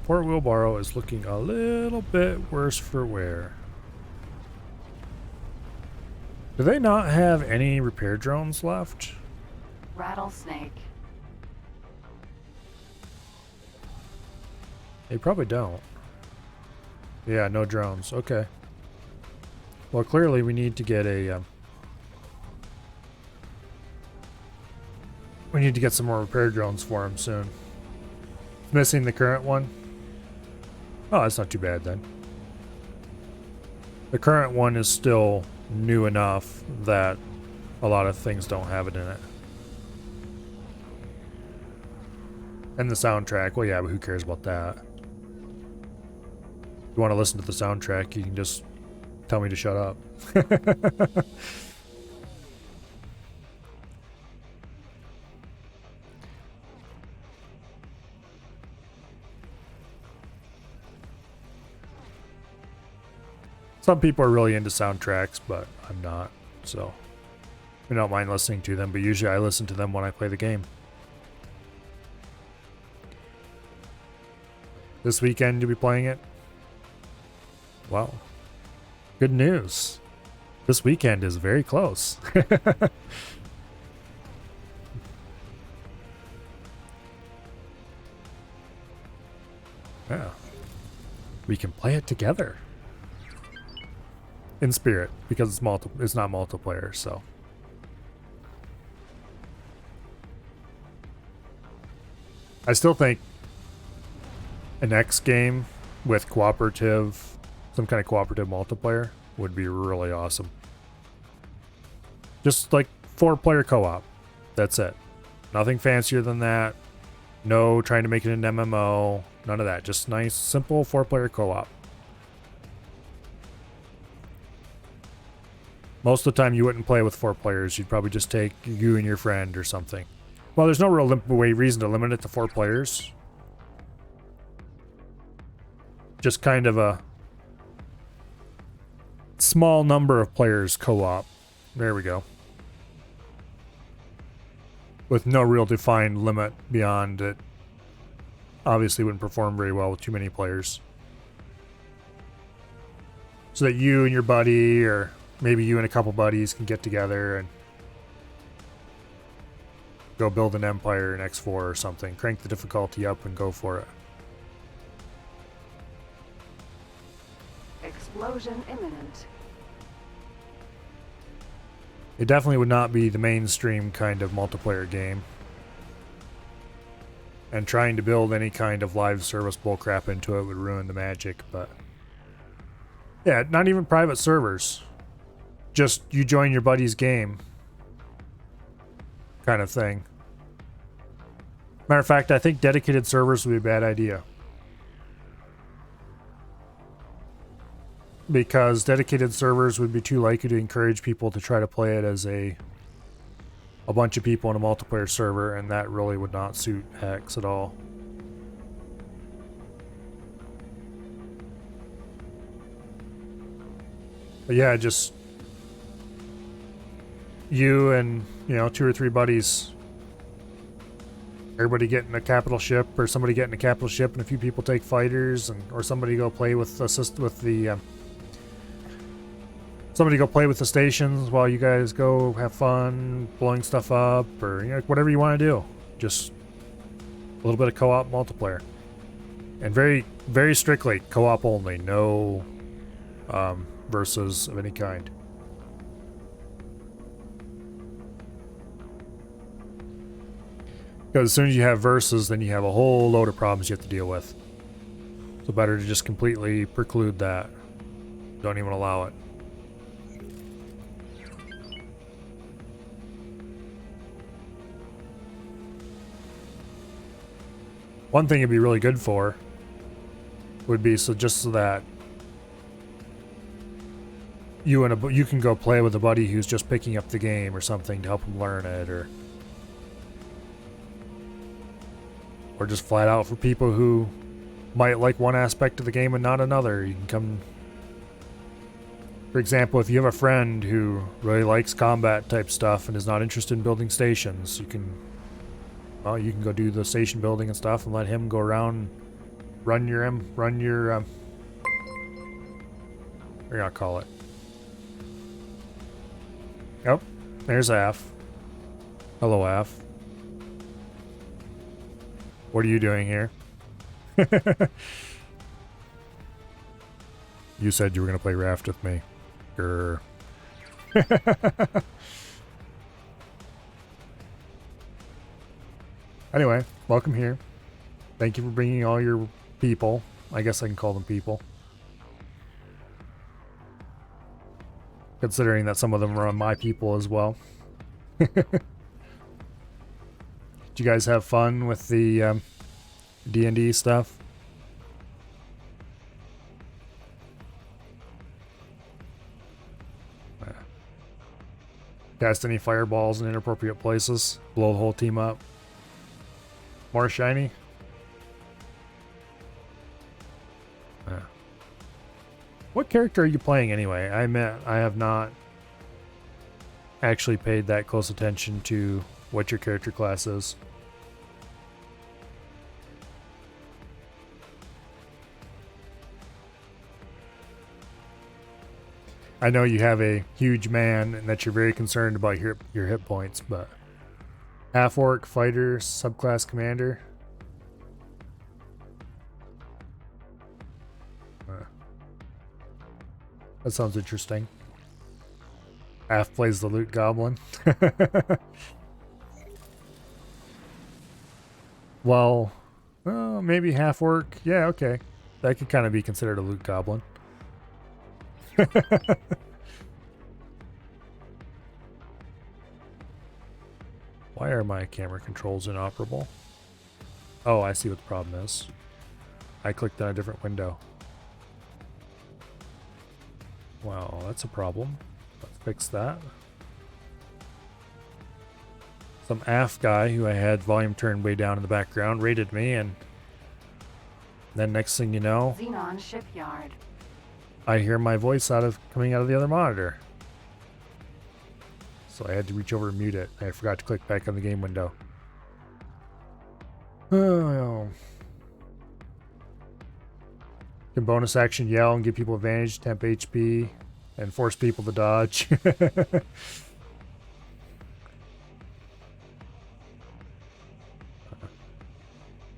Speaker 1: Poor wheelbarrow is looking a little bit worse for wear. Do they not have any repair drones left?
Speaker 2: Rattlesnake.
Speaker 1: They probably don't. Yeah, no drones. Okay. Well, clearly we need to get a... we need to get some more repair drones for him soon. Missing the current one. Oh, that's not too bad then. The current one is still new enough that a lot of things don't have it in it. And the soundtrack, well, yeah, but who cares about that? If you want to listen to the soundtrack, you can just tell me to shut up. Some people are really into soundtracks, but I'm not, so I don't mind listening to them, but usually I listen to them when I play the game. This weekend you'll be playing it? Wow. Good news. This weekend is very close. Yeah. We can play it together. In spirit, because it's not multiplayer, so. I still think an X game with cooperative, some kind of cooperative multiplayer would be really awesome. Just like 4-player co-op. That's it. Nothing fancier than that. No trying to make it an MMO. None of that. Just nice, simple 4-player co-op. Most of the time you wouldn't play with 4 players. You'd probably just take you and your friend or something. Well, there's no real reason to limit it to 4 players. Just kind of a small number of players co-op. There we go. With no real defined limit beyond it. Obviously wouldn't perform very well with too many players. So that you and your buddy, or maybe you and a couple buddies, can get together and go build an empire in X4 or something. Crank the difficulty up and go for it.
Speaker 2: Explosion imminent.
Speaker 1: It definitely would not be the mainstream kind of multiplayer game. And trying to build any kind of live service bullcrap into it would ruin the magic, but... yeah, not even private servers. Just you join your buddy's game. Kind of thing. Matter of fact, I think dedicated servers would be a bad idea. Because dedicated servers would be too likely to encourage people to try to play it as a bunch of people in a multiplayer server, and that really would not suit Hex at all. But yeah, just you and, 2 or 3 buddies. Everybody get in a capital ship, or somebody get in a capital ship, and a few people take fighters, or somebody go play with the somebody go play with the stations while you guys go have fun blowing stuff up, or whatever you want to do. Just a little bit of co-op multiplayer, and very, very strictly co-op only. No versus of any kind. Because as soon as you have versus, then you have a whole load of problems you have to deal with. So better to just completely preclude that. Don't even allow it. One thing it'd be really good for would be so that you can go play with a buddy who's just picking up the game or something to help him learn it, or just flat out for people who might like one aspect of the game and not another. You can come, for example, if you have a friend who really likes combat type stuff and is not interested in building stations, you can go do the station building and stuff and let him go around, run your what do you call it? Oh, there's Af. Hello, Af. What are you doing here? You said you were going to play Raft with me. Grr. Anyway, welcome here. Thank you for bringing all your people. I guess I can call them people. Considering that some of them are my people as well. Did you guys have fun with the D&D stuff? Cast any fireballs in inappropriate places? Blow the whole team up? More shiny? What character are you playing anyway? I have not actually paid that close attention to what your character class is. I know you have a huge man and that you're very concerned about your hit points, but half-orc, fighter, subclass commander. That sounds interesting. Af plays the loot goblin. Well, maybe half-orc. Yeah, okay. That could kind of be considered a loot goblin. Why are my camera controls inoperable? Oh, I see what the problem is. I clicked on a different window. Well, that's a problem. Let's fix that. Some AF guy who I had volume turned way down in the background raided me, and then next thing you know,
Speaker 2: Xenon shipyard.
Speaker 1: I hear my voice coming out of the other monitor. So I had to reach over and mute it. I forgot to click back on the game window. Oh. Can bonus action yell and give people advantage, temp HP, and force people to dodge.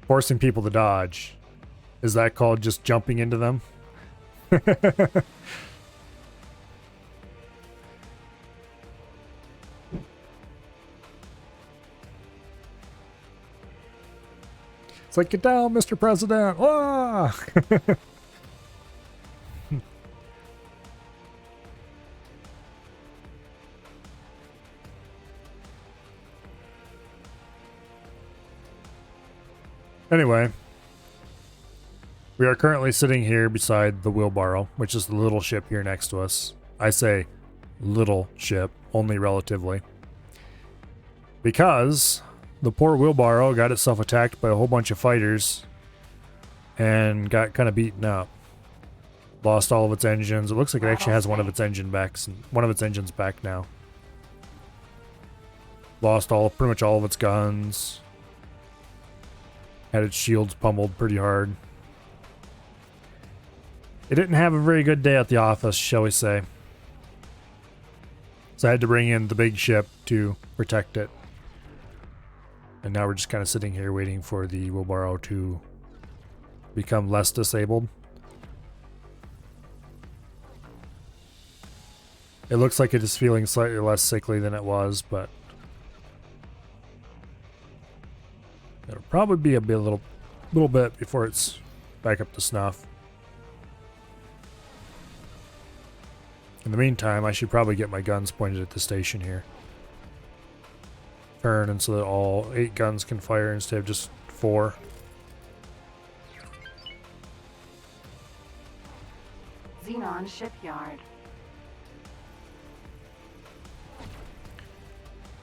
Speaker 1: Forcing people to dodge. Is that called just jumping into them? It's like, get down, Mr. President! Ah! Anyway, we are currently sitting here beside the wheelbarrow, which is the little ship here next to us. I say little ship, only relatively. Because the poor wheelbarrow got itself attacked by a whole bunch of fighters and got kind of beaten up. Lost all of its engines. It looks like it actually has one of its engines back now. Lost pretty much all of its guns. Had its shields pummeled pretty hard. It didn't have a very good day at the office, shall we say. So I had to bring in the big ship to protect it. And now we're just kind of sitting here waiting for the wheelbarrow to become less disabled. It looks like it is feeling slightly less sickly than it was, but it'll probably be a little bit before it's back up to snuff. In the meantime, I should probably get my guns pointed at the station here. Turn, and so that all 8 guns can fire instead of just 4.
Speaker 2: Xenon shipyard.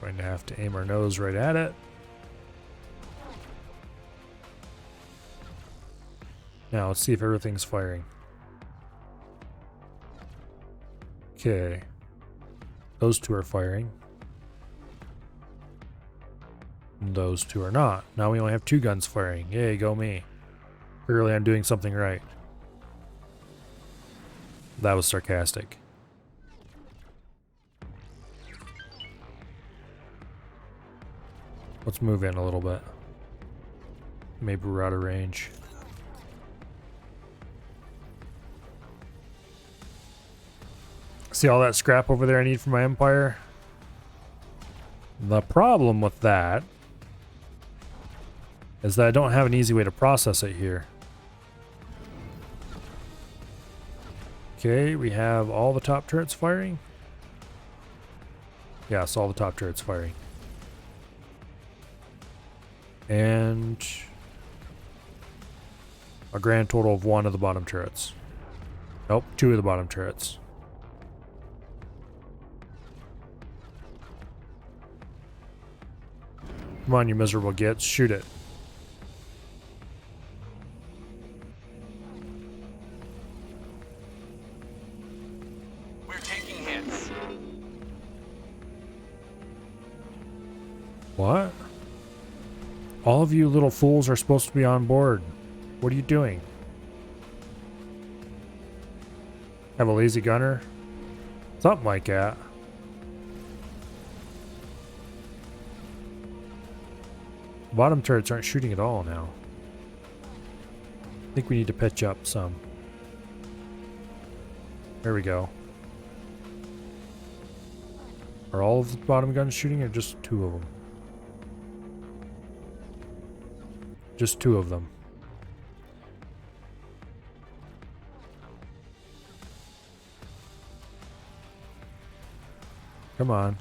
Speaker 1: Going to have to aim our nose right at it. Now let's see if everything's firing. Okay. Those 2 are firing. And those 2 are not. Now we only have 2 guns firing. Yay, go me. Clearly I'm doing something right. That was sarcastic. Let's move in a little bit. Maybe we're out of range. See all that scrap over there I need for my empire? The problem with that is that I don't have an easy way to process it here. Okay, we have all the top turrets firing. Yes, all the top turrets firing. And a grand total of 1 of the bottom turrets. Nope, 2 of the bottom turrets. Come on, you miserable gits, shoot it.
Speaker 3: We're taking hits.
Speaker 1: What? All of you little fools are supposed to be on board. What are you doing? Have a lazy gunner? Something like that. Bottom turrets aren't shooting at all now. I think we need to pitch up some. There we go. Are all of the bottom guns shooting or just 2 of them? Just 2 of them. Come on.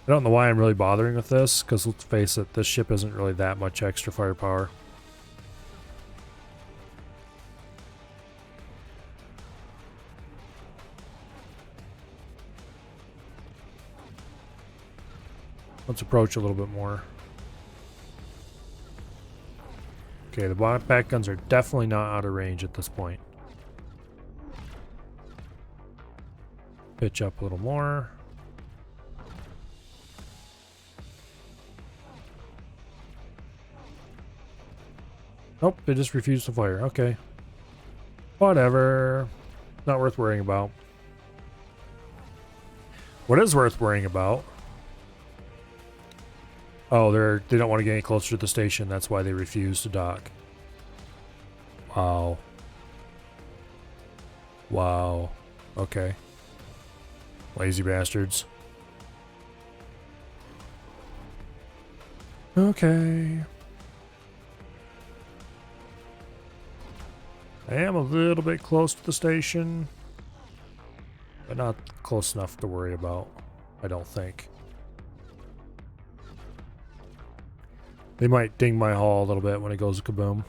Speaker 1: I don't know why I'm really bothering with this, because let's face it, this ship isn't really that much extra firepower. Let's approach a little bit more. Okay, the back guns are definitely not out of range at this point. Pitch up a little more. Nope, they just refused to fire. Okay. Whatever. Not worth worrying about. What is worth worrying about? Oh, they don't want to get any closer to the station. That's why they refuse to dock. Wow. Wow. Okay. Lazy bastards. Okay. I am a little bit close to the station, but not close enough to worry about, I don't think. They might ding my hull a little bit when it goes kaboom.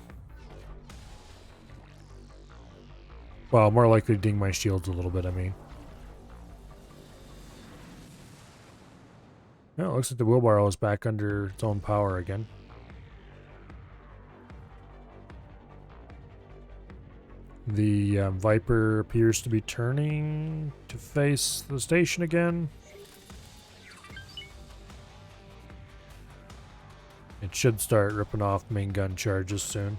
Speaker 1: Well, more likely to ding my shields a little bit, I mean. Yeah, it looks like the wheelbarrow is back under its own power again. The Viper appears to be turning to face the station again. It should start ripping off main gun charges soon.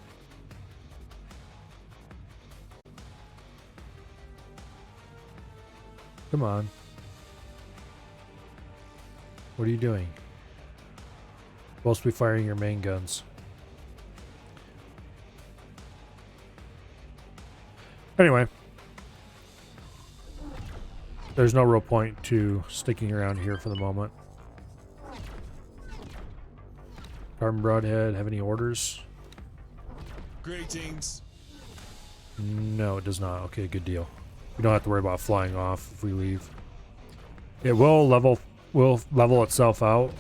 Speaker 1: Come on. What are you doing? Supposed to be firing your main guns. Anyway. There's no real point to sticking around here for the moment. Carbon Broadhead, have any orders?
Speaker 3: Greetings.
Speaker 1: No, it does not. Okay, good deal. We don't have to worry about flying off if we leave. It will level itself out.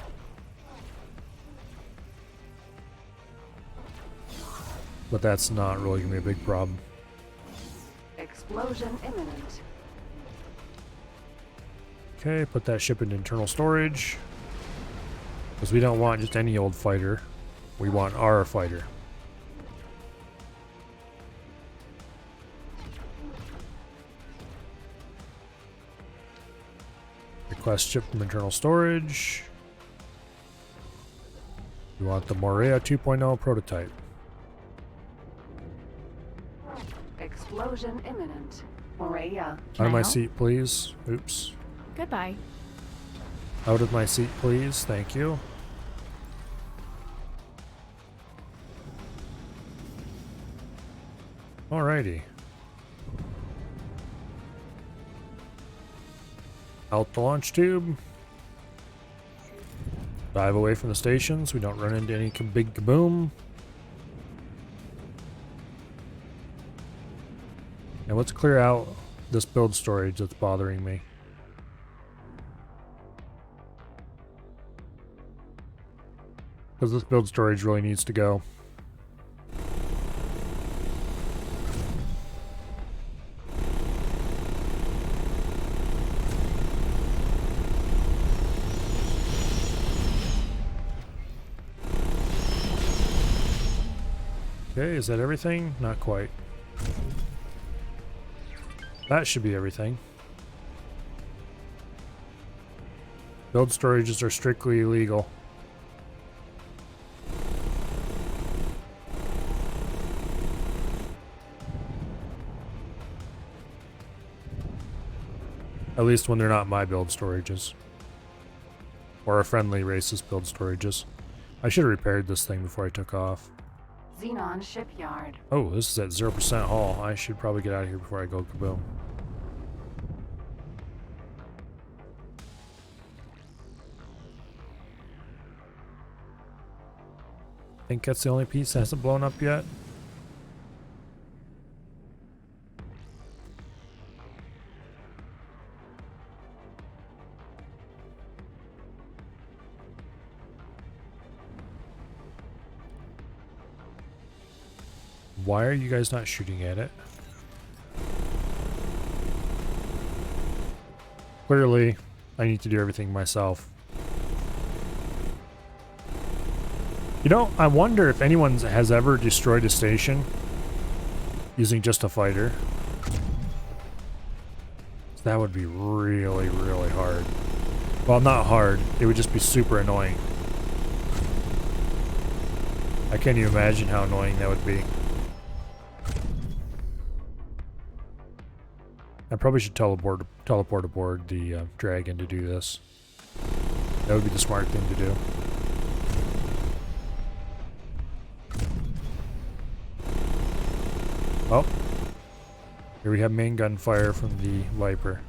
Speaker 1: But that's not really going to be a big problem.
Speaker 2: Explosion imminent.
Speaker 1: Okay, put that ship in internal storage. Because we don't want just any old fighter. We want our fighter. Request ship from internal storage. We want the Morea 2.0 prototype.
Speaker 2: Explosion imminent. Morea.
Speaker 1: Out of my
Speaker 5: I help?
Speaker 1: seat, please. Oops.
Speaker 5: Goodbye.
Speaker 1: Out of my seat, please. Thank you. Alrighty. Out the launch tube. Dive away from the station so we don't run into any big kaboom. And let's clear out this build storage that's bothering me. Because this build storage really needs to go. Okay, is that everything? Not quite. That should be everything. Build storages are strictly illegal. At least when they're not my build storages. Or a friendly race's build storages. I should have repaired this thing before I took off.
Speaker 2: Xenon shipyard.
Speaker 1: Oh, this is at 0% hull. I should probably get out of here before I go kaboom. Think that's the only piece that hasn't blown up yet? Why are you guys not shooting at it? Clearly, I need to do everything myself. You know, I wonder if anyone has ever destroyed a station using just a fighter. That would be really, really hard. Well, not hard. It would just be super annoying. I can't even imagine how annoying that would be. I probably should teleport aboard the dragon to do this. That would be the smart thing to do. Oh, here we have main gun fire from the Viper.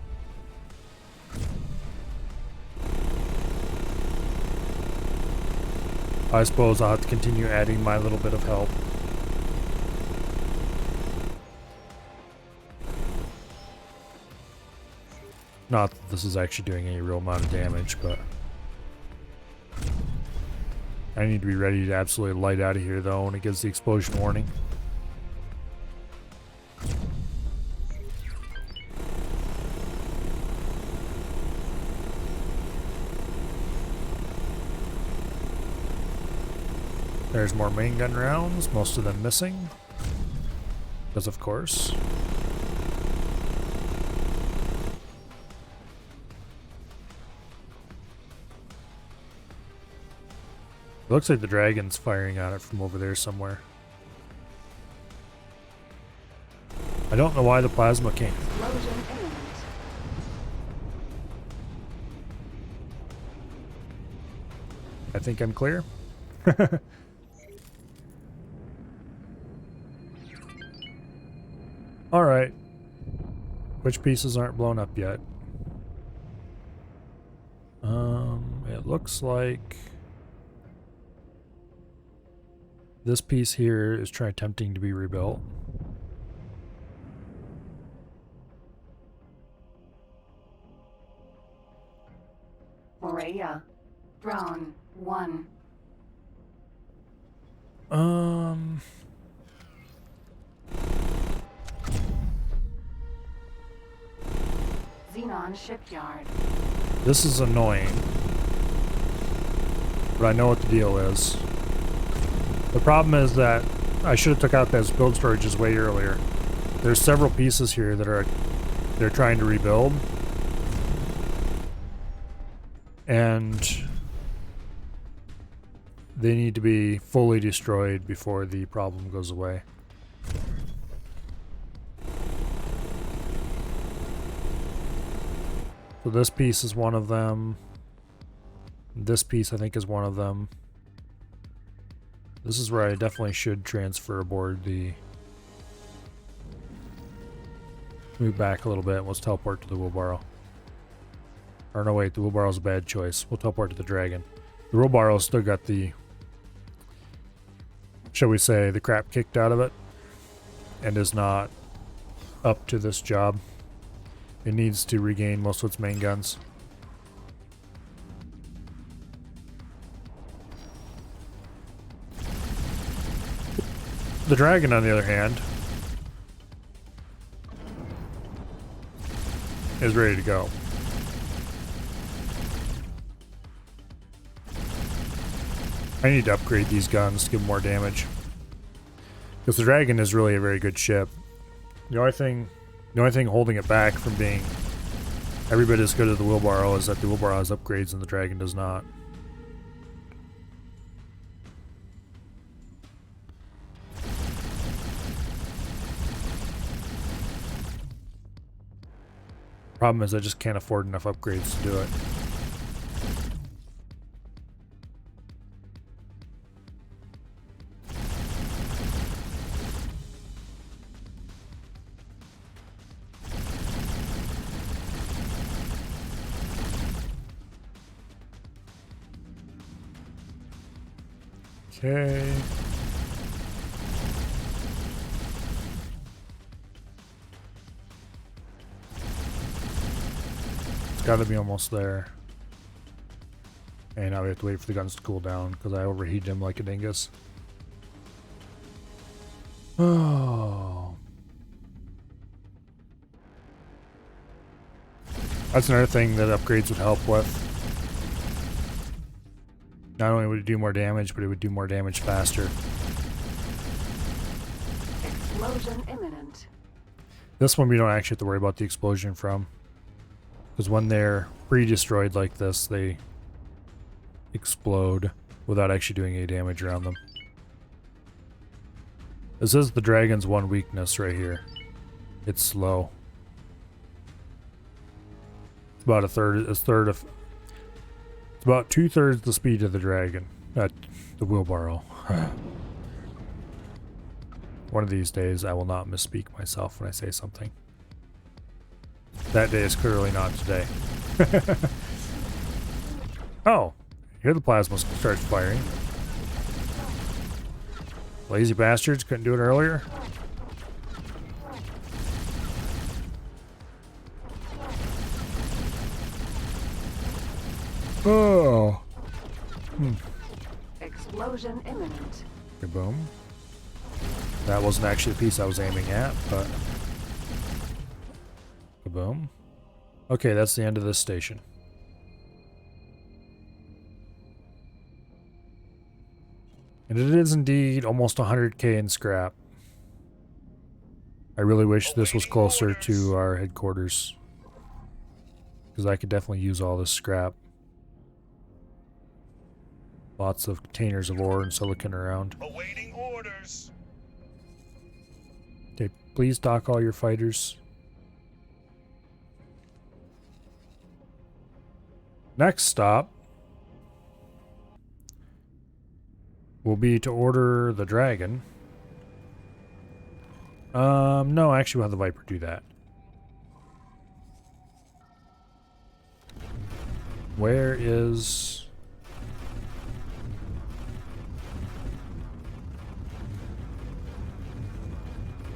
Speaker 1: I suppose I'll have to continue adding my little bit of help. Not that this is actually doing any real amount of damage, but I need to be ready to absolutely light out of here though when it gives the explosion warning. There's more main gun rounds, most of them missing. Because of course. It looks like the dragon's firing at it from over there somewhere. I don't know why the plasma came.
Speaker 2: Explosion imminent.
Speaker 1: I think I'm clear. Alright. Which pieces aren't blown up yet? It looks like this piece here is attempting to be rebuilt.
Speaker 2: Morea. Drone 1. Xenon shipyard.
Speaker 1: This is annoying. But I know what the deal is. The problem is that I should have took out those build storages way earlier. There's several pieces here that they're trying to rebuild. And they need to be fully destroyed before the problem goes away. So this piece is one of them. This piece, I think, is one of them. This is where I definitely should transfer aboard the... Move back a little bit. Let's teleport to the wheelbarrow. Or no, wait, the wheelbarrow's a bad choice. We'll teleport to the dragon. The wheelbarrow's still got the... Shall we say, the crap kicked out of it. And is not up to this job. It needs to regain most of its main guns. The dragon, on the other hand, is ready to go. I need to upgrade these guns to give more damage. Because the dragon is really a very good ship. The only thing holding it back from being every bit as good as the wheelbarrow is that the wheelbarrow has upgrades and the dragon does not. Problem is I just can't afford enough upgrades to do it. Okay. It's got to be almost there. And now we have to wait for the guns to cool down because I overheated them like a dingus. Oh. That's another thing that upgrades would help with. Not only would it do more damage, but it would do more damage faster.
Speaker 2: Explosion imminent.
Speaker 1: This one we don't actually have to worry about the explosion from. Because when they're pre-destroyed like this, they explode without actually doing any damage around them. This is the dragon's one weakness right here. It's slow. It's about it's about 2/3 the speed of the dragon. The wheelbarrow. One of these days I will not misspeak myself when I say something. That day is clearly not today. Oh, here the plasma starts firing. Lazy bastards, couldn't do it earlier. Oh.
Speaker 2: Explosion imminent.
Speaker 1: Kaboom. That wasn't actually the piece I was aiming at, but... Kaboom. Okay, that's the end of this station. And it is indeed almost 100k in scrap. I really wish this was closer to our headquarters. Because I could definitely use all this scrap. Lots of containers of ore and silicon around.
Speaker 3: Awaiting orders.
Speaker 1: Okay, please dock all your fighters. Next stop will be to order the dragon. No, actually we'll have the Viper do that. Where is...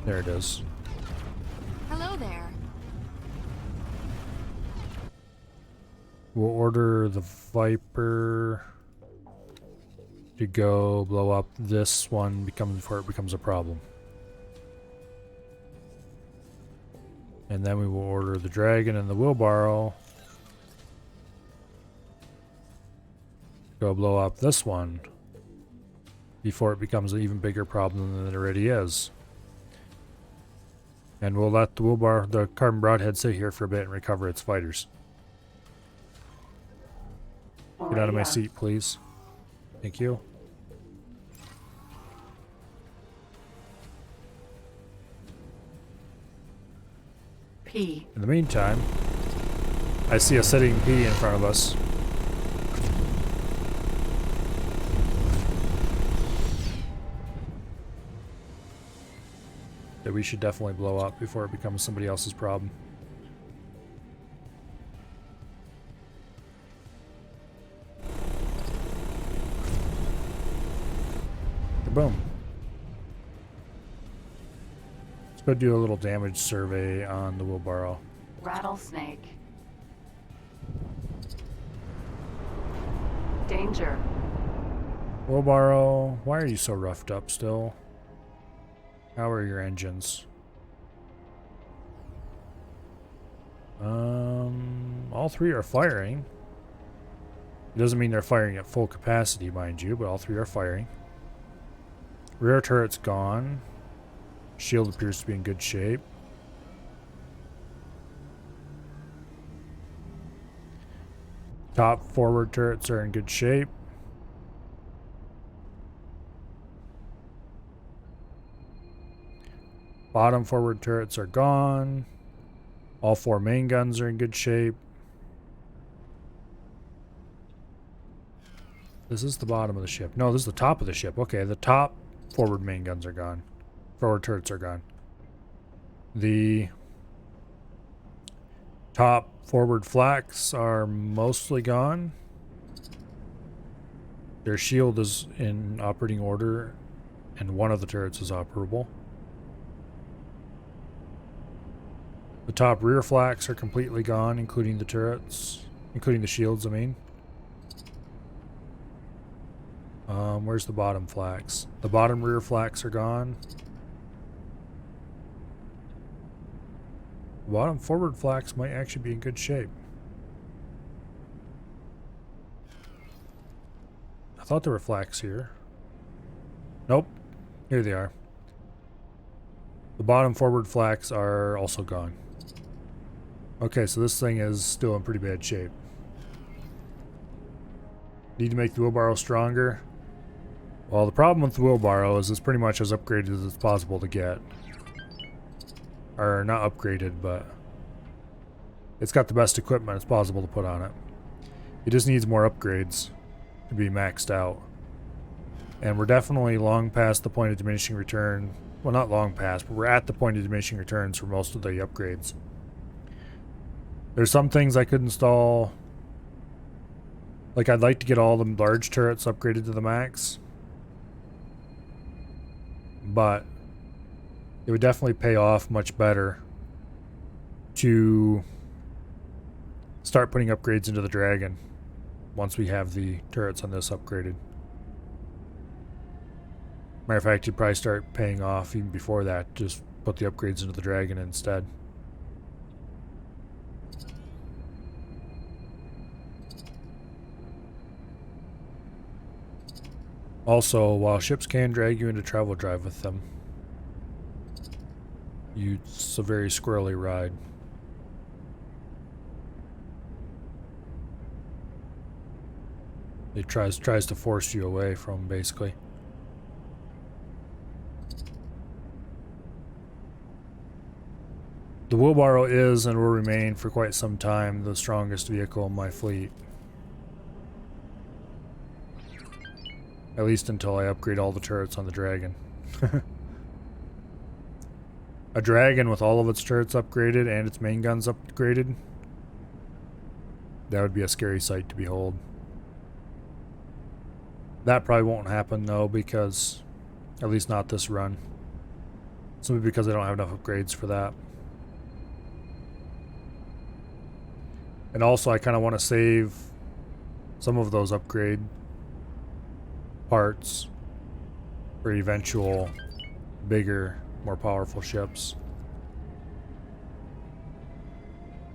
Speaker 1: There it is.
Speaker 5: Hello there.
Speaker 1: We'll order the Viper to go blow up this one before it becomes a problem. And then we will order the dragon and the wheelbarrow to go blow up this one before it becomes an even bigger problem than it already is. And we'll let the carbon broadhead sit here for a bit and recover its fighters. Get out of my seat, please. Thank you.
Speaker 2: P.
Speaker 1: In the meantime, I see a sitting P in front of us. that we should definitely blow up before it becomes somebody else's problem. Boom. Let's go do a little damage survey on the wheelbarrow.
Speaker 2: Rattlesnake. Danger.
Speaker 1: Wheelbarrow, why are you so roughed up still? How are your engines? All three are firing. It doesn't mean they're firing at full capacity, mind you, but all three are firing. Rear turret's gone. Shield appears to be in good shape. Top forward turrets are in good shape. Bottom forward turrets are gone. All four main guns are in good shape. This is the bottom of the ship. No, this is the top of the ship. Okay, the top forward main guns are gone. Forward turrets are gone. The top forward flaks are mostly gone. Their shield is in operating order, and one of the turrets is operable. The top rear flaks are completely gone, including the turrets, including the shields, I mean. Where's the bottom flaks? The bottom rear flaks are gone. The bottom forward flaks might actually be in good shape. I thought there were flaks here. Nope. Here they are. The bottom forward flaks are also gone. Okay, so this thing is still in pretty bad shape. Need to make the wheelbarrow stronger. Well, the problem with the wheelbarrow is it's pretty much as upgraded as it's possible to get. Or not upgraded, but it's got the best equipment it's possible to put on it. It just needs more upgrades to be maxed out. And we're definitely long past the point of diminishing return. Well, not long past, but we're at the point of diminishing returns for most of the upgrades. There's some things I could install. Like, I'd like to get all the large turrets upgraded to the max. But it would definitely pay off much better to start putting upgrades into the Dragon once we have the turrets on this upgraded. Matter of fact, you'd probably start paying off even before that. Just put the upgrades into the Dragon instead. Also, while ships can drag you into travel drive with them, it's a very squirrely ride. It tries to force you away from, basically. The wheelbarrow is and will remain for quite some time the strongest vehicle in my fleet. At least until I upgrade all the turrets on the Dragon. A Dragon with all of its turrets upgraded and its main guns upgraded, that would be a scary sight to behold. That probably won't happen though, because, at least not this run. Simply because I don't have enough upgrades for that. And also I kind of want to save some of those upgrade parts for eventual bigger, more powerful ships.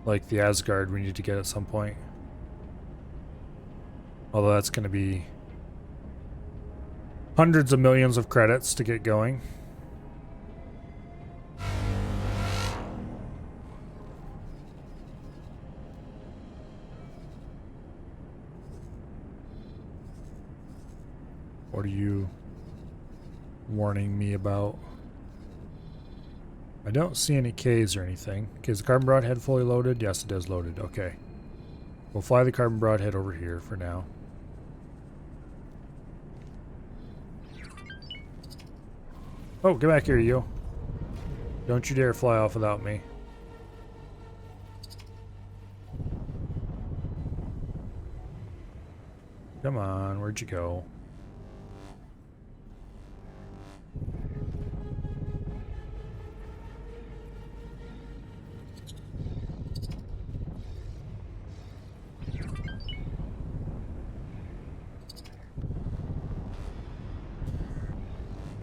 Speaker 1: Like the Asgard we need to get at some point. Although that's going to be hundreds of millions of credits to get going. What are you warning me about? I don't see any Ks or anything. Okay, is the carbon broadhead fully loaded? Yes, it is loaded. Okay. We'll fly the carbon broadhead over here for now. Oh, get back here, you. Don't you dare fly off without me. Come on, where'd you go?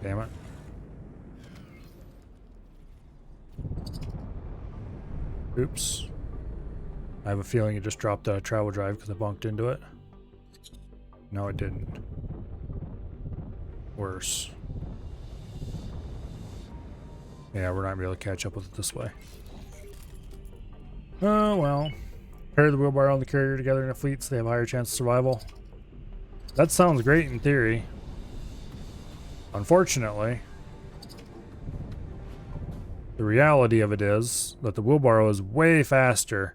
Speaker 1: Damn it. Oops. I have a feeling it just dropped out of travel drive because I bunked into it. No, it didn't. Worse. Yeah, we're not going to be able to catch up with it this way. Oh, well. Pair the wheelbarrow and the carrier together in a fleet so they have a higher chance of survival. That sounds great in theory. Unfortunately, the reality of it is that the wheelbarrow is way faster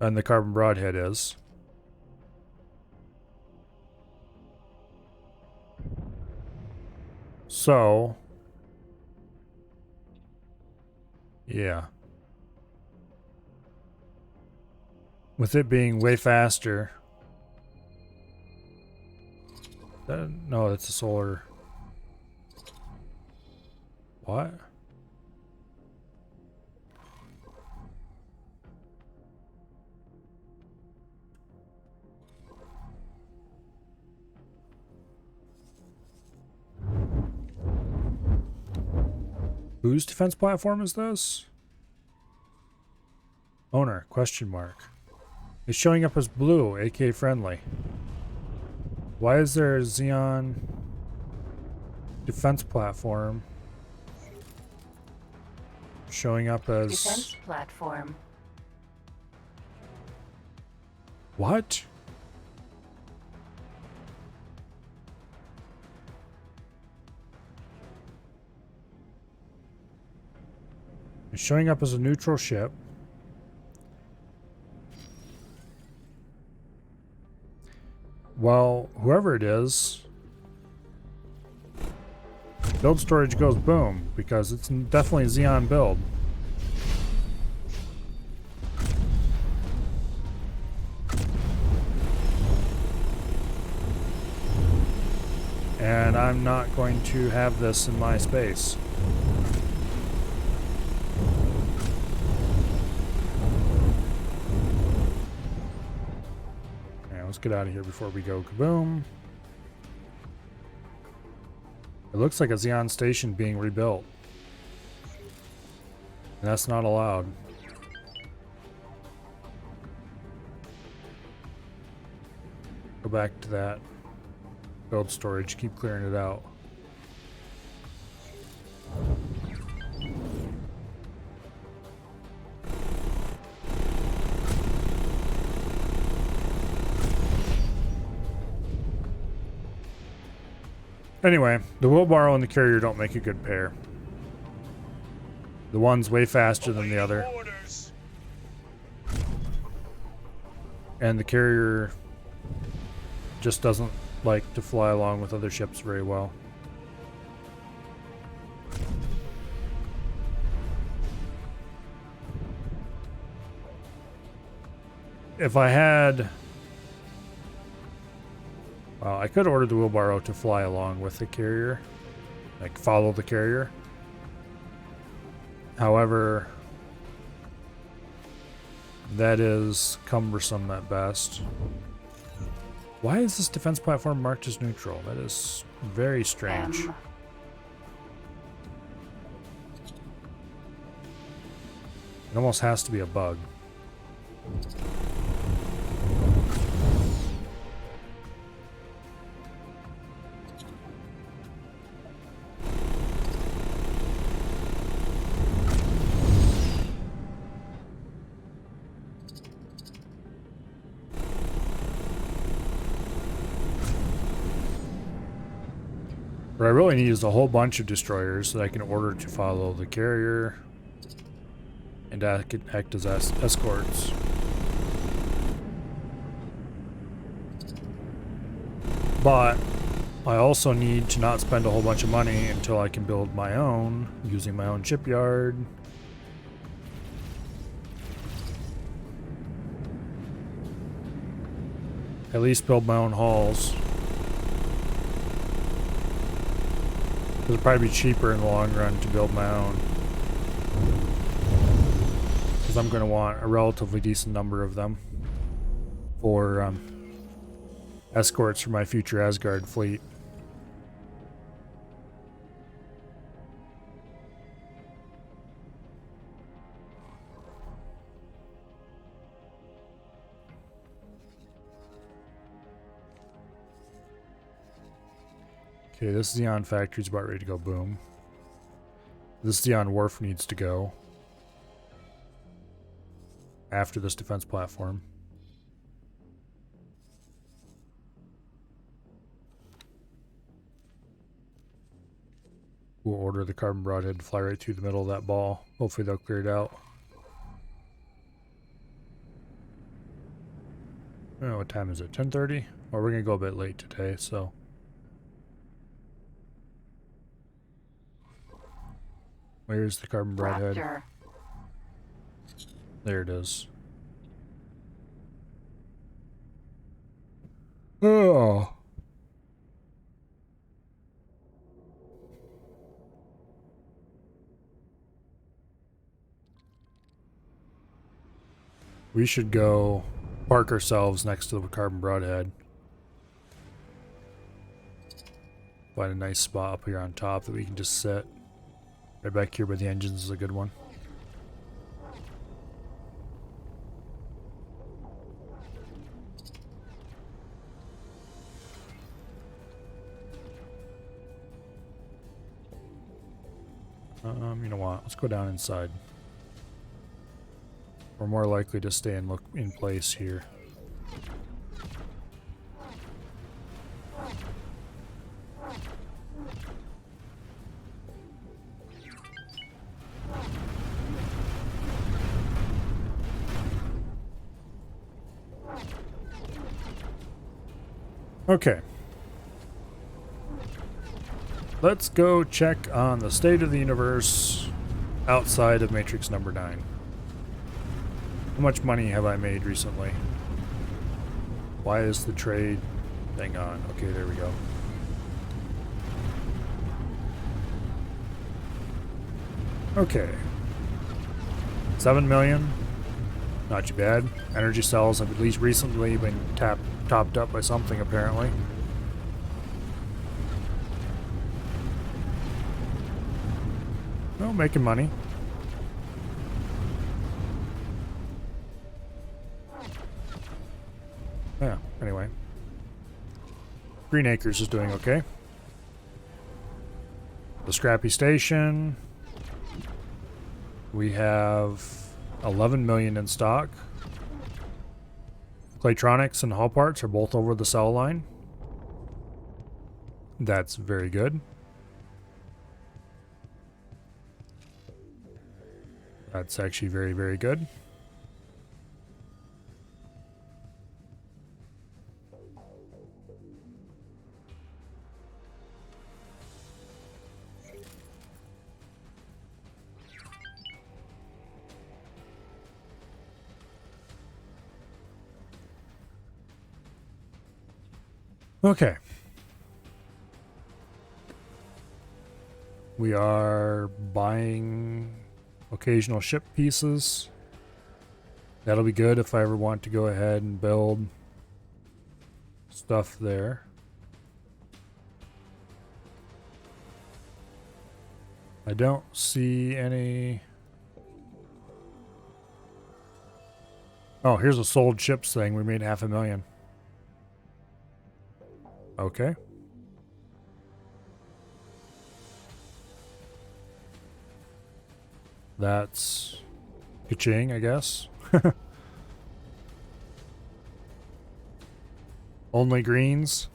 Speaker 1: than the carbon broadhead is. So, yeah. With it being way faster. No, it's a solar. What? Whose defense platform is this? Owner, question mark. It's showing up as blue, AK friendly. Why is there a Xenon defense platform showing up as...
Speaker 2: Defense platform.
Speaker 1: What? It's showing up as a neutral ship. Well, whoever it is, build storage goes boom, because it's definitely a Xenon build. And I'm not going to have this in my space. Let's get out of here before we go kaboom. It looks like a Xenon station being rebuilt. And that's not allowed. Go back to that. Build storage, keep clearing it out. Anyway, the wheelbarrow and the carrier don't make a good pair. The one's way faster than the other.
Speaker 3: Orders.
Speaker 1: And the carrier just doesn't like to fly along with other ships very well. If I had... Well, I could order the wheelbarrow to fly along with the carrier. Like, follow the carrier. However, that is cumbersome at best. Why is this defense platform marked as neutral? That is very strange.
Speaker 2: M.
Speaker 1: It almost has to be a bug. What I really need is a whole bunch of destroyers that I can order to follow the carrier and act as escorts. But I also need to not spend a whole bunch of money until I can build my own, using my own shipyard. At least build my own hulls. It'll probably be cheaper in the long run to build my own. Because I'm going to want a relatively decent number of them for escorts for my future Asgard fleet. Okay, this Xenon factory's about ready to go boom. This Xenon wharf needs to go after this defense platform. We'll order the carbon broadhead to fly right through the middle of that ball. Hopefully they'll clear it out. Oh, what time is it? 10:30? Well, we're gonna go a bit late today, so. Where's the carbon broadhead?
Speaker 2: Raptor.
Speaker 1: There it is. Oh. We should go park ourselves next to the carbon broadhead. Find a nice spot up here on top that we can just sit. Right back here by the engines is a good one. You know what? Let's go down inside. We're more likely to stay and look in place here. Okay. Let's go check on the state of the universe outside of Matrix number 9. How much money have I made recently? Why is the trade thing on? Okay, there we go. Okay. 7 million. Not too bad. Energy cells have at least recently been topped up by something, apparently. Well, making money. Yeah, anyway. Green Acres is doing okay. The Scrappy Station. We have 11 million in stock. Claytronics and hull parts are both over the sell line. That's very good. That's actually very, very good. Okay. We are buying occasional ship pieces. That'll be good if I ever want to go ahead and build stuff there. I don't see any... Oh, here's a sold ships thing. We made 500,000. Okay. That's ka-ching, I guess. Only greens.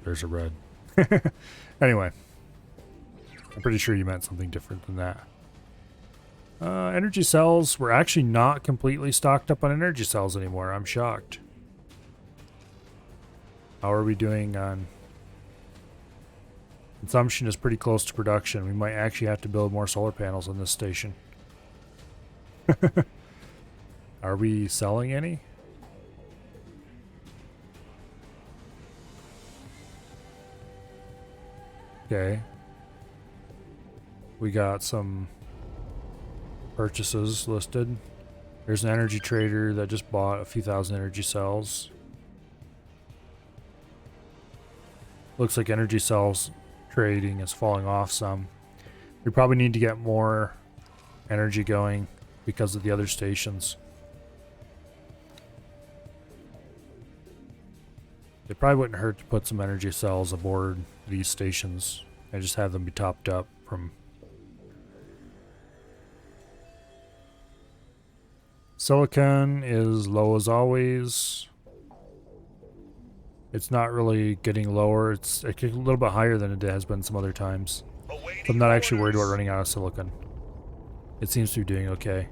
Speaker 1: There's a red. Anyway. I'm pretty sure you meant something different than that. Energy cells. We're actually not completely stocked up on energy cells anymore. I'm shocked. How are we doing on... Consumption is pretty close to production. We might actually have to build more solar panels on this station. Are we selling any? Okay. We got some purchases listed. There's an energy trader that just bought a few thousand energy cells. Looks like energy cells trading is falling off some. We probably need to get more energy going because of the other stations. It probably wouldn't hurt to put some energy cells aboard these stations and just have them be topped up from... Silicon is low as always. It's not really getting lower. It's a little bit higher than it has been some other times. So I'm not actually worried about running out of silicon. It seems to be doing okay.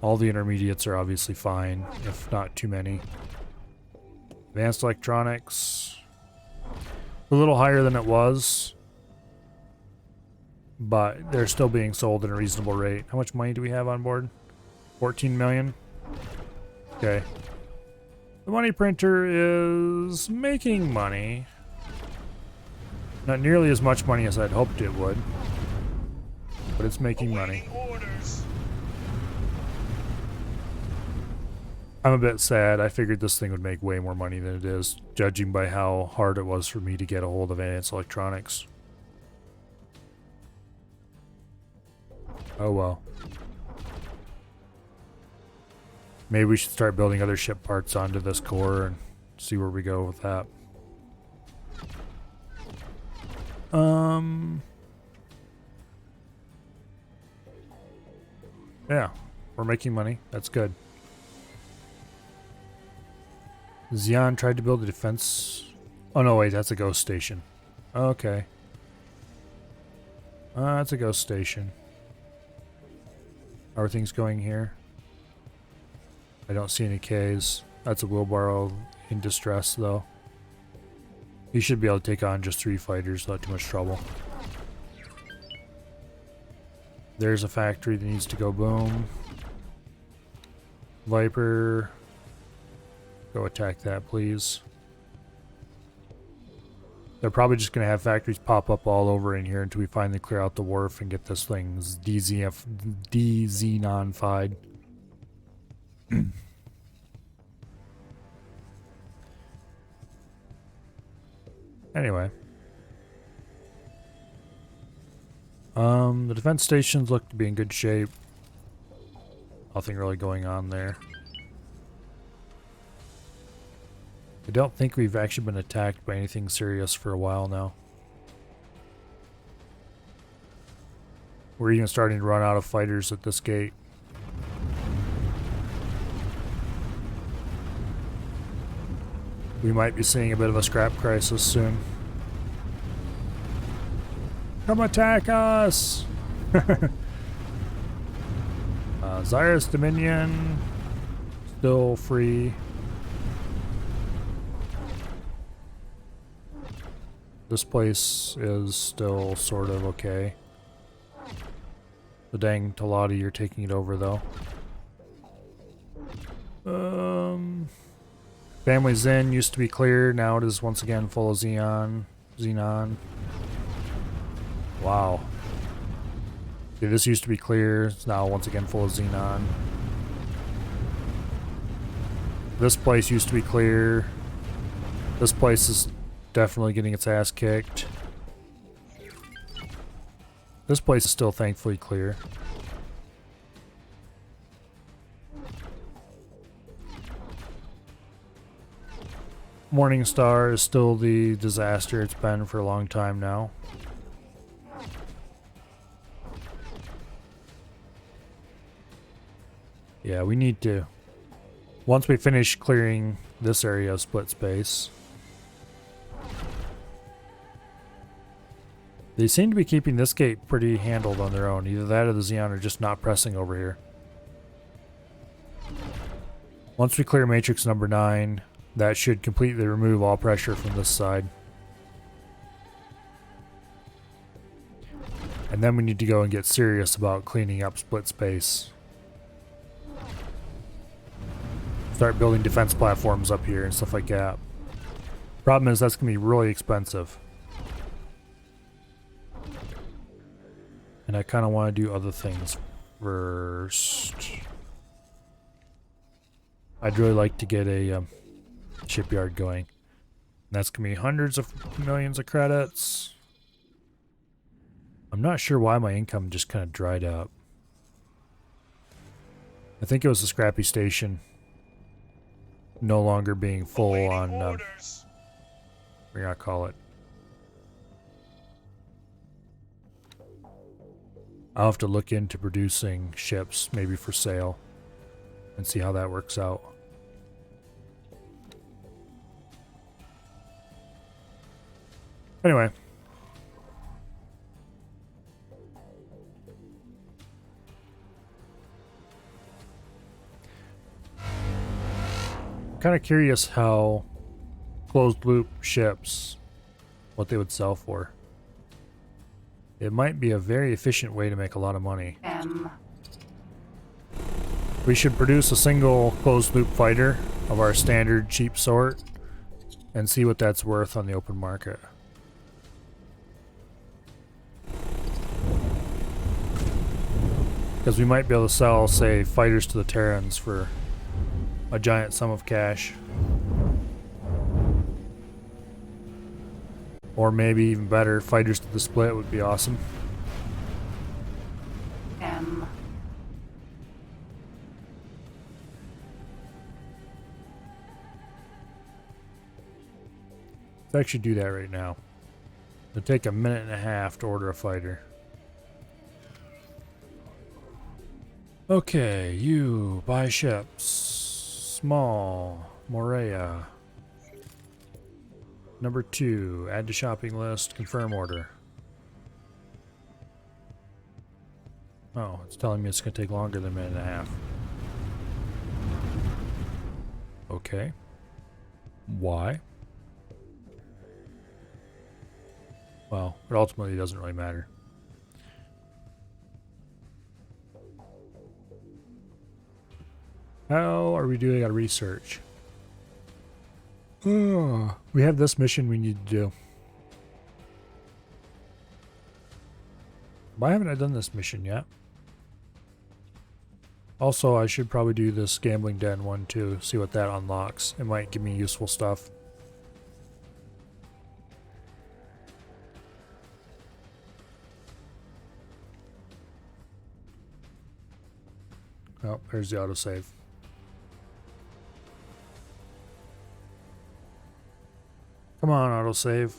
Speaker 1: All the intermediates are obviously fine, if not too many. Advanced electronics, a little higher than it was, but they're still being sold at a reasonable rate. How much money do we have on board? 14 million? Okay. The money printer is making money. Not nearly as much money as I'd hoped it would, but it's making money. I'm a bit sad. I figured this thing would make way more money than it is, judging by how hard it was for me to get a hold of advanced electronics. Oh well. Maybe we should start building other ship parts onto this core and see where we go with that. Yeah, we're making money. That's good. Xenon tried to build a defense... Oh no, wait, that's a ghost station. Okay. That's a ghost station. How are things going here? I don't see any Ks. That's a wheelbarrow in distress, though. He should be able to take on just 3 fighters without too much trouble. There's a factory that needs to go boom. Viper. Go attack that, please. They're probably just going to have factories pop up all over in here until we finally clear out the wharf and get this thing de-Xenon-fied. Anyway. The defense stations look to be in good shape. Nothing really going on there. I don't think we've actually been attacked by anything serious for a while now. We're even starting to run out of fighters at this gate. We might be seeing a bit of a scrap crisis soon. Come attack us! Zyrus Dominion, still free. This place is still sort of okay. The dang Talati, you're taking it over though. Family Zen used to be clear, now it is once again full of Xenon. Wow. See, this used to be clear, it's now once again full of Xenon. This place used to be clear. This place is definitely getting its ass kicked. This place is still thankfully clear. Morningstar is still the disaster it's been for a long time now. Yeah, we need to... Once we finish clearing this area of split space... They seem to be keeping this gate pretty handled on their own. Either that or the Xenon are just not pressing over here. Once we clear matrix number 9, that should completely remove all pressure from this side. And then we need to go and get serious about cleaning up split space. Start building defense platforms up here and stuff like that. Problem is that's going to be really expensive. And I kind of want to do other things first. I'd really like to get a shipyard going. And that's going to be hundreds of millions of credits. I'm not sure why my income just kind of dried up. I think it was the scrappy station no longer being full
Speaker 3: Awaiting
Speaker 1: on,
Speaker 3: orders.
Speaker 1: what do you call it? I'll have to look into producing ships, maybe for sale, and see how that works out. Anyway. Kind of curious how closed loop ships, what they would sell for. It might be a very efficient way to make a lot of money.
Speaker 2: M.
Speaker 1: We should produce a single closed loop fighter of our standard cheap sort and see what that's worth on the open market. Because we might be able to sell, say, fighters to the Terrans for a giant sum of cash. Or maybe even better, fighters to the split would be awesome.
Speaker 2: M.
Speaker 1: Let's actually do that right now. It'll take a minute and a half to order a fighter. Okay, you buy ships. Small, Morea. Number 2, add to shopping list, confirm order. Oh, it's telling me it's going to take longer than a minute and a half. Okay. Why? Well, it ultimately doesn't really matter. How are we doing on research? Oh, we have this mission we need to do. Why haven't I done this mission yet? Also, I should probably do this gambling den one too, see what that unlocks. It might give me useful stuff. Oh, there's the autosave. Come on, autosave.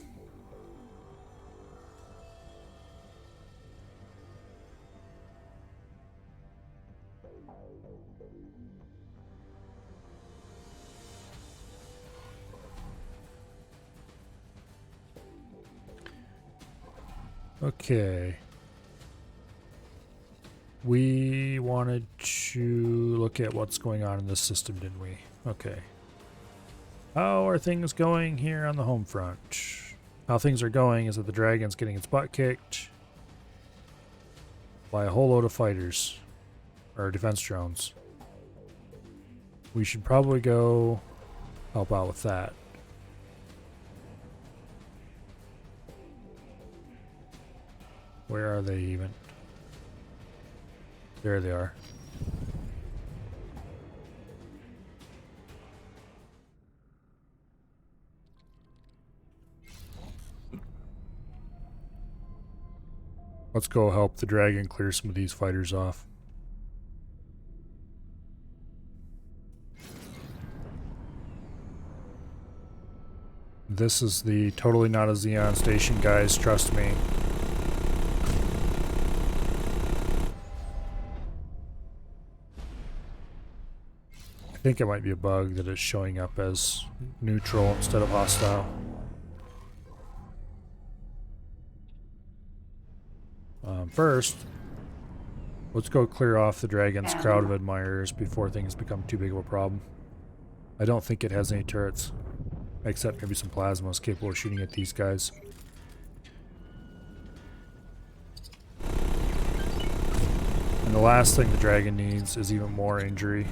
Speaker 1: Okay. We wanted to look at what's going on in this system, didn't we? Okay. How are things going here on the home front? How things are going is that the dragon's getting its butt kicked by a whole load of fighters, or defense drones. We should probably go help out with that. Where are they even? There they are. Let's go help the dragon clear some of these fighters off. This is the totally not a Xenon station, guys, trust me. I think it might be a bug that it's showing up as neutral instead of hostile. First, let's go clear off the dragon's
Speaker 2: And-
Speaker 1: crowd of admirers before things become too big of a problem. I don't think it has any turrets, except maybe some plasmas capable of shooting at these guys. And the last thing the dragon needs is even more injury.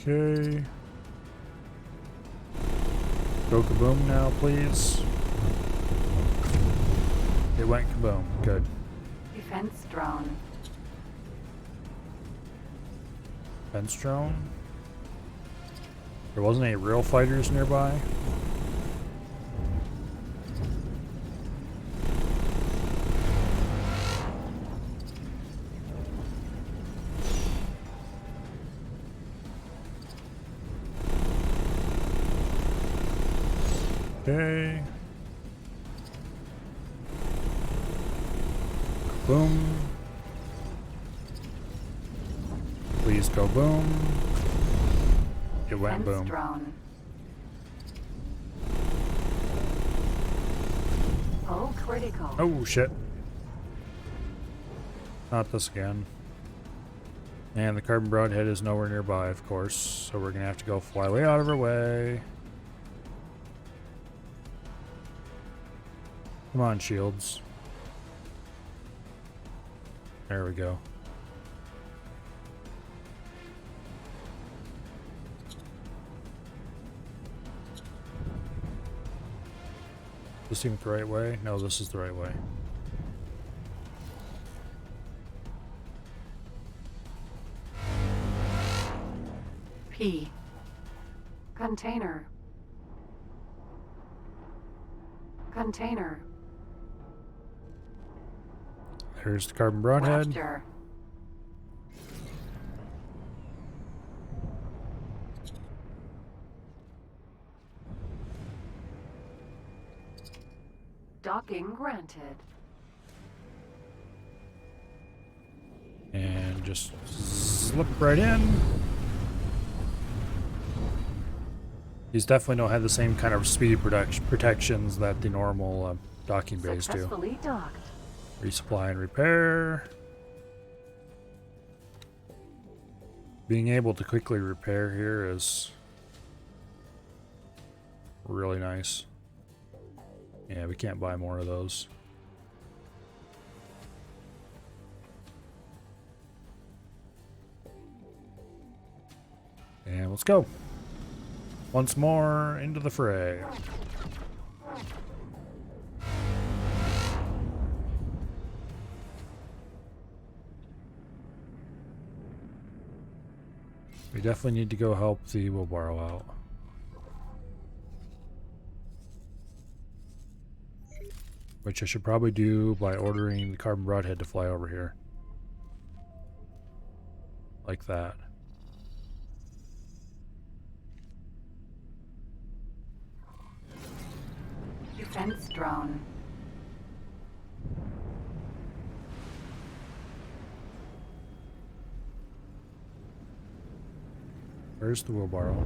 Speaker 1: Okay. Go kaboom now, please. It went kaboom. Good.
Speaker 2: Defense drone.
Speaker 1: Fence drone. There wasn't any real fighters nearby. Okay. Boom. Please go boom. It went
Speaker 2: Defense
Speaker 1: boom.
Speaker 2: drone. Oh, critical.
Speaker 1: Oh shit. Not this again. And the carbon broadhead is nowhere nearby, of course, so we're gonna have to go fly way out of our way. Come on, shields. There we go. This seems the right way? No, this is the right way.
Speaker 2: P. Container. Container.
Speaker 1: There's the carbon broadhead.
Speaker 2: Raptor. Docking granted.
Speaker 1: And just slip right in. These definitely don't have the same kind of speed protections that the normal docking bays do.
Speaker 2: Successfully docked.
Speaker 1: Resupply and repair. Being able to quickly repair here is really nice. Yeah, we can't buy more of those. And let's go. Once more into the fray. We definitely need to go help the wheelbarrow out. Which I should probably do by ordering the carbon broadhead to fly over here. Like that.
Speaker 2: Defense drone.
Speaker 1: Where's the wheelbarrow?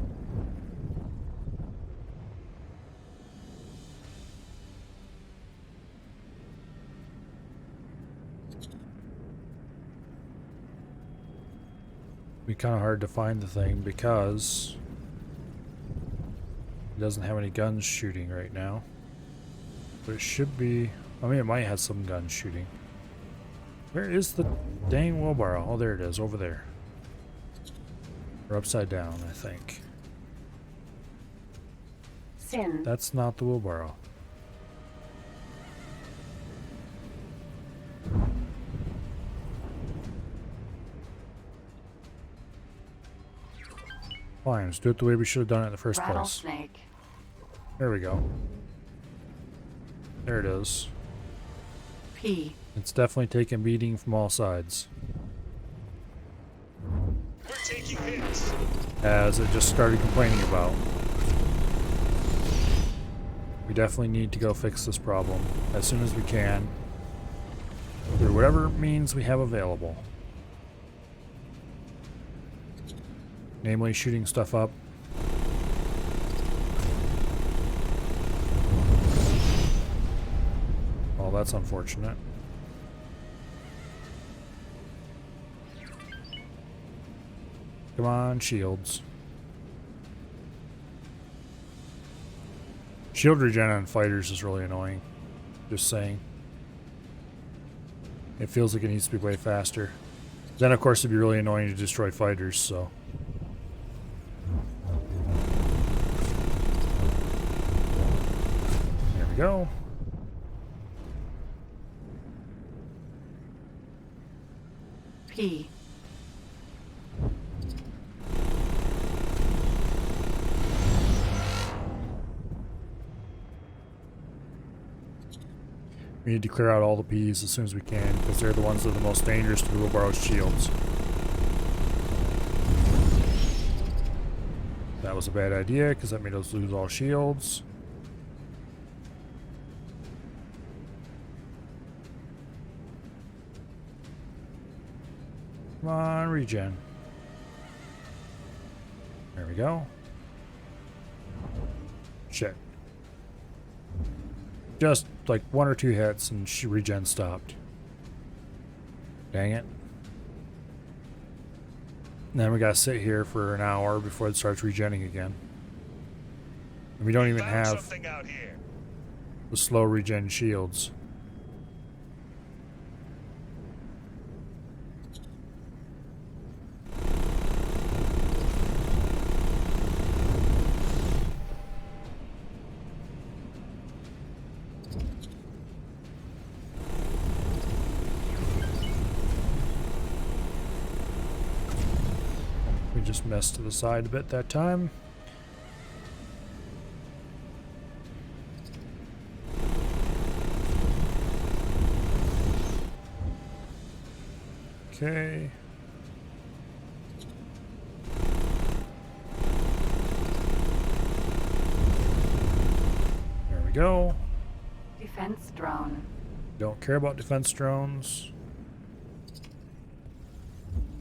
Speaker 1: Be kind of hard to find the thing because it doesn't have any guns shooting right now. But it should be. I mean, it might have some guns shooting. Where is the dang wheelbarrow? Oh, there it is, over there. Or upside down, I think.
Speaker 2: Sin.
Speaker 1: That's not the wheelbarrow. Fine, let's do it the way we should have done it in the first place.
Speaker 2: Rattlesnake.
Speaker 1: There we go. There it is.
Speaker 2: P.
Speaker 1: It's definitely taking beating from all sides.
Speaker 3: We're taking hits.
Speaker 1: As it just started complaining about. We definitely need to go fix this problem as soon as we can. Through whatever means we have available. Namely, shooting stuff up. Well, that's unfortunate. Come on, shields. Shield regen on fighters is really annoying. Just saying. It feels like it needs to be way faster. Then, of course, it'd be really annoying to destroy fighters, so. There we go.
Speaker 2: P.
Speaker 1: We need to clear out all the P's as soon as we can, because they're the ones that are the most dangerous to wheelbarrow's shields. That was a bad idea, because that made us lose all shields. Come on, regen. There we go. Shit. Just like 1 or 2 hits and regen stopped. Dang it. And then we gotta sit here for an hour before it starts regenning again. And we don't even
Speaker 3: Found
Speaker 1: have
Speaker 3: something out here.
Speaker 1: the slow regen shields. We just messed to the side a bit that time. Okay. There we go.
Speaker 2: Defense drone.
Speaker 1: Don't care about defense drones.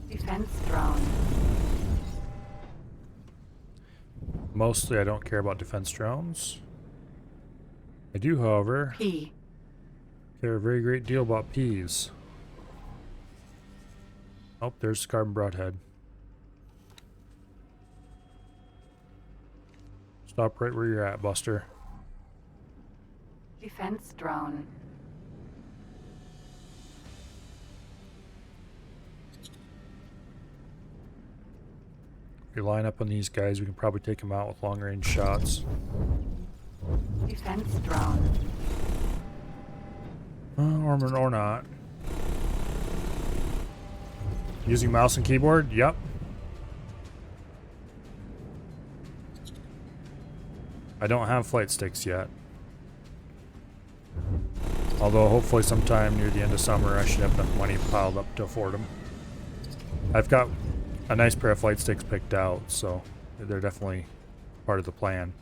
Speaker 2: Defense drone.
Speaker 1: Mostly I don't care about defense drones. I do, however,
Speaker 2: P.
Speaker 1: care a very great deal about P's. Oh, there's the carbon broadhead. Stop right where you're at, Buster.
Speaker 2: Defense drone.
Speaker 1: If you line up on these guys, we can probably take them out with long-range shots.
Speaker 2: Defense drone.
Speaker 1: Or not. Using mouse and keyboard? Yep. I don't have flight sticks yet. Although hopefully sometime near the end of summer I should have enough money piled up to afford them. I've got a nice pair of flight sticks picked out, so they're definitely part of the plan.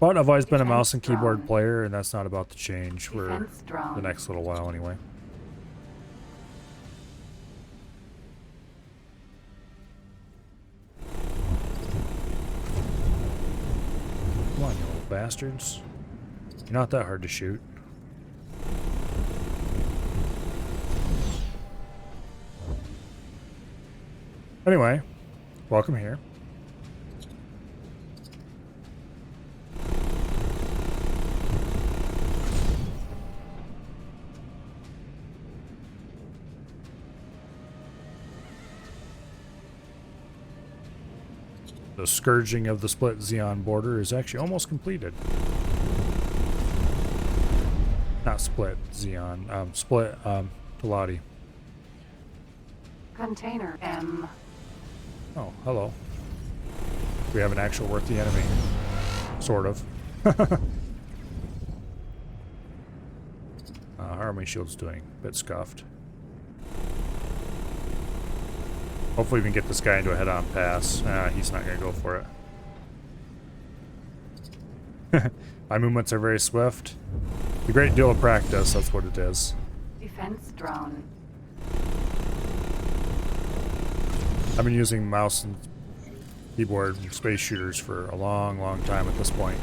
Speaker 1: But I've always been a mouse and keyboard player, and that's not about to change for
Speaker 2: Defense drone.
Speaker 1: the next little while anyway. Come on, you little bastards. You're not that hard to shoot. Anyway, welcome here. The scourging of the split Xenon border is actually almost completed. Not split Xeon, split Pilati.
Speaker 2: Container M.
Speaker 1: Oh, hello. We have an actual worthy enemy. Sort of. How are my shields doing? Bit scuffed. Hopefully we can get this guy into a head-on pass. He's not going to go for it. My movements are very swift. A great deal of practice, that's what it is.
Speaker 2: Defense drone.
Speaker 1: I've been using mouse and keyboard and space shooters for a long, long time at this point.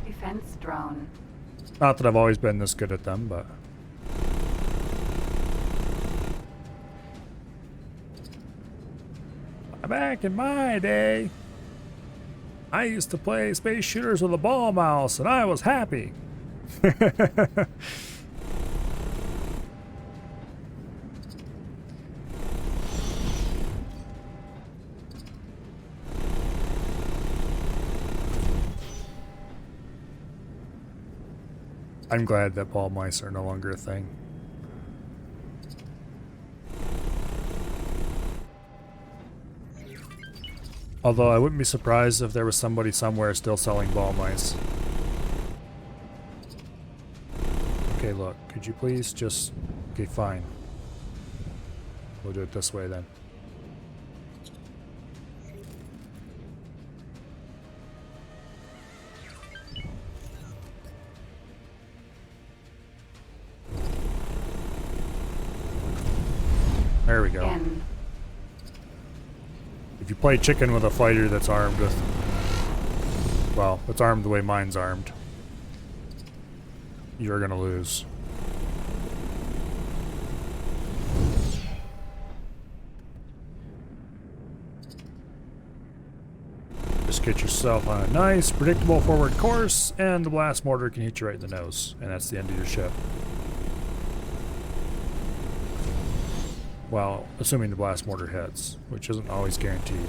Speaker 2: Defense drone.
Speaker 1: Not that I've always been this good at them, but... Back in my day, I used to play space shooters with a ball mouse, and I was happy. I'm glad that ball mice are no longer a thing. Although I wouldn't be surprised if there was somebody somewhere still selling ball mice. Okay, look, could you please just... Okay, fine. We'll do it this way then. There we go.
Speaker 2: N.
Speaker 1: If you play chicken with a fighter that's armed with... Well, it's armed the way mine's armed, you're gonna lose. Just get yourself on a nice, predictable forward course, and the blast mortar can hit you right in the nose, and that's the end of your ship. Well, assuming the blast mortar hits, which isn't always guaranteed.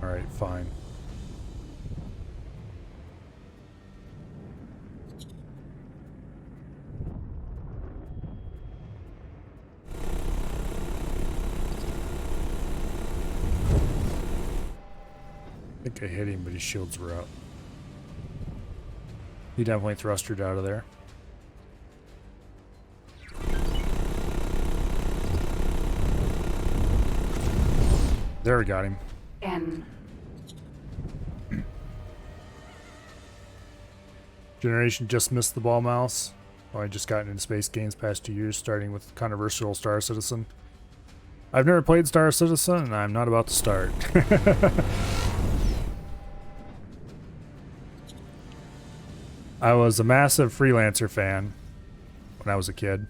Speaker 1: Alright, fine. I think I hit him, but his shields were up. He definitely thrustered out of there. There, we got him.
Speaker 2: N.
Speaker 1: Generation just missed the ball mouse. Well, I just gotten into space games past 2 years, starting with controversial Star Citizen. I've never played Star Citizen, and I'm not about to start. I was a massive Freelancer fan when I was a kid.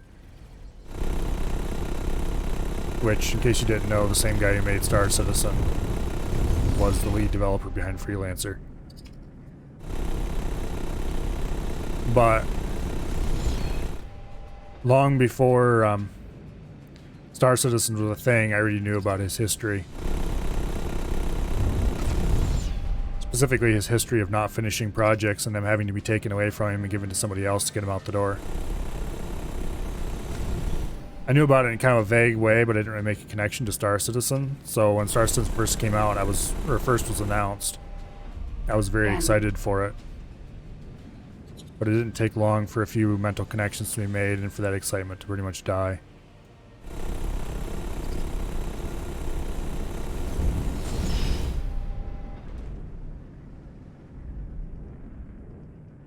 Speaker 1: Which, in case you didn't know, the same guy who made Star Citizen was the lead developer behind Freelancer. But long before Star Citizen was a thing, I already knew about his history. Specifically his history of not finishing projects and them having to be taken away from him and given to somebody else to get him out the door. I knew about it in kind of a vague way, but I didn't really make a connection to Star Citizen. So when Star Citizen first came out, first was announced, I was very excited for it. But it didn't take long for a few mental connections to be made and for that excitement to pretty much die.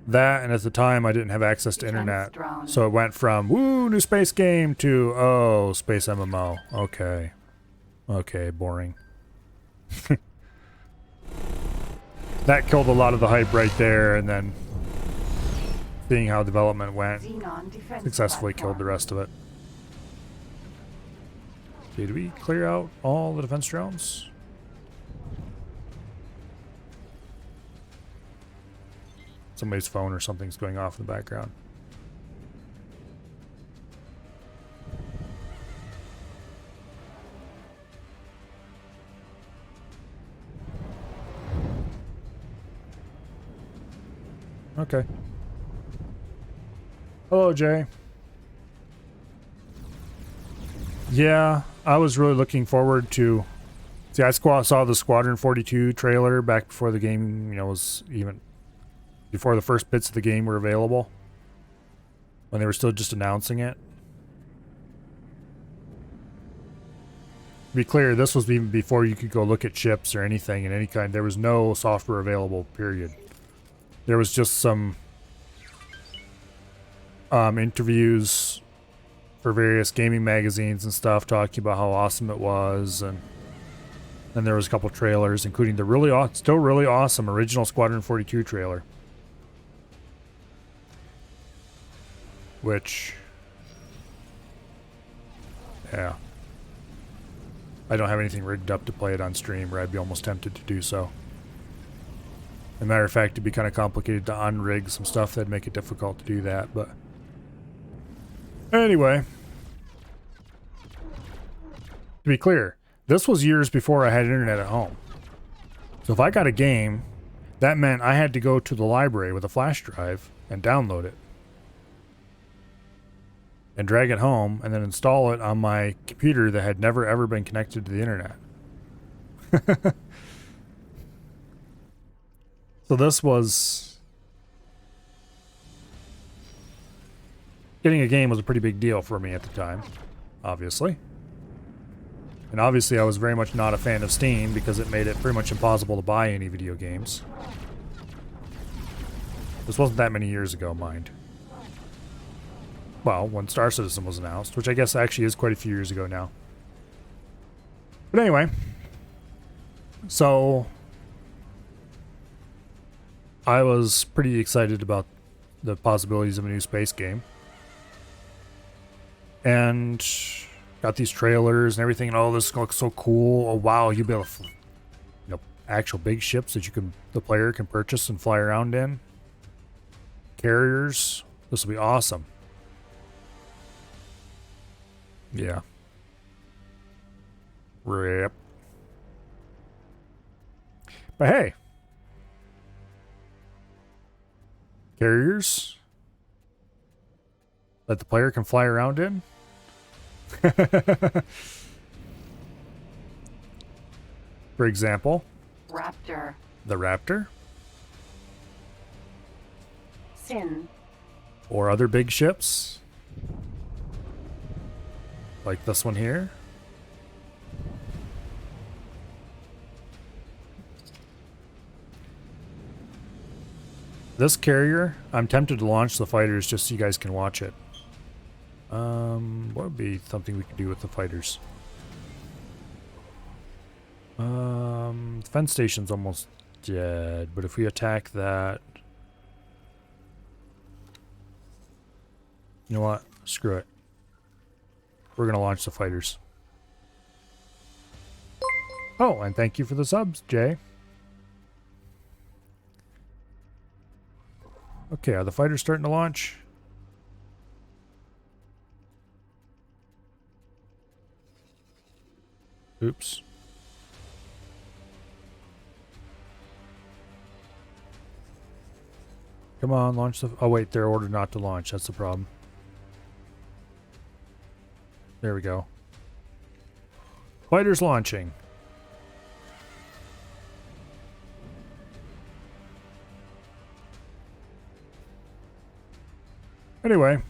Speaker 1: That, and at the time I didn't have access to internet, so it went from woo, new space game to oh, space MMO. Okay, okay, boring. That killed a lot of the hype right there, and then seeing how development went successfully killed the rest of it. Did we clear out all the defense drones? Somebody's phone or something's going off in the background. Okay. Hello, Jay. Yeah, I was really looking forward to... See, I saw the Squadron 42 trailer back before the game, was even... Before the first bits of the game were available. When they were still just announcing it. To be clear, this was even before you could go look at ships or anything in any kind. There was no software available, period. There was just some interviews for various gaming magazines and stuff talking about how awesome it was, and then there was a couple trailers, including the still really awesome original Squadron 42 trailer, which, yeah, I don't have anything rigged up to play it on stream, or I'd be almost tempted to do so. As a matter of fact, it'd be kind of complicated to unrig some stuff that'd make it difficult to do that, but anyway, to be clear, this was years before I had internet at home. So if I got a game, that meant I had to go to the library with a flash drive and download it. And drag it home and then install it on my computer that had never ever been connected to the internet. So this was... Getting a game was a pretty big deal for me at the time, obviously. And obviously I was very much not a fan of Steam because it made it pretty much impossible to buy any video games. This wasn't that many years ago, mind. Well, when Star Citizen was announced, which I guess actually is quite a few years ago now. But anyway, so I was pretty excited about the possibilities of a new space game. And got these trailers and everything, and all this looks so cool. Oh wow, you'll be able to, actual big ships that the player can purchase and fly around in. Carriers. This will be awesome. Yeah. Rip. But hey. Carriers that the player can fly around in. For example,
Speaker 2: Raptor.
Speaker 1: the Raptor.
Speaker 2: Sin.
Speaker 1: Or other big ships. Like this one here. This carrier, I'm tempted to launch the fighters just so you guys can watch it. What would be something we could do with the fighters? The defense station's almost dead, but if we attack that... You know what? Screw it. We're gonna launch the fighters. Oh, and thank you for the subs, Jay. Okay, are the fighters starting to launch? Oops. Come on, launch the... Oh wait, they're ordered not to launch. That's the problem. There we go. Fighters launching. Anyway,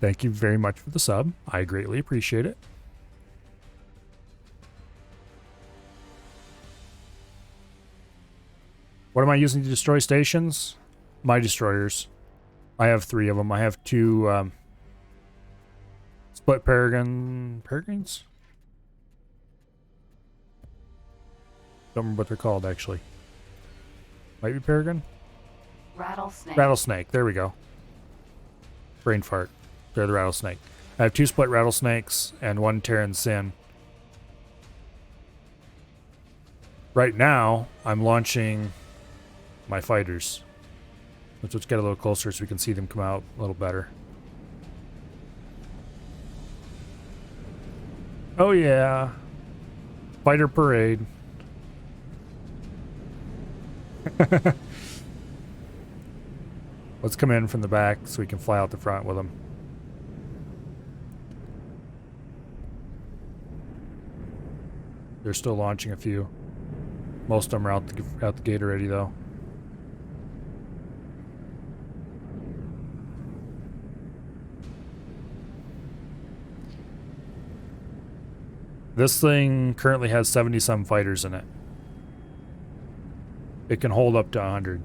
Speaker 1: thank you very much for the sub. I greatly appreciate it. What am I using to destroy stations? My destroyers. I have 3 of them. I have 2 split Peregrines? Don't remember what they're called, actually. Might be Peregrine?
Speaker 2: Rattlesnake.
Speaker 1: Rattlesnake. There we go. Brain fart. They're the rattlesnake. I have 2 split rattlesnakes and 1 Terran Sin. Right now, I'm launching my fighters. Let's get a little closer so we can see them come out a little better. Oh yeah. Fighter parade. Let's come in from the back so we can fly out the front with them. They're still launching a few. Most of them are out the gate already, though. This thing currently has 70-some fighters in it. It can hold up to 100.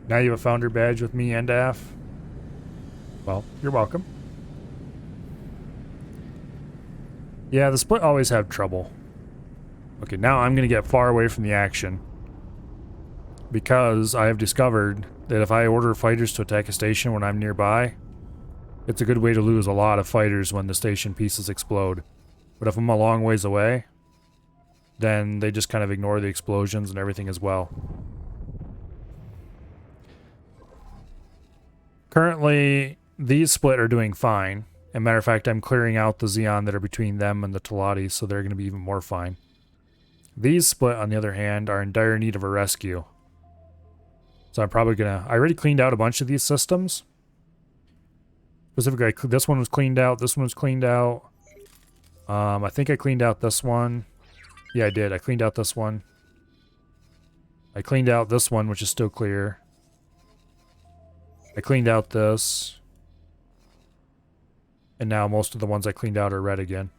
Speaker 1: Now you have a founder badge with me and AF. Well, you're welcome. Yeah, the split always have trouble. Okay, now I'm going to get far away from the action. Because I have discovered that if I order fighters to attack a station when I'm nearby, it's a good way to lose a lot of fighters when the station pieces explode. But if I'm a long ways away, then they just kind of ignore the explosions and everything as well. Currently, these split are doing fine. As a matter of fact, I'm clearing out the Xenon that are between them and the Telati, so they're going to be even more fine. These split, on the other hand, are in dire need of a rescue. So I'm probably going to... I already cleaned out a bunch of these systems. Specifically, this one was cleaned out, this one was cleaned out. I think I cleaned out this one. Yeah, I did. I cleaned out this one. I cleaned out this one, which is still clear. I cleaned out this. And now most of the ones I cleaned out are red again.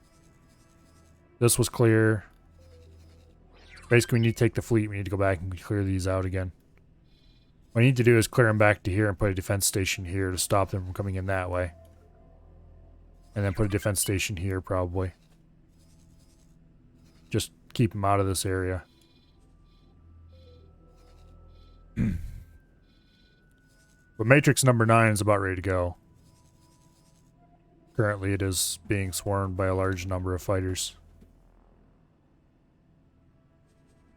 Speaker 1: This was clear. Basically, we need to take the fleet. We need to go back and clear these out again. What I need to do is clear them back to here and put a defense station here to stop them from coming in that way. And then put a defense station here, probably. Just keep them out of this area. But Matrix number 9 is about ready to go. Currently it is being swarmed by a large number of fighters.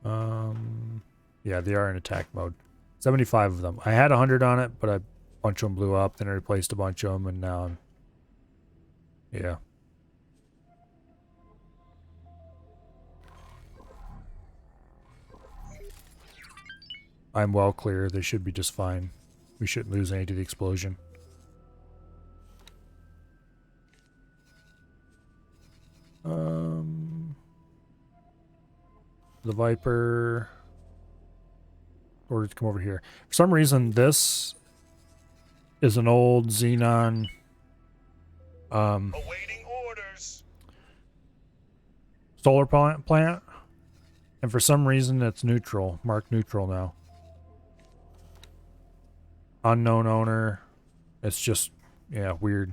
Speaker 1: Yeah, they are in attack mode. 75 of them. I had 100 on it, but a bunch of them blew up, then I replaced a bunch of them, and now I'm... Yeah. I'm well clear. They should be just fine. We shouldn't lose any to the explosion. The Viper... Ordered to come over here. For some reason, this is an old Xenon...
Speaker 3: Awaiting orders.
Speaker 1: solar plant. And for some reason, it's neutral. Marked neutral now. Unknown owner. It's just, yeah, weird.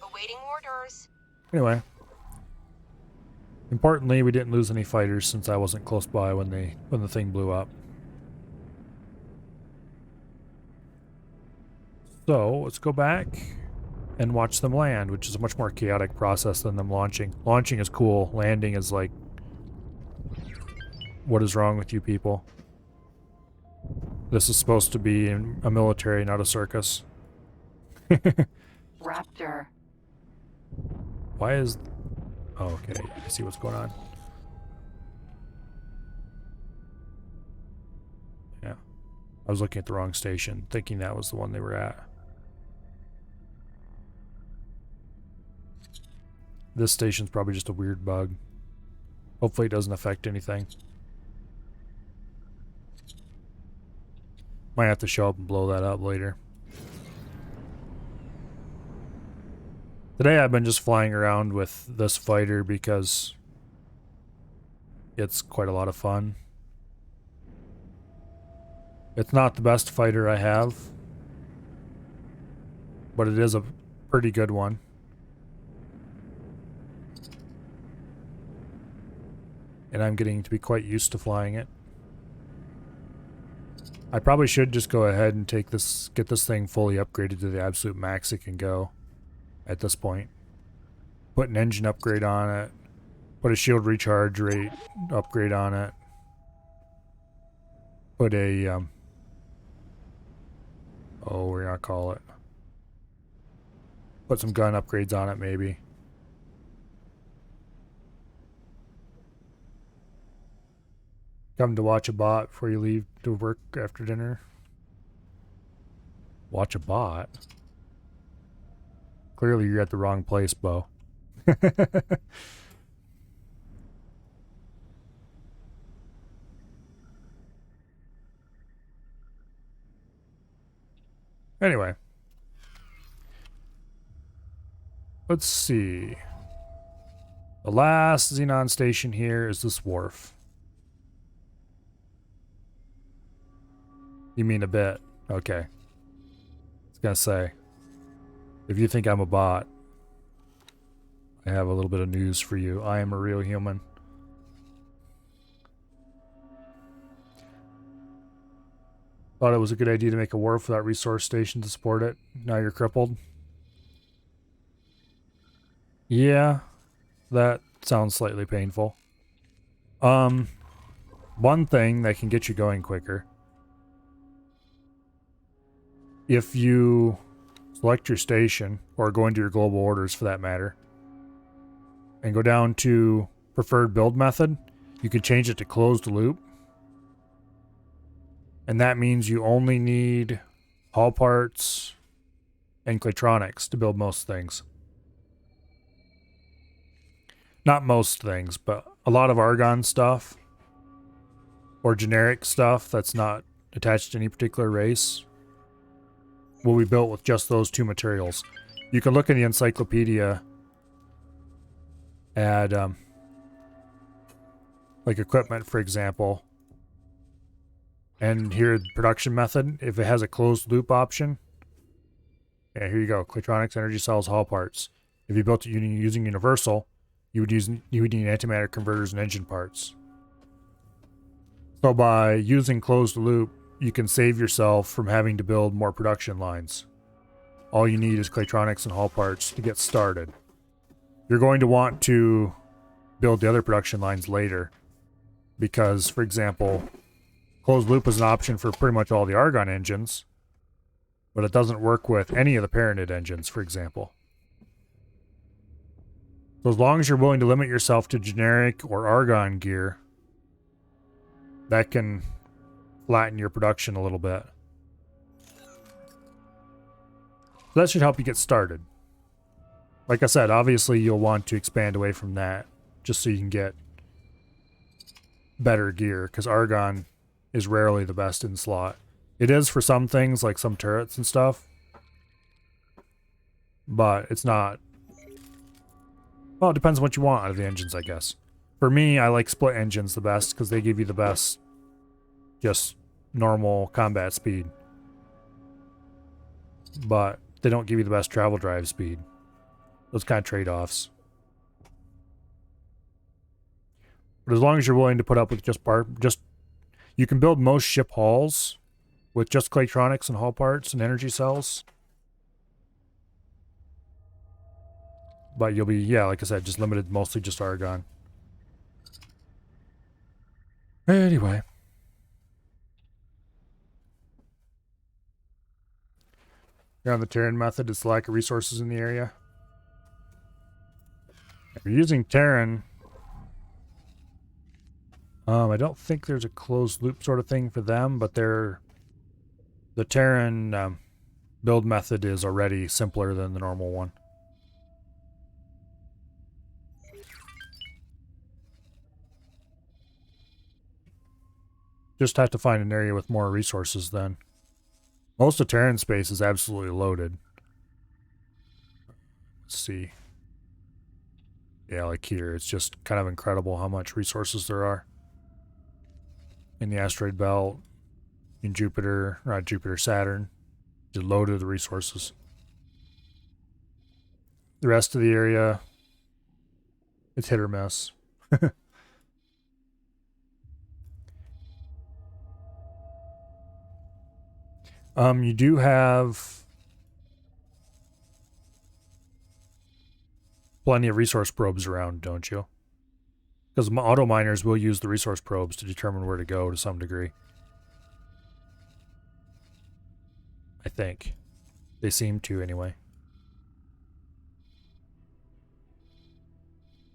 Speaker 4: Awaiting orders.
Speaker 1: Anyway. Importantly, we didn't lose any fighters since I wasn't close by when the thing blew up. So, let's go back and watch them land, which is a much more chaotic process than them launching. Launching is cool. Landing is like, what is wrong with you people? This is supposed to be a military, not a circus.
Speaker 2: Raptor.
Speaker 1: Why is... Oh, okay. I see what's going on. Yeah. I was looking at the wrong station, thinking that was the one they were at. This station's probably just a weird bug. Hopefully it doesn't affect anything. Might have to show up and blow that up later. Today I've been just flying around with this fighter because it's quite a lot of fun. It's not the best fighter I have, but it is a pretty good one. And I'm getting to be quite used to flying it. I probably should just go ahead and get this thing fully upgraded to the absolute max it can go at this point. Put an engine upgrade on it. Put a shield recharge rate upgrade on it. Put a, oh, we're gonna call it. Put some gun upgrades on it, maybe. Come to watch a bot before you leave to work after dinner. Watch a bot? Clearly you're at the wrong place, Bo. Anyway. Let's see. The last Xenon station here is this wharf. You mean a bit? Okay. I was gonna say, if you think I'm a bot, I have a little bit of news for you. I am a real human. Thought it was a good idea to make a wharf without resource station to support it. Now you're crippled. Yeah, that sounds slightly painful. One thing that can get you going quicker. If you select your station, or go into your global orders for that matter, and go down to preferred build method, you can change it to closed loop. And that means you only need hull parts and Claytronics to build most things. Not most things, but a lot of Argon stuff or generic stuff that's not attached to any particular race will be built with just those two materials. You can look in the encyclopedia at like equipment, for example, and here the production method. If it has a closed loop option, yeah, here you go: Claytronics, energy cells, hull parts. If you built it using Universal, you would need antimatter converters and engine parts. So by using closed loop, you can save yourself from having to build more production lines. All you need is Claytronics and hull parts to get started. You're going to want to build the other production lines later because, for example, closed loop is an option for pretty much all the Argon engines, but it doesn't work with any of the Paranid engines, for example. So as long as you're willing to limit yourself to generic or Argon gear, that can flatten your production a little bit. So that should help you get started. Like I said, obviously you'll want to expand away from that just so you can get better gear, because Argon is rarely the best in slot. It is for some things, like some turrets and stuff, but it's not. Well, it depends on what you want out of the engines, I guess. For me, I like split engines the best because they give you the best just normal combat speed, but they don't give you the best travel drive speed. Those kind of trade-offs. But as long as you're willing to put up with you can build most ship hulls with just Claytronics and hull parts and energy cells. But you'll be, yeah, like I said, just limited mostly just Argon. Anyway. You're on the Terran method, it's the lack of resources in the area. If you're using Terran, I don't think there's a closed loop sort of thing for them, but the Terran build method is already simpler than the normal one. Just have to find an area with more resources then. Most of Terran space is absolutely loaded. Let's see. Yeah, like here, it's just kind of incredible how much resources there are. In the asteroid belt, in Jupiter, not Jupiter, Saturn, just loaded with resources. The rest of the area, it's hit or miss. You do have plenty of resource probes around, don't you? Because auto miners will use the resource probes to determine where to go to some degree. I think. They seem to, anyway.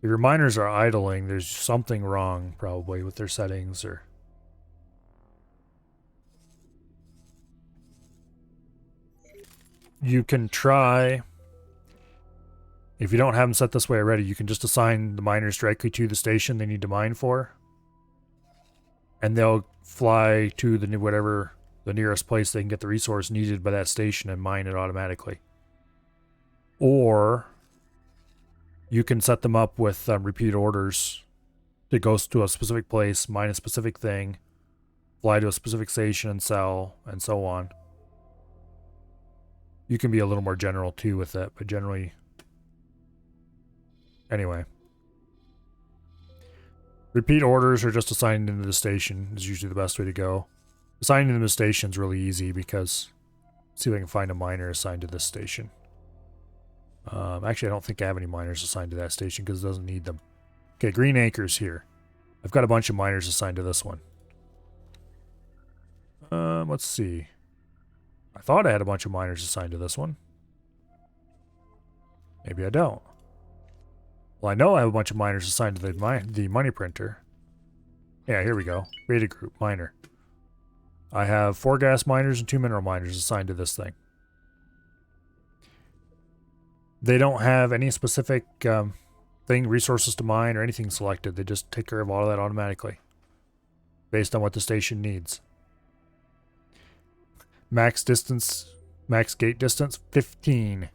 Speaker 1: If your miners are idling, there's something wrong, probably, with their settings, or... You can try... If you don't have them set this way already, you can just assign the miners directly to the station they need to mine for. And they'll fly to the nearest place they can get the resource needed by that station and mine it automatically. Or you can set them up with repeat orders that goes to a specific place, mine a specific thing, fly to a specific station and sell, and so on. You can be a little more general too with it, but generally... Anyway. Repeat orders are just assigned into the station is usually the best way to go. Assigning them to the station is really easy because... Let's see if I can find a miner assigned to this station. Actually, I don't think I have any miners assigned to that station because it doesn't need them. Okay, Green Acres here. I've got a bunch of miners assigned to this one. Let's see. I thought I had a bunch of miners assigned to this one. Maybe I don't. Well, I know I have a bunch of miners assigned to the money printer. Yeah, here we go. Beta group, miner. I have 4 gas miners and 2 mineral miners assigned to this thing. They don't have any specific resources to mine or anything selected. They just take care of all of that automatically. Based on what the station needs. Max gate distance, 15.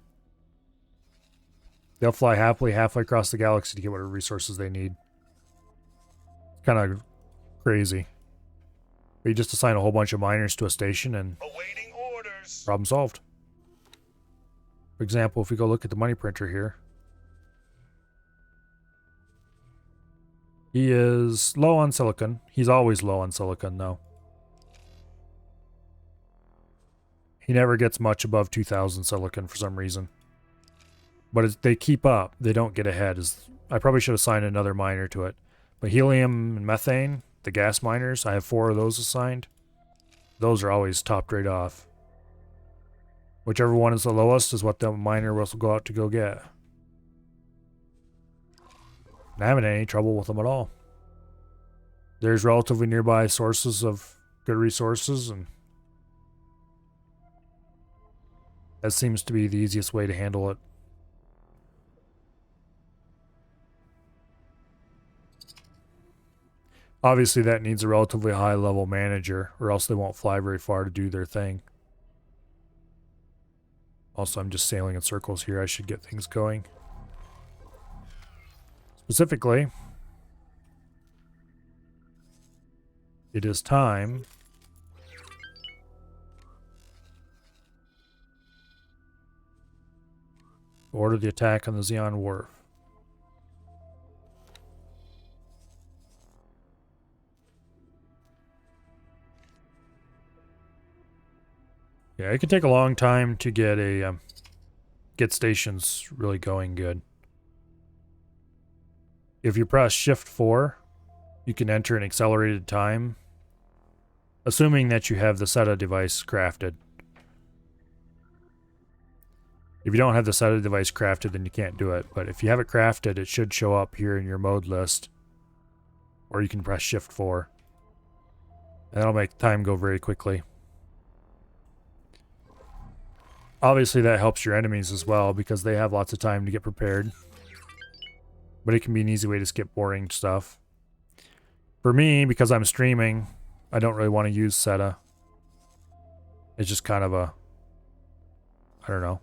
Speaker 1: They'll fly happily halfway across the galaxy to get whatever resources they need. It's kind of crazy. But you just assign a whole bunch of miners to a station and
Speaker 3: Awaiting orders.
Speaker 1: problem solved. For example, if we go look at the money printer here. He is low on silicon. He's always low on silicon, though. He never gets much above 2,000 silicon for some reason. But they keep up. They don't get ahead. I probably should assign another miner to it. But helium and methane, the gas miners, I have 4 of those assigned. Those are always topped right off. Whichever one is the lowest is what the miner will go out to go get. And I haven't had any trouble with them at all. There's relatively nearby sources of good resources, and that seems to be the easiest way to handle it. Obviously, that needs a relatively high-level manager, or else they won't fly very far to do their thing. Also, I'm just sailing in circles here. I should get things going. Specifically, it is time to order the attack on the Xenon Wharf. Yeah, it can take a long time to get get stations really going good. If you press Shift 4, you can enter an accelerated time, assuming that you have the SETA device crafted. If you don't have the SETA device crafted, then you can't do it. But if you have it crafted, it should show up here in your mode list. Or you can press Shift 4. And that'll make time go very quickly. Obviously, that helps your enemies as well, because they have lots of time to get prepared. But it can be an easy way to skip boring stuff. For me, because I'm streaming, I don't really want to use SETA. It's just kind of a... I don't know.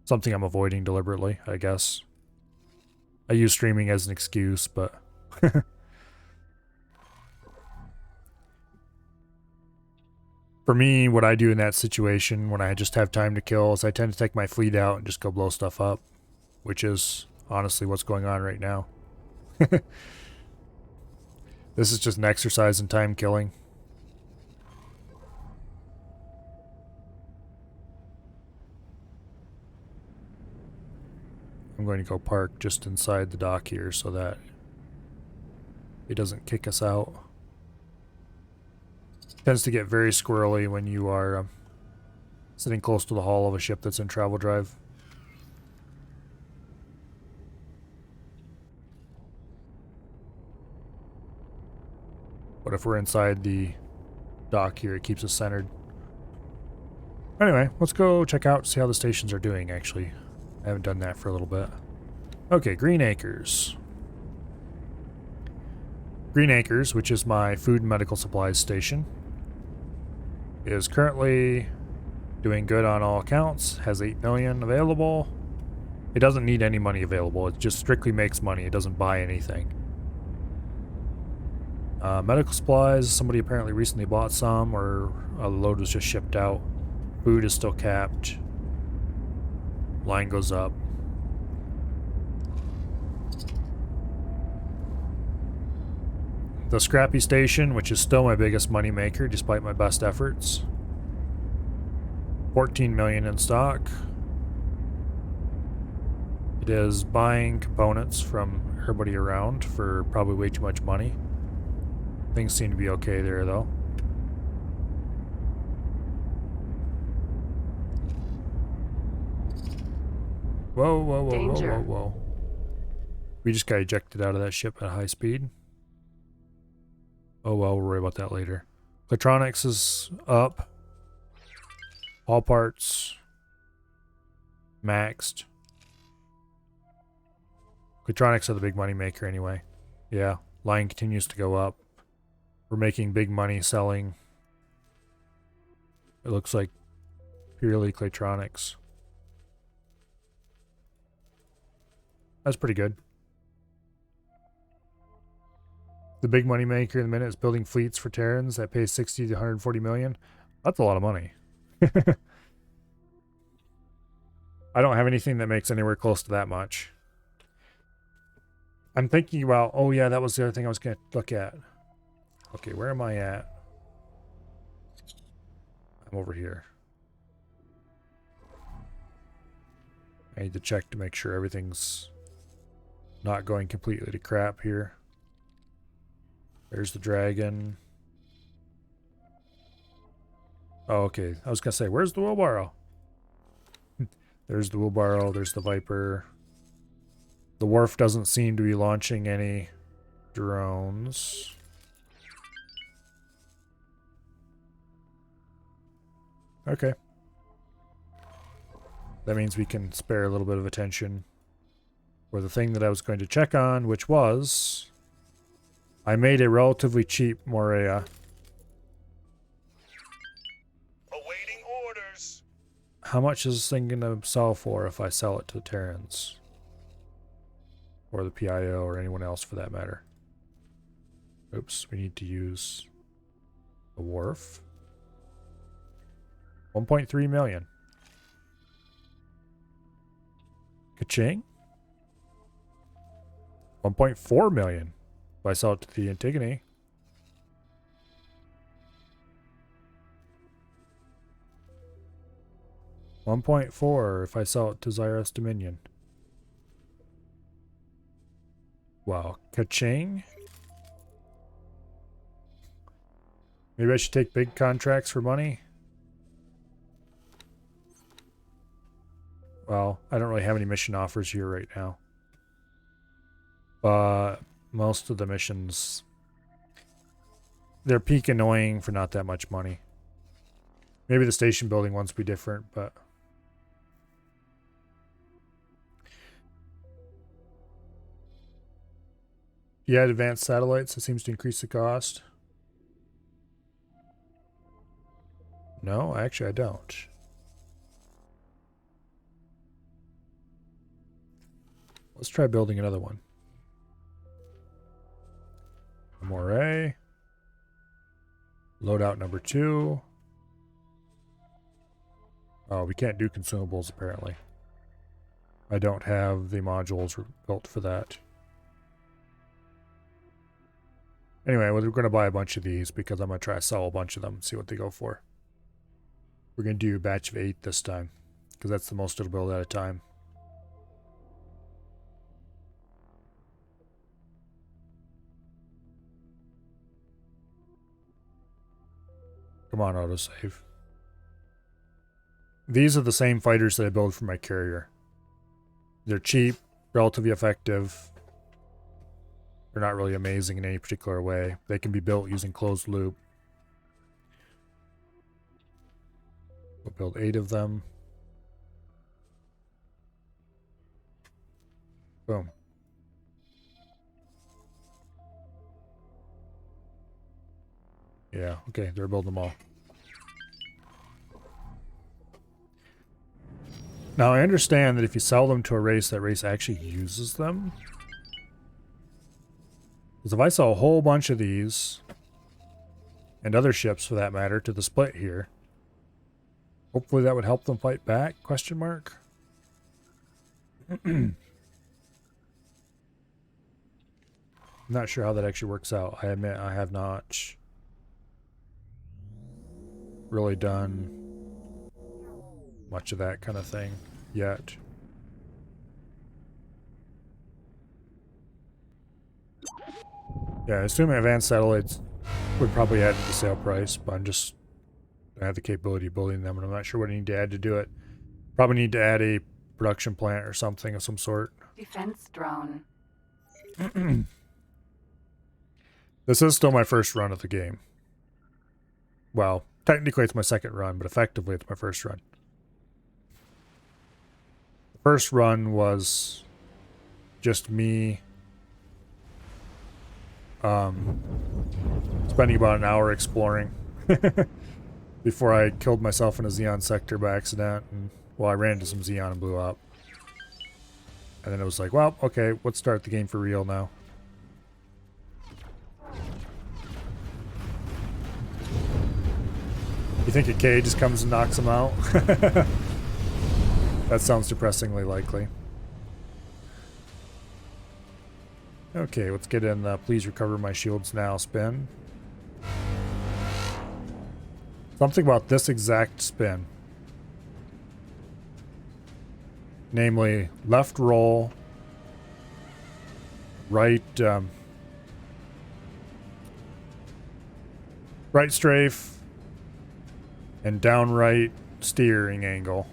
Speaker 1: Something I'm avoiding deliberately, I guess. I use streaming as an excuse, but... For me, what I do in that situation, when I just have time to kill, is I tend to take my fleet out and just go blow stuff up. Which is, honestly, what's going on right now. This is just an exercise in time killing. I'm going to go park just inside the dock here so that it doesn't kick us out. Tends to get very squirrely when you are sitting close to the hull of a ship that's in travel drive. But if we're inside the dock here, it keeps us centered. Anyway, let's go check out, see how the stations are doing, actually. I haven't done that for a little bit. Okay, Green Acres. Green Acres, which is my food and medical supplies station, is currently doing good on all accounts, has 8 million available. It doesn't need any money available. It just strictly makes money. It doesn't buy anything. Medical supplies. Somebody apparently recently bought some, or a load was just shipped out. Food is still capped. Line goes up. The scrappy station, which is still my biggest money maker despite my best efforts. 14 million in stock. It is buying components from everybody around for probably way too much money. Things seem to be okay there though. Whoa, whoa, whoa,
Speaker 2: Danger.
Speaker 1: whoa, whoa, whoa. We just got ejected out of that ship at high speed. Oh well, we'll worry about that later. Electronics is up. All parts maxed. Electronics are the big money maker anyway. Yeah, line continues to go up. We're making big money selling. It looks like purely Claytronics. That's pretty good. The big money maker in the minute is building fleets for Terrans that pays 60 to 140 million. That's a lot of money. I don't have anything that makes anywhere close to that much. I'm thinking about, oh yeah, that was the other thing I was going to look at. Okay, where am I at? I'm over here. I need to check to make sure everything's not going completely to crap here. There's the dragon. Oh, okay. I was going to say, where's the wheelbarrow? There's the wheelbarrow. There's the Viper. The wharf doesn't seem to be launching any drones. Okay. That means we can spare a little bit of attention for the thing that I was going to check on, which was... I made a relatively cheap Morea.
Speaker 3: Awaiting orders.
Speaker 1: How much is this thing going to sell for if I sell it to the Terrans? Or the PIO, or anyone else for that matter. Oops, we need to use the wharf. 1.3 million. Ka-ching. 1.4 million if I sell it to the Antigone. $1.4 if I sell it to Zyros Dominion. Wow, ka-ching. Maybe I should take big contracts for money. Well, I don't really have any mission offers here right now. But most of the missions, they're peak annoying for not that much money. Maybe the station building ones will be different, but... If you add advanced satellites, it seems to increase the cost. No, actually I don't. Let's try building another one. Moray. Loadout number 2. Oh, we can't do consumables apparently. I don't have the modules built for that. Anyway, we're going to buy a bunch of these because I'm going to try to sell a bunch of them and see what they go for. We're going to do a batch of 8 this time because that's the most it'll build at a time. Come on, autosave. These are the same fighters that I build for my carrier. They're cheap, relatively effective. They're not really amazing in any particular way. They can be built using closed loop. We'll build 8 of them. Boom. Yeah, okay, they're building them all. Now, I understand that if you sell them to a race, that race actually uses them. Because if I sell a whole bunch of these, and other ships for that matter, to the split here, hopefully that would help them fight back, question mark? I'm not sure how that actually works out. I admit I have not really done much of that kind of thing yet. Yeah, I assume advanced satellites would probably add to the sale price, but I have the capability of building them, and I'm not sure what I need to add to do it. Probably need to add a production plant or something of some sort.
Speaker 2: Defense drone.
Speaker 1: This is still my first run of the game. Well, technically it's my second run, but effectively it's my first run. The first run was just me spending about an hour exploring before I killed myself in a Xenon sector by accident. And, well, I ran into some Xenon and blew up. And then it was like, well, okay, let's start the game for real now. You think a K just comes and knocks him out? That sounds depressingly likely. Okay, let's get in the please recover my shields now spin. Something about this exact spin. Namely, left roll, right right strafe, and down right steering angle.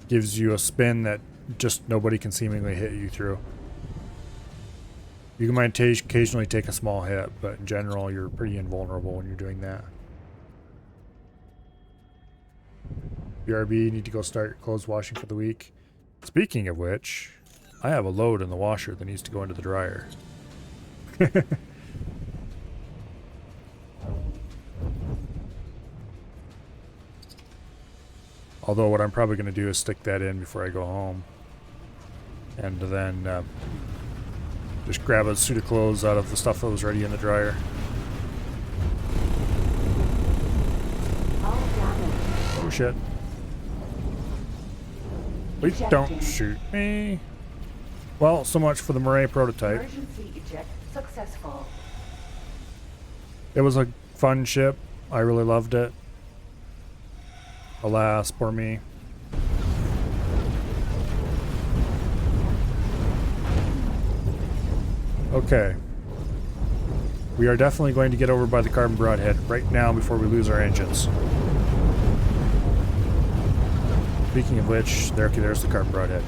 Speaker 1: Gives you a spin that just nobody can seemingly hit you through. You might occasionally take a small hit, but in general, you're pretty invulnerable when you're doing that. BRB, need to go start your clothes washing for the week. Speaking of which, I have a load in the washer that needs to go into the dryer. Although what I'm probably going to do is stick that in before I go home. And then just grab a suit of clothes out of the stuff that was already in the dryer. Oh shit. Please don't shoot me. Well, so much for the Murray prototype.
Speaker 2: Emergency eject successful.
Speaker 1: It was a fun ship. I really loved it. Alas, poor me. Okay. We are definitely going to get over by the carbon broadhead right now before we lose our engines. Speaking of which, there's the carbon broadhead.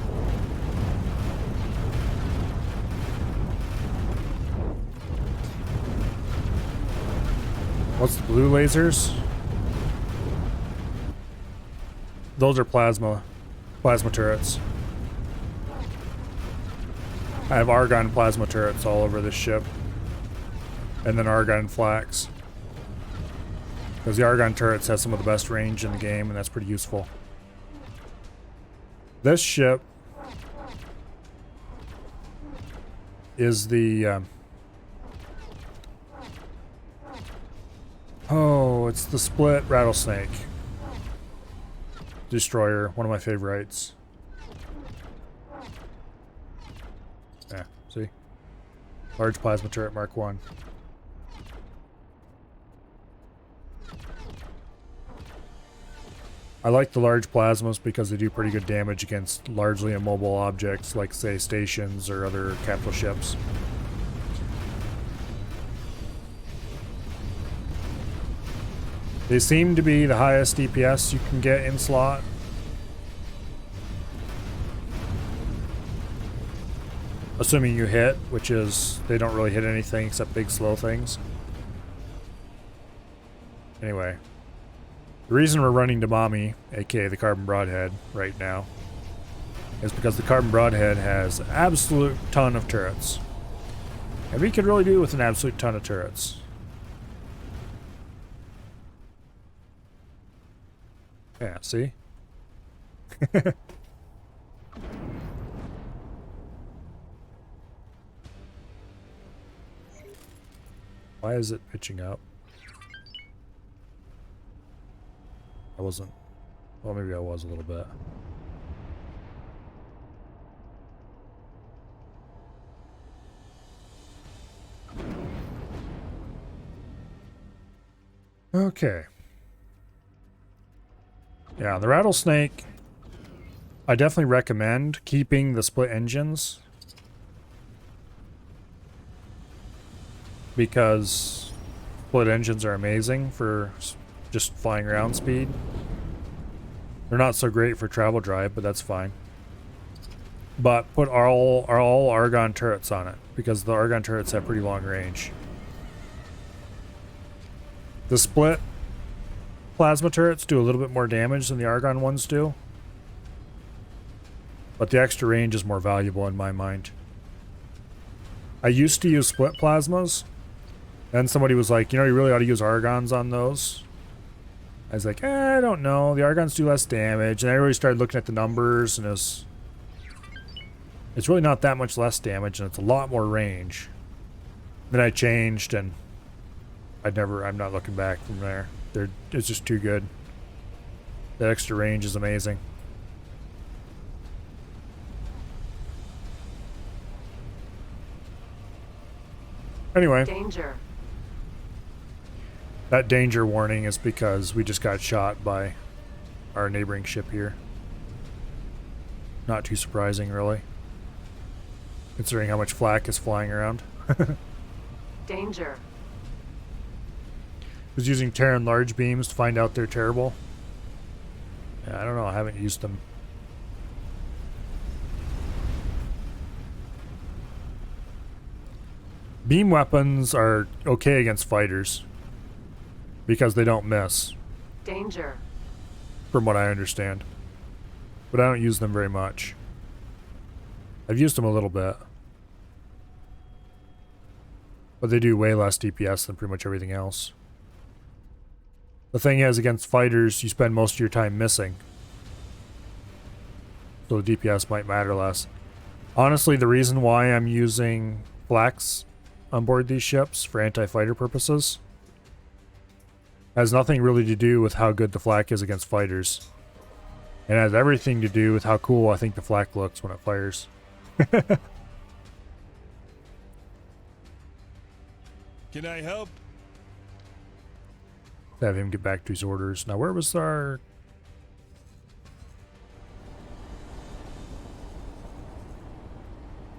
Speaker 1: What's the blue lasers? Those are plasma turrets. I have argon plasma turrets all over this ship. And then argon flax. Because the argon turrets have some of the best range in the game, and that's pretty useful. This ship is the it's the split rattlesnake destroyer, one of my favorites. Yeah, see? Large plasma turret Mark 1. I like the large plasmas because they do pretty good damage against largely immobile objects like, say, stations or other capital ships. They seem to be the highest DPS you can get in slot. Assuming you hit, which is, they don't really hit anything except big slow things. Anyway. The reason we're running Damami, aka the Carbon Broadhead, right now, is because the Carbon Broadhead has an absolute ton of turrets. And we could really do with an absolute ton of turrets. Yeah, see? Why is it pitching up? I wasn't. Well, maybe I was a little bit. Okay. Yeah, the Rattlesnake, I definitely recommend keeping the split engines. Because split engines are amazing for just flying around speed. They're not so great for travel drive, but that's fine. But put all Argon turrets on it, because the Argon turrets have pretty long range. The split plasma turrets do a little bit more damage than the Argon ones do. But the extra range is more valuable in my mind. I used to use split plasmas. Then somebody was like, you know, you really ought to use Argons on those. I was like, I don't know. The Argons do less damage. And I really started looking at the numbers, and it's really not that much less damage, and it's a lot more range. Then I changed, and I'm not looking back from there. It's just too good. The extra range is amazing. Anyway.
Speaker 2: Danger.
Speaker 1: That danger warning is because we just got shot by our neighboring ship here. Not too surprising, really. Considering how much flak is flying around.
Speaker 2: Danger.
Speaker 1: Was using Terran large beams to find out they're terrible. Yeah, I don't know. I haven't used them. Beam weapons are okay against fighters because they don't miss,
Speaker 2: Danger.
Speaker 1: from what I understand. But I don't use them very much. I've used them a little bit. But they do way less DPS than pretty much everything else. The thing is, against fighters, you spend most of your time missing. So the DPS might matter less. Honestly, the reason why I'm using flax on board these ships for anti-fighter purposes has nothing really to do with how good the flak is against fighters. It has everything to do with how cool I think the flak looks when it fires.
Speaker 3: Can I help?
Speaker 1: Have him get back to his orders. Now, where was our...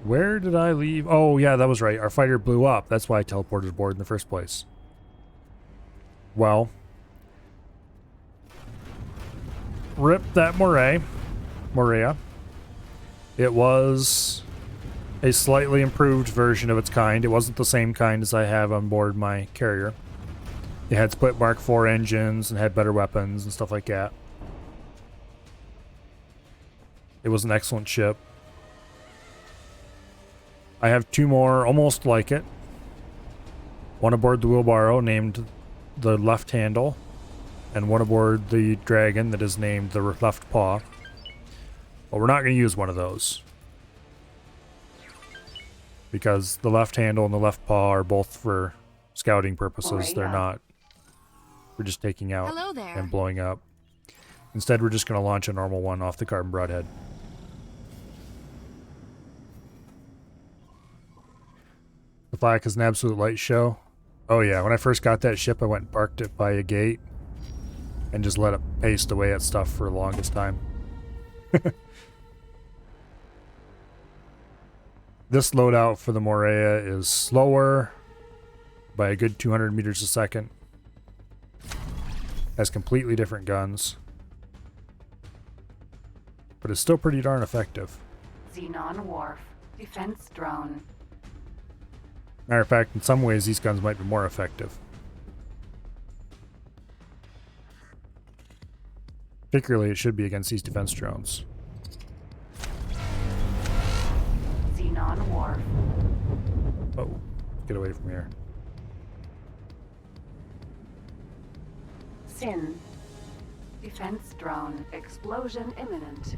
Speaker 1: Where did I leave? Oh, yeah, that was right. Our fighter blew up. That's why I teleported aboard in the first place. Well. Rip that Morea. It was a slightly improved version of its kind. It wasn't the same kind as I have on board my carrier. It had split Mark IV engines and had better weapons and stuff like that. It was an excellent ship. I have two more almost like it. One aboard the wheelbarrow named the left handle, and one aboard the dragon that is named the left paw. But we're not going to use one of those, because the left handle and the left paw are both for scouting purposes. They're not. We're just taking out
Speaker 5: Hello there.
Speaker 1: and blowing up. Instead, we're just going to launch a normal one off the carbon broadhead. The flak is an absolute light show. Oh yeah, when I first got that ship, I went and parked it by a gate and just let it paste away at stuff for the longest time. This loadout for the Morea is slower by a good 200 meters a second. Has completely different guns. But it's still pretty darn effective.
Speaker 2: Xenon Wharf. Defense drone.
Speaker 1: Matter of fact, in some ways, these guns might be more effective. Particularly, it should be against these defense drones.
Speaker 2: Xenon Wharf.
Speaker 1: Oh, get away from here.
Speaker 2: Sin. Defense drone. Explosion imminent.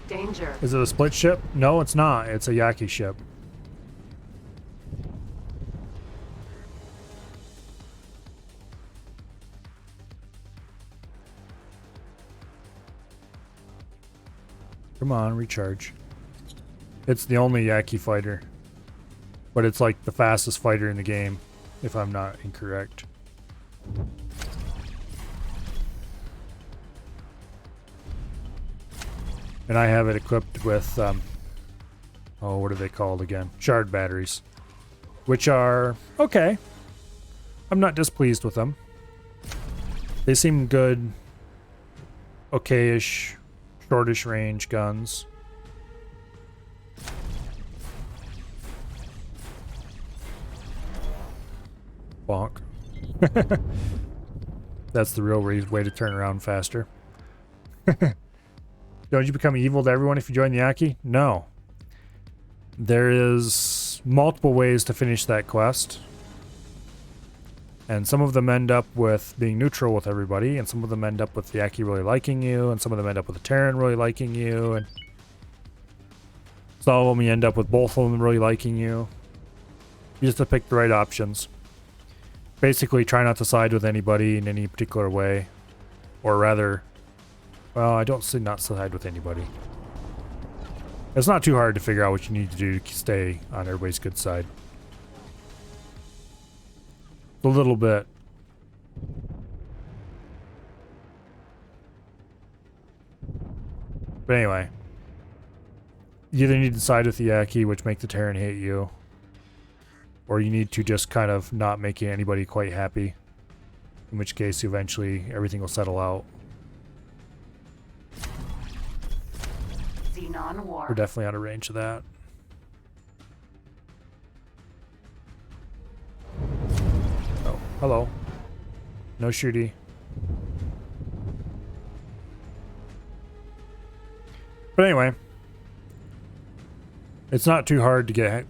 Speaker 2: Danger.
Speaker 1: Is it a split ship? No, it's not. It's a Yaki ship. Come on, recharge. It's the only Yaki fighter. But it's like the fastest fighter in the game, if I'm not incorrect. And I have it equipped with, oh, what are they called again? Shard batteries. Which are okay. I'm not displeased with them. They seem good, okay-ish, shortish range guns. Bonk. That's the real way to turn around faster. Don't you become evil to everyone if you join the Yaki? No. There is multiple ways to finish that quest. And some of them end up with being neutral with everybody, and some of them end up with the Yaki really liking you, and some of them end up with the Terran really liking you, and some of them you end up with both of them really liking you. You just have to pick the right options. Basically, try not to side with anybody in any particular way. Or rather, well, I don't say not side with anybody. It's not too hard to figure out what you need to do to stay on everybody's good side. A little bit. But anyway. You either need to side with the Yaki, which make the Terran hate you. Or you need to just kind of not make anybody quite happy. In which case, eventually, everything will settle out.
Speaker 2: Xenon War.
Speaker 1: We're definitely out of range of that. Oh, hello. No shooty. But anyway. It's not too hard to get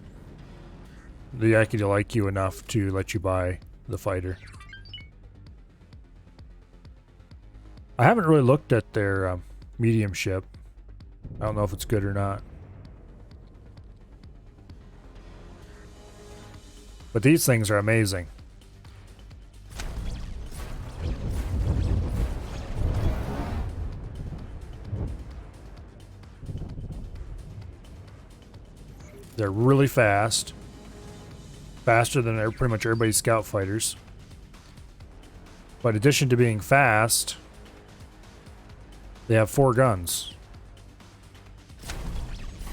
Speaker 1: the Yaki to like you enough to let you buy the fighter. I haven't really looked at their medium ship. I don't know if it's good or not. But these things are amazing. They're really fast. Faster than pretty much everybody's scout fighters. But in addition to being fast, they have 4 guns.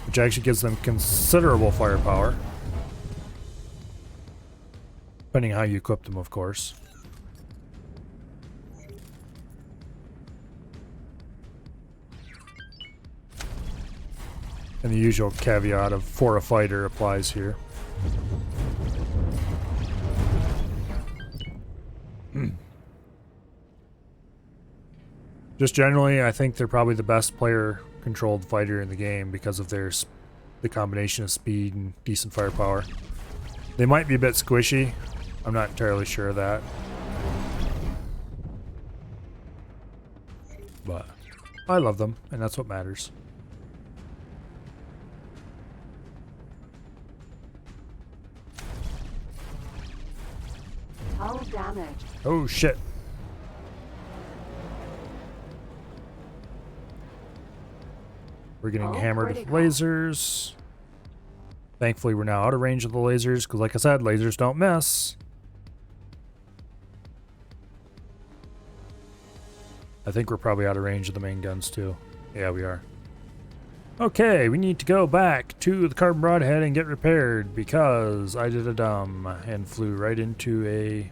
Speaker 1: Which actually gives them considerable firepower. Depending on how you equip them, of course. And the usual caveat of for a fighter applies here. Just generally, I think they're probably the best player-controlled fighter in the game because of the combination of speed and decent firepower. They might be a bit squishy. I'm not entirely sure of that. But I love them, and that's what matters.
Speaker 2: Hull damage.
Speaker 1: Oh shit. We're getting hammered with lasers. Thankfully, we're now out of range of the lasers, because like I said, lasers don't miss. I think we're probably out of range of the main guns, too. Yeah, we are. Okay, we need to go back to the carbon broadhead and get repaired, because I did a dumb and flew right into a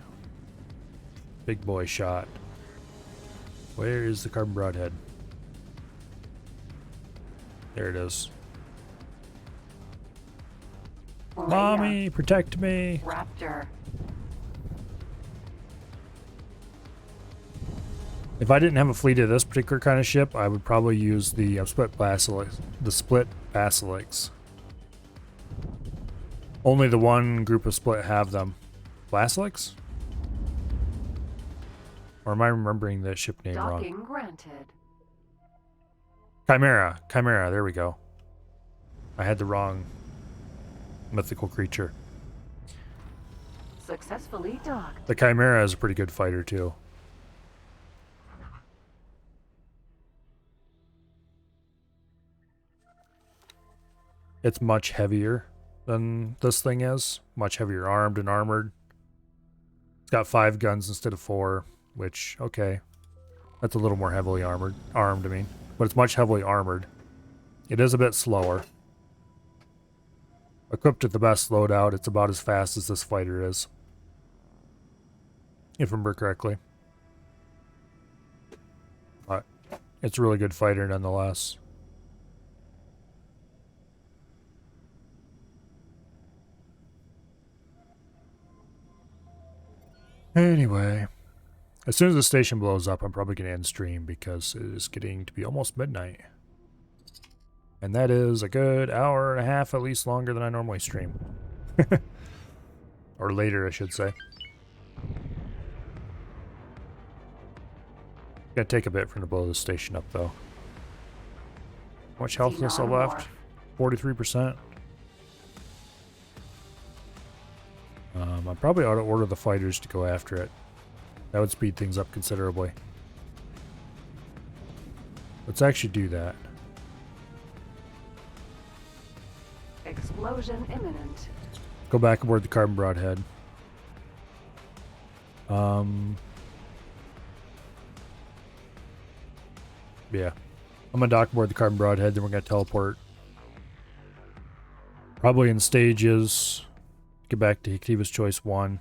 Speaker 1: big boy shot. Where is the carbon broadhead? There it is. Mommy, protect me.
Speaker 2: Raptor.
Speaker 1: If I didn't have a fleet of this particular kind of ship, I would probably use the split basilics. Only the one group of split have them. Basilics? Or am I remembering that ship name wrong?
Speaker 2: Docking granted.
Speaker 1: Chimera. Chimera, there we go. I had the wrong mythical creature.
Speaker 2: Successfully docked.
Speaker 1: The Chimera is a pretty good fighter, too. It's much heavier than this thing is. Much heavier armed and armored. It's got 5 guns instead of 4, which, okay. That's a little more heavily armed, I mean. But it's much heavily armored. It is a bit slower. Equipped with the best loadout, it's about as fast as this fighter is. If I remember correctly. But it's a really good fighter nonetheless. Anyway, as soon as the station blows up, I'm probably going to end stream because it is getting to be almost midnight. And that is a good hour and a half, at least longer than I normally stream. Or later, I should say. Gonna take a bit for him to blow the station up, though. How much health is still
Speaker 2: Xenon
Speaker 1: left? 43%. I probably ought to order the fighters to go after it. That would speed things up considerably. Let's actually do that.
Speaker 2: Explosion imminent.
Speaker 1: Go back aboard the carbon broadhead. Yeah. I'm gonna dock aboard the carbon broadhead, then we're gonna teleport. Probably in stages. Get back to Hiktiva's Choice 1.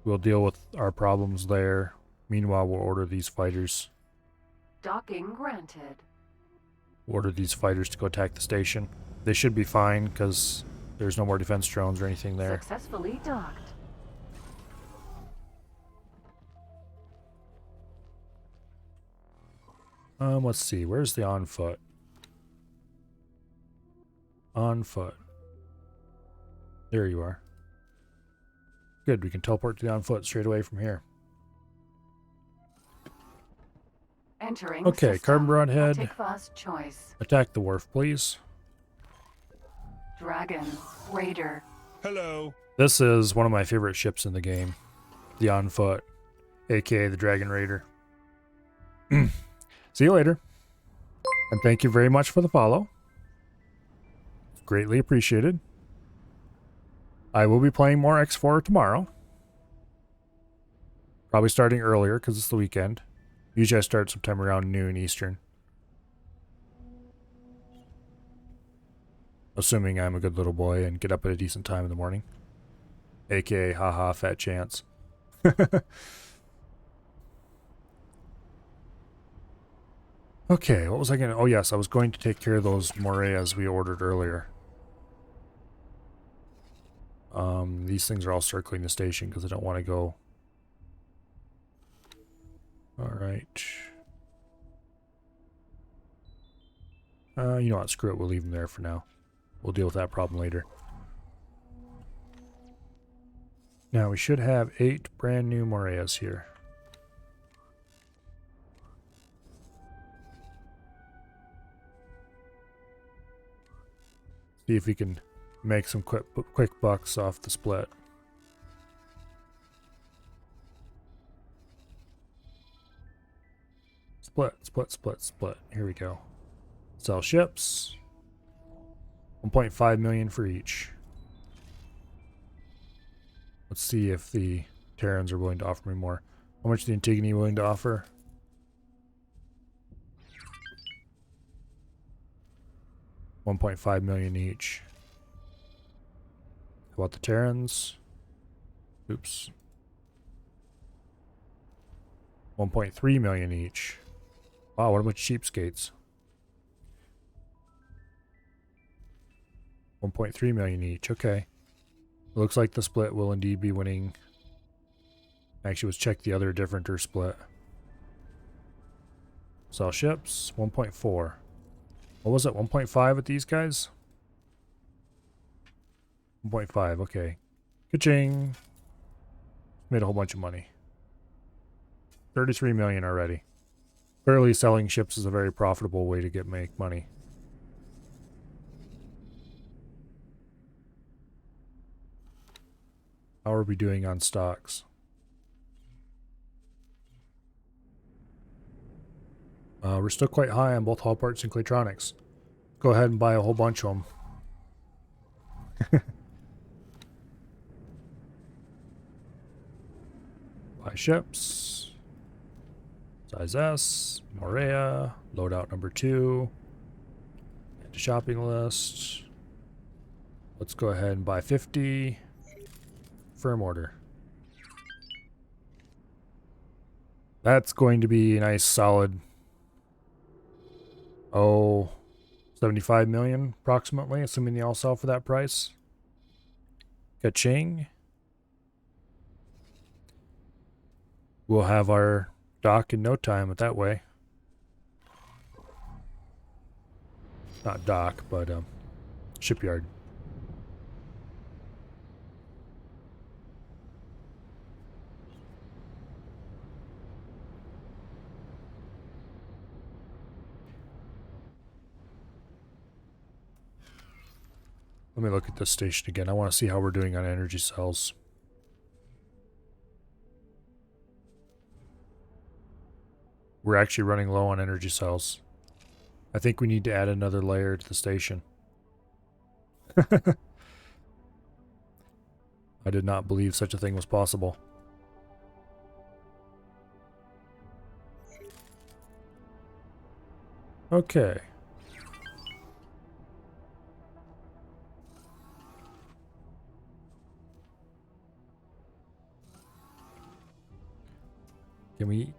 Speaker 1: We'll deal with our problems there. Meanwhile, we'll order these fighters.
Speaker 2: Docking granted.
Speaker 1: Order these fighters to go attack the station. They should be fine, because there's no more defense drones or anything there.
Speaker 2: Successfully docked.
Speaker 1: Let's see. Where's the on foot? On foot. There you are. Good, we can teleport to the on foot straight away from here.
Speaker 2: Entering
Speaker 1: Okay,
Speaker 2: system.
Speaker 1: carbon broadhead.
Speaker 2: Tikva's choice.
Speaker 1: Attack the wharf, please.
Speaker 2: Dragon. Raider.
Speaker 3: Hello.
Speaker 1: This is one of my favorite ships in the game. The on foot, aka the Dragon Raider. See you later. And thank you very much for the follow. Greatly appreciated. I will be playing more X4 tomorrow. Probably starting earlier because it's the weekend. Usually I start sometime around noon Eastern. Assuming I'm a good little boy and get up at a decent time in the morning. AKA haha fat chance. Okay, what was I gonna... Oh yes, I was going to take care of those Moreas we ordered earlier. These things are all circling the station because I don't want to go. Alright. You know what, screw it, we'll leave them there for now. We'll deal with that problem later. Now we should have 8 brand new Moreas here. See if we can make some quick bucks off the split. Split. Here we go. Sell ships. 1.5 million for each. Let's see if the Terrans are willing to offer me more. How much is the Antigone willing to offer? $1.5 million each. How about the Terrans? Oops. 1.3 million each. Wow, what about cheapskates? 1.3 million each. Okay. It looks like the split will indeed be winning. Actually, let's check the other differenter split. Sell ships. 1.4. What was it? 1.5 with these guys? 1.5. Okay. Ka-ching. Made a whole bunch of money. $33 million already. Clearly selling ships is a very profitable way to make money. How are we doing on stocks? We're still quite high on both hull parts and Claytronics. Go ahead and buy a whole bunch of them. Buy ships. Size S. Morea. Loadout number 2. Add to shopping list. Let's go ahead and buy 50. Firm order. That's going to be a nice solid... Oh... 75 million approximately, assuming they all sell for that price. Ka-ching. We'll have our dock in no time with that way. Not dock, but shipyard. Let me look at this station again. I want to see how we're doing on energy cells. We're actually running low on energy cells. I think we need to add another layer to the station. I did not believe such a thing was possible. Okay.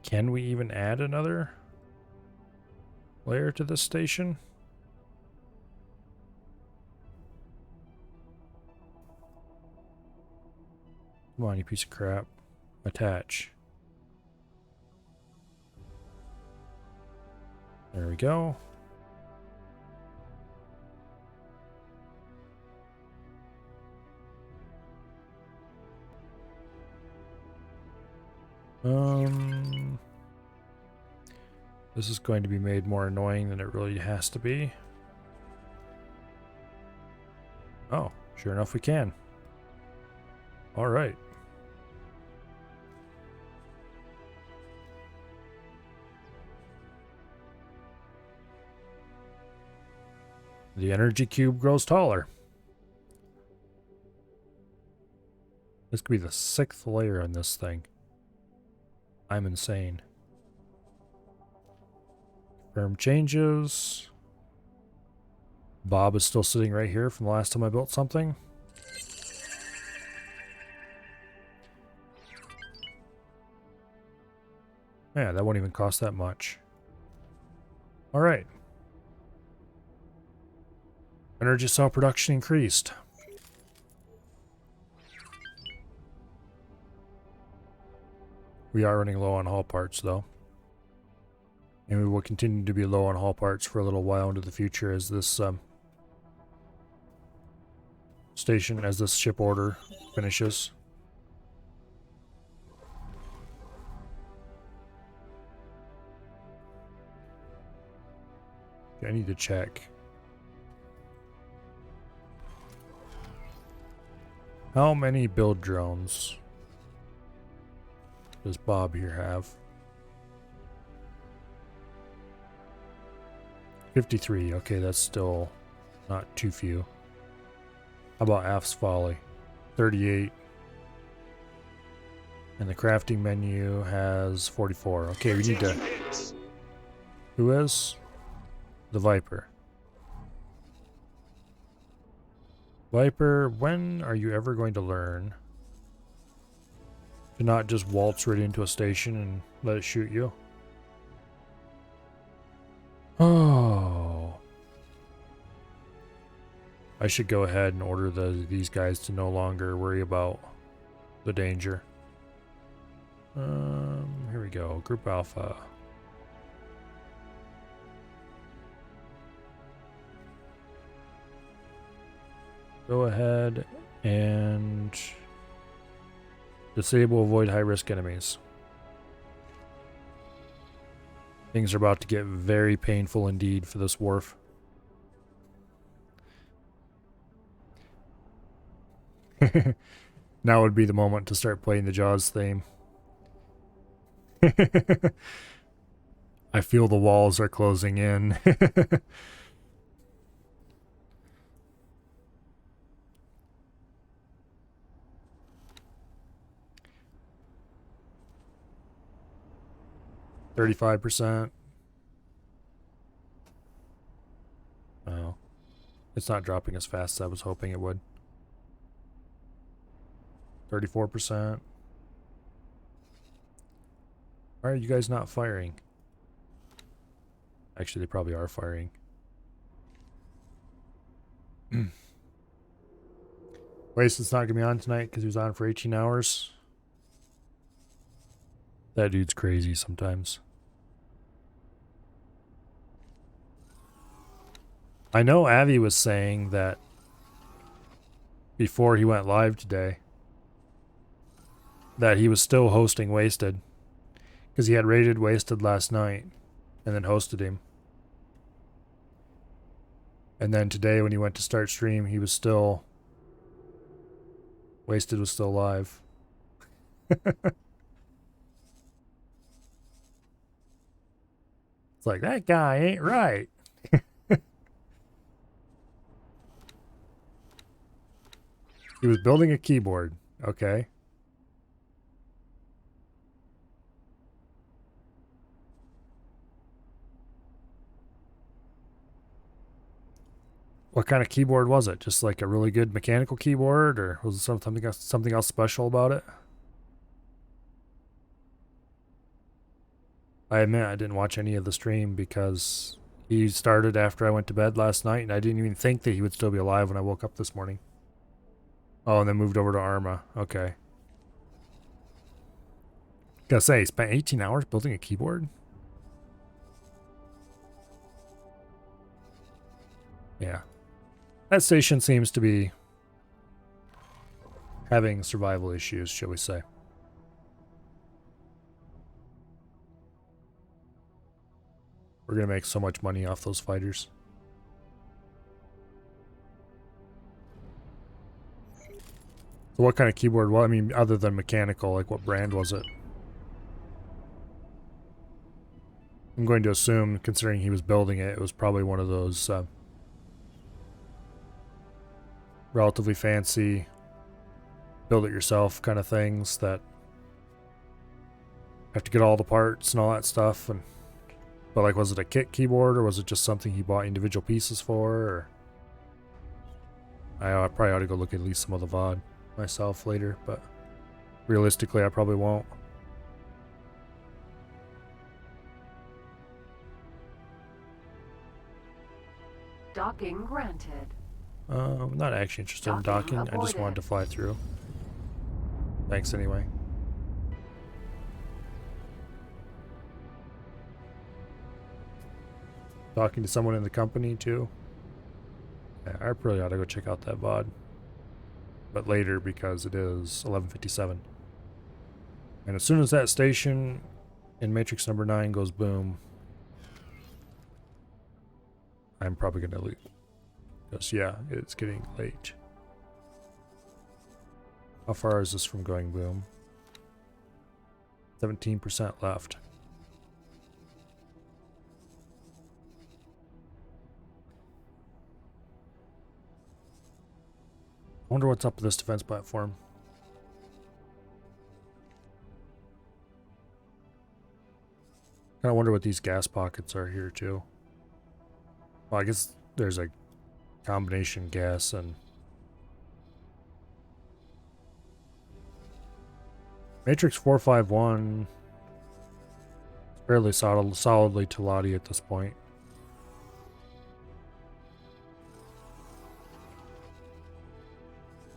Speaker 1: Can we even add another layer to this station? Come on, you piece of crap. Attach. There we go. This is going to be made more annoying than it really has to be. Oh, sure enough we can. All right. The energy cube grows taller. This could be the 6th layer on this thing. I'm insane. Confirm changes. Bob is still sitting right here from the last time I built something. Yeah, that won't even cost that much. All right. Energy cell production increased. We are running low on hull parts, though. And we will continue to be low on hull parts for a little while into the future as this as this ship order finishes. Okay, I need to check. How many build drones does Bob here have? 53. Okay, that's still not too few. How about Af's Folly? 38. And the crafting menu has 44. Okay, we need to... Who is? The Viper. Viper, when are you ever going to learn to not just waltz right into a station and let it shoot you? Oh. I should go ahead and order these guys to no longer worry about the danger. Here we go. Group Alpha. Go ahead and disable avoid high-risk enemies. Things are about to get very painful indeed for this wharf. Now would be the moment to start playing the Jaws theme. I feel the walls are closing in. 35%. Oh. It's not dropping as fast as I was hoping it would. 34%. Why are you guys not firing? Actually, they probably are firing. Wasted's not going to be on tonight because he was on for 18 hours. That dude's crazy sometimes. I know Avi was saying that before he went live today that he was still hosting Wasted because he had rated Wasted last night and then hosted him. And then today when he went to start stream, he was still... Wasted was still live. It's like, that guy ain't right. He was building a keyboard. Okay. What kind of keyboard was it? Just like a really good mechanical keyboard, or was it something else special about it? I admit I didn't watch any of the stream because he started after I went to bed last night, and I didn't even think that he would still be alive when I woke up this morning. Oh, and then moved over to Arma. Okay. Gotta say, he spent 18 hours building a keyboard? Yeah. That station seems to be having survival issues, shall we say. We're gonna make so much money off those fighters. So what kind of keyboard? Well, I mean, other than mechanical, like what brand was it? I'm going to assume, considering he was building it, it was probably one of those relatively fancy, build-it-yourself kind of things that have to get all the parts and all that stuff. But like, was it a kit keyboard, or was it just something he bought individual pieces for? Or I probably ought to go look at least some of the VOD myself later, but realistically I probably won't.
Speaker 2: Docking granted.
Speaker 1: I'm not actually interested in docking. I just wanted to fly through. Thanks anyway. Talking to someone in the company too. Yeah, I probably ought to go check out that VOD. But later, because it is 11:57. And as soon as that station in Matrix number 9 goes boom, I'm probably going to leave. Because, yeah, it's getting late. How far is this from going boom? 17% left. I wonder what's up with this defense platform. I wonder what these gas pockets are here too. Well, I guess there's a combination gas and Matrix 451 is fairly solidly Teladi at this point.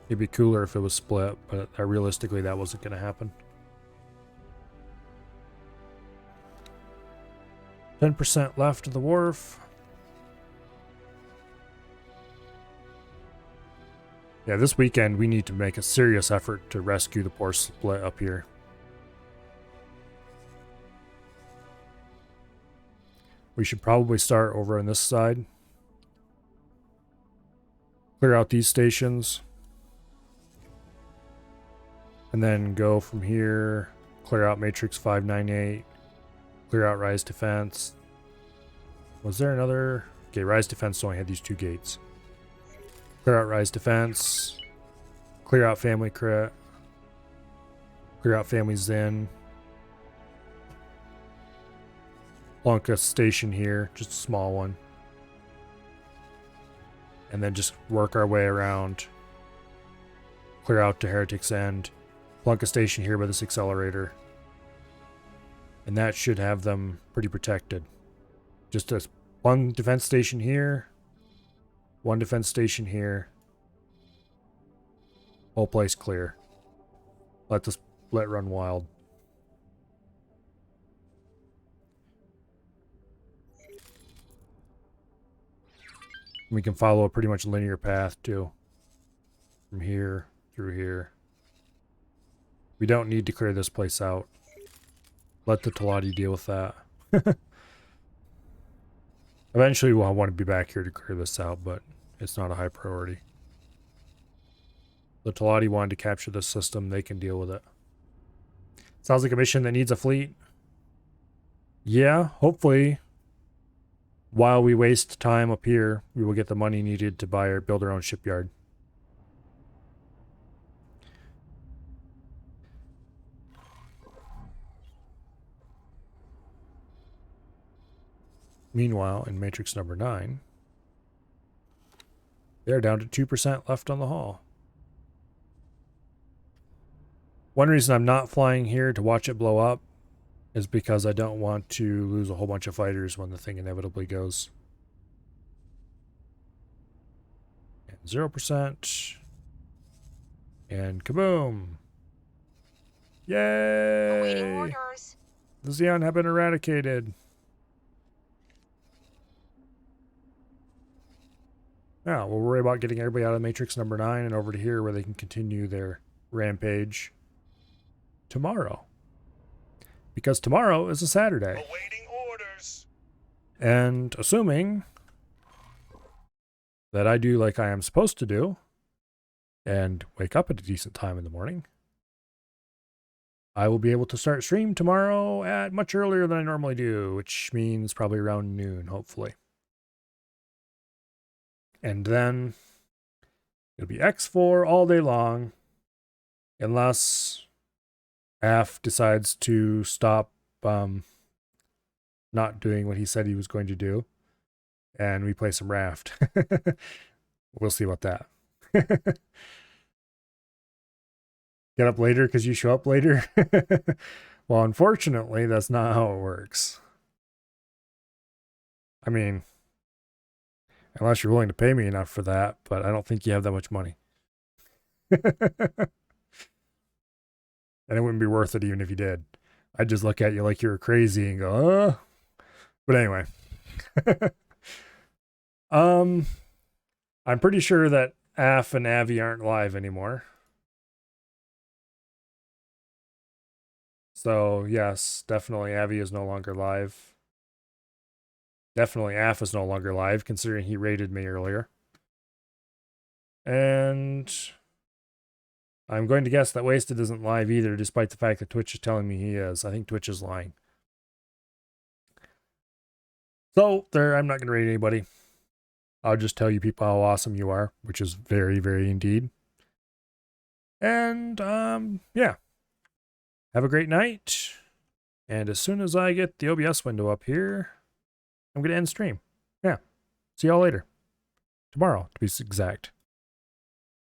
Speaker 1: It'd be cooler if it was split, but realistically that wasn't going to happen. 10% left of the wharf. Yeah, this weekend we need to make a serious effort to rescue the poor split up here. We should probably start over on this side. Clear out these stations. And then go from here. Clear out Matrix 598. Clear out Rise Defense. Was there another? Okay, Rise Defense only had these 2 gates. Clear out Rise Defense. Clear out Family Crit. Clear out Family Zen. Plunk a station here, just a small one. And then just work our way around. Clear out to Heretic's End. Plunk a station here by this accelerator. And that should have them pretty protected. Just one defense station here. One defense station here. Whole place clear. Let run wild. We can follow a pretty much linear path too. From here through here. We don't need to clear this place out. Let the Talati deal with that. Eventually we'll want to be back here to clear this out, but it's not a high priority. The Talati wanted to capture this system, they can deal with it. Sounds like a mission that needs a fleet. Yeah, hopefully. While we waste time up here, we will get the money needed to build our own shipyard. Meanwhile, in Matrix number 9, they're down to 2% left on the hull. One reason I'm not flying here to watch it blow up is because I don't want to lose a whole bunch of fighters when the thing inevitably goes. And 0%. And kaboom! Yay!
Speaker 4: Awaiting orders.
Speaker 1: The Xenon have been eradicated. Now, we'll worry about getting everybody out of Matrix number 9 and over to here where they can continue their rampage tomorrow. Because tomorrow is a Saturday.
Speaker 3: Awaiting orders.
Speaker 1: And assuming that I do like I am supposed to do and wake up at a decent time in the morning, I will be able to start stream tomorrow at much earlier than I normally do, which means probably around noon, hopefully. And then it'll be X4 all day long, unless AF decides to stop not doing what he said he was going to do, and we play some Raft. We'll see about that. Get up later because you show up later? Well, unfortunately, that's not how it works. I mean, unless you're willing to pay me enough for that, but I don't think you have that much money. And it wouldn't be worth it even if you did. I'd just look at you like you were crazy and go, But anyway. I'm pretty sure that AF and Avi aren't live anymore. So, yes, definitely Avi is no longer live. Definitely AF is no longer live, considering he raided me earlier. And I'm going to guess that Wasted isn't live either, despite the fact that Twitch is telling me he is. I think Twitch is lying. So, I'm not going to raid anybody. I'll just tell you people how awesome you are, which is very, very indeed. And, yeah. Have a great night. And as soon as I get the OBS window up here, I'm going to end stream. Yeah. See y'all later. Tomorrow, to be exact.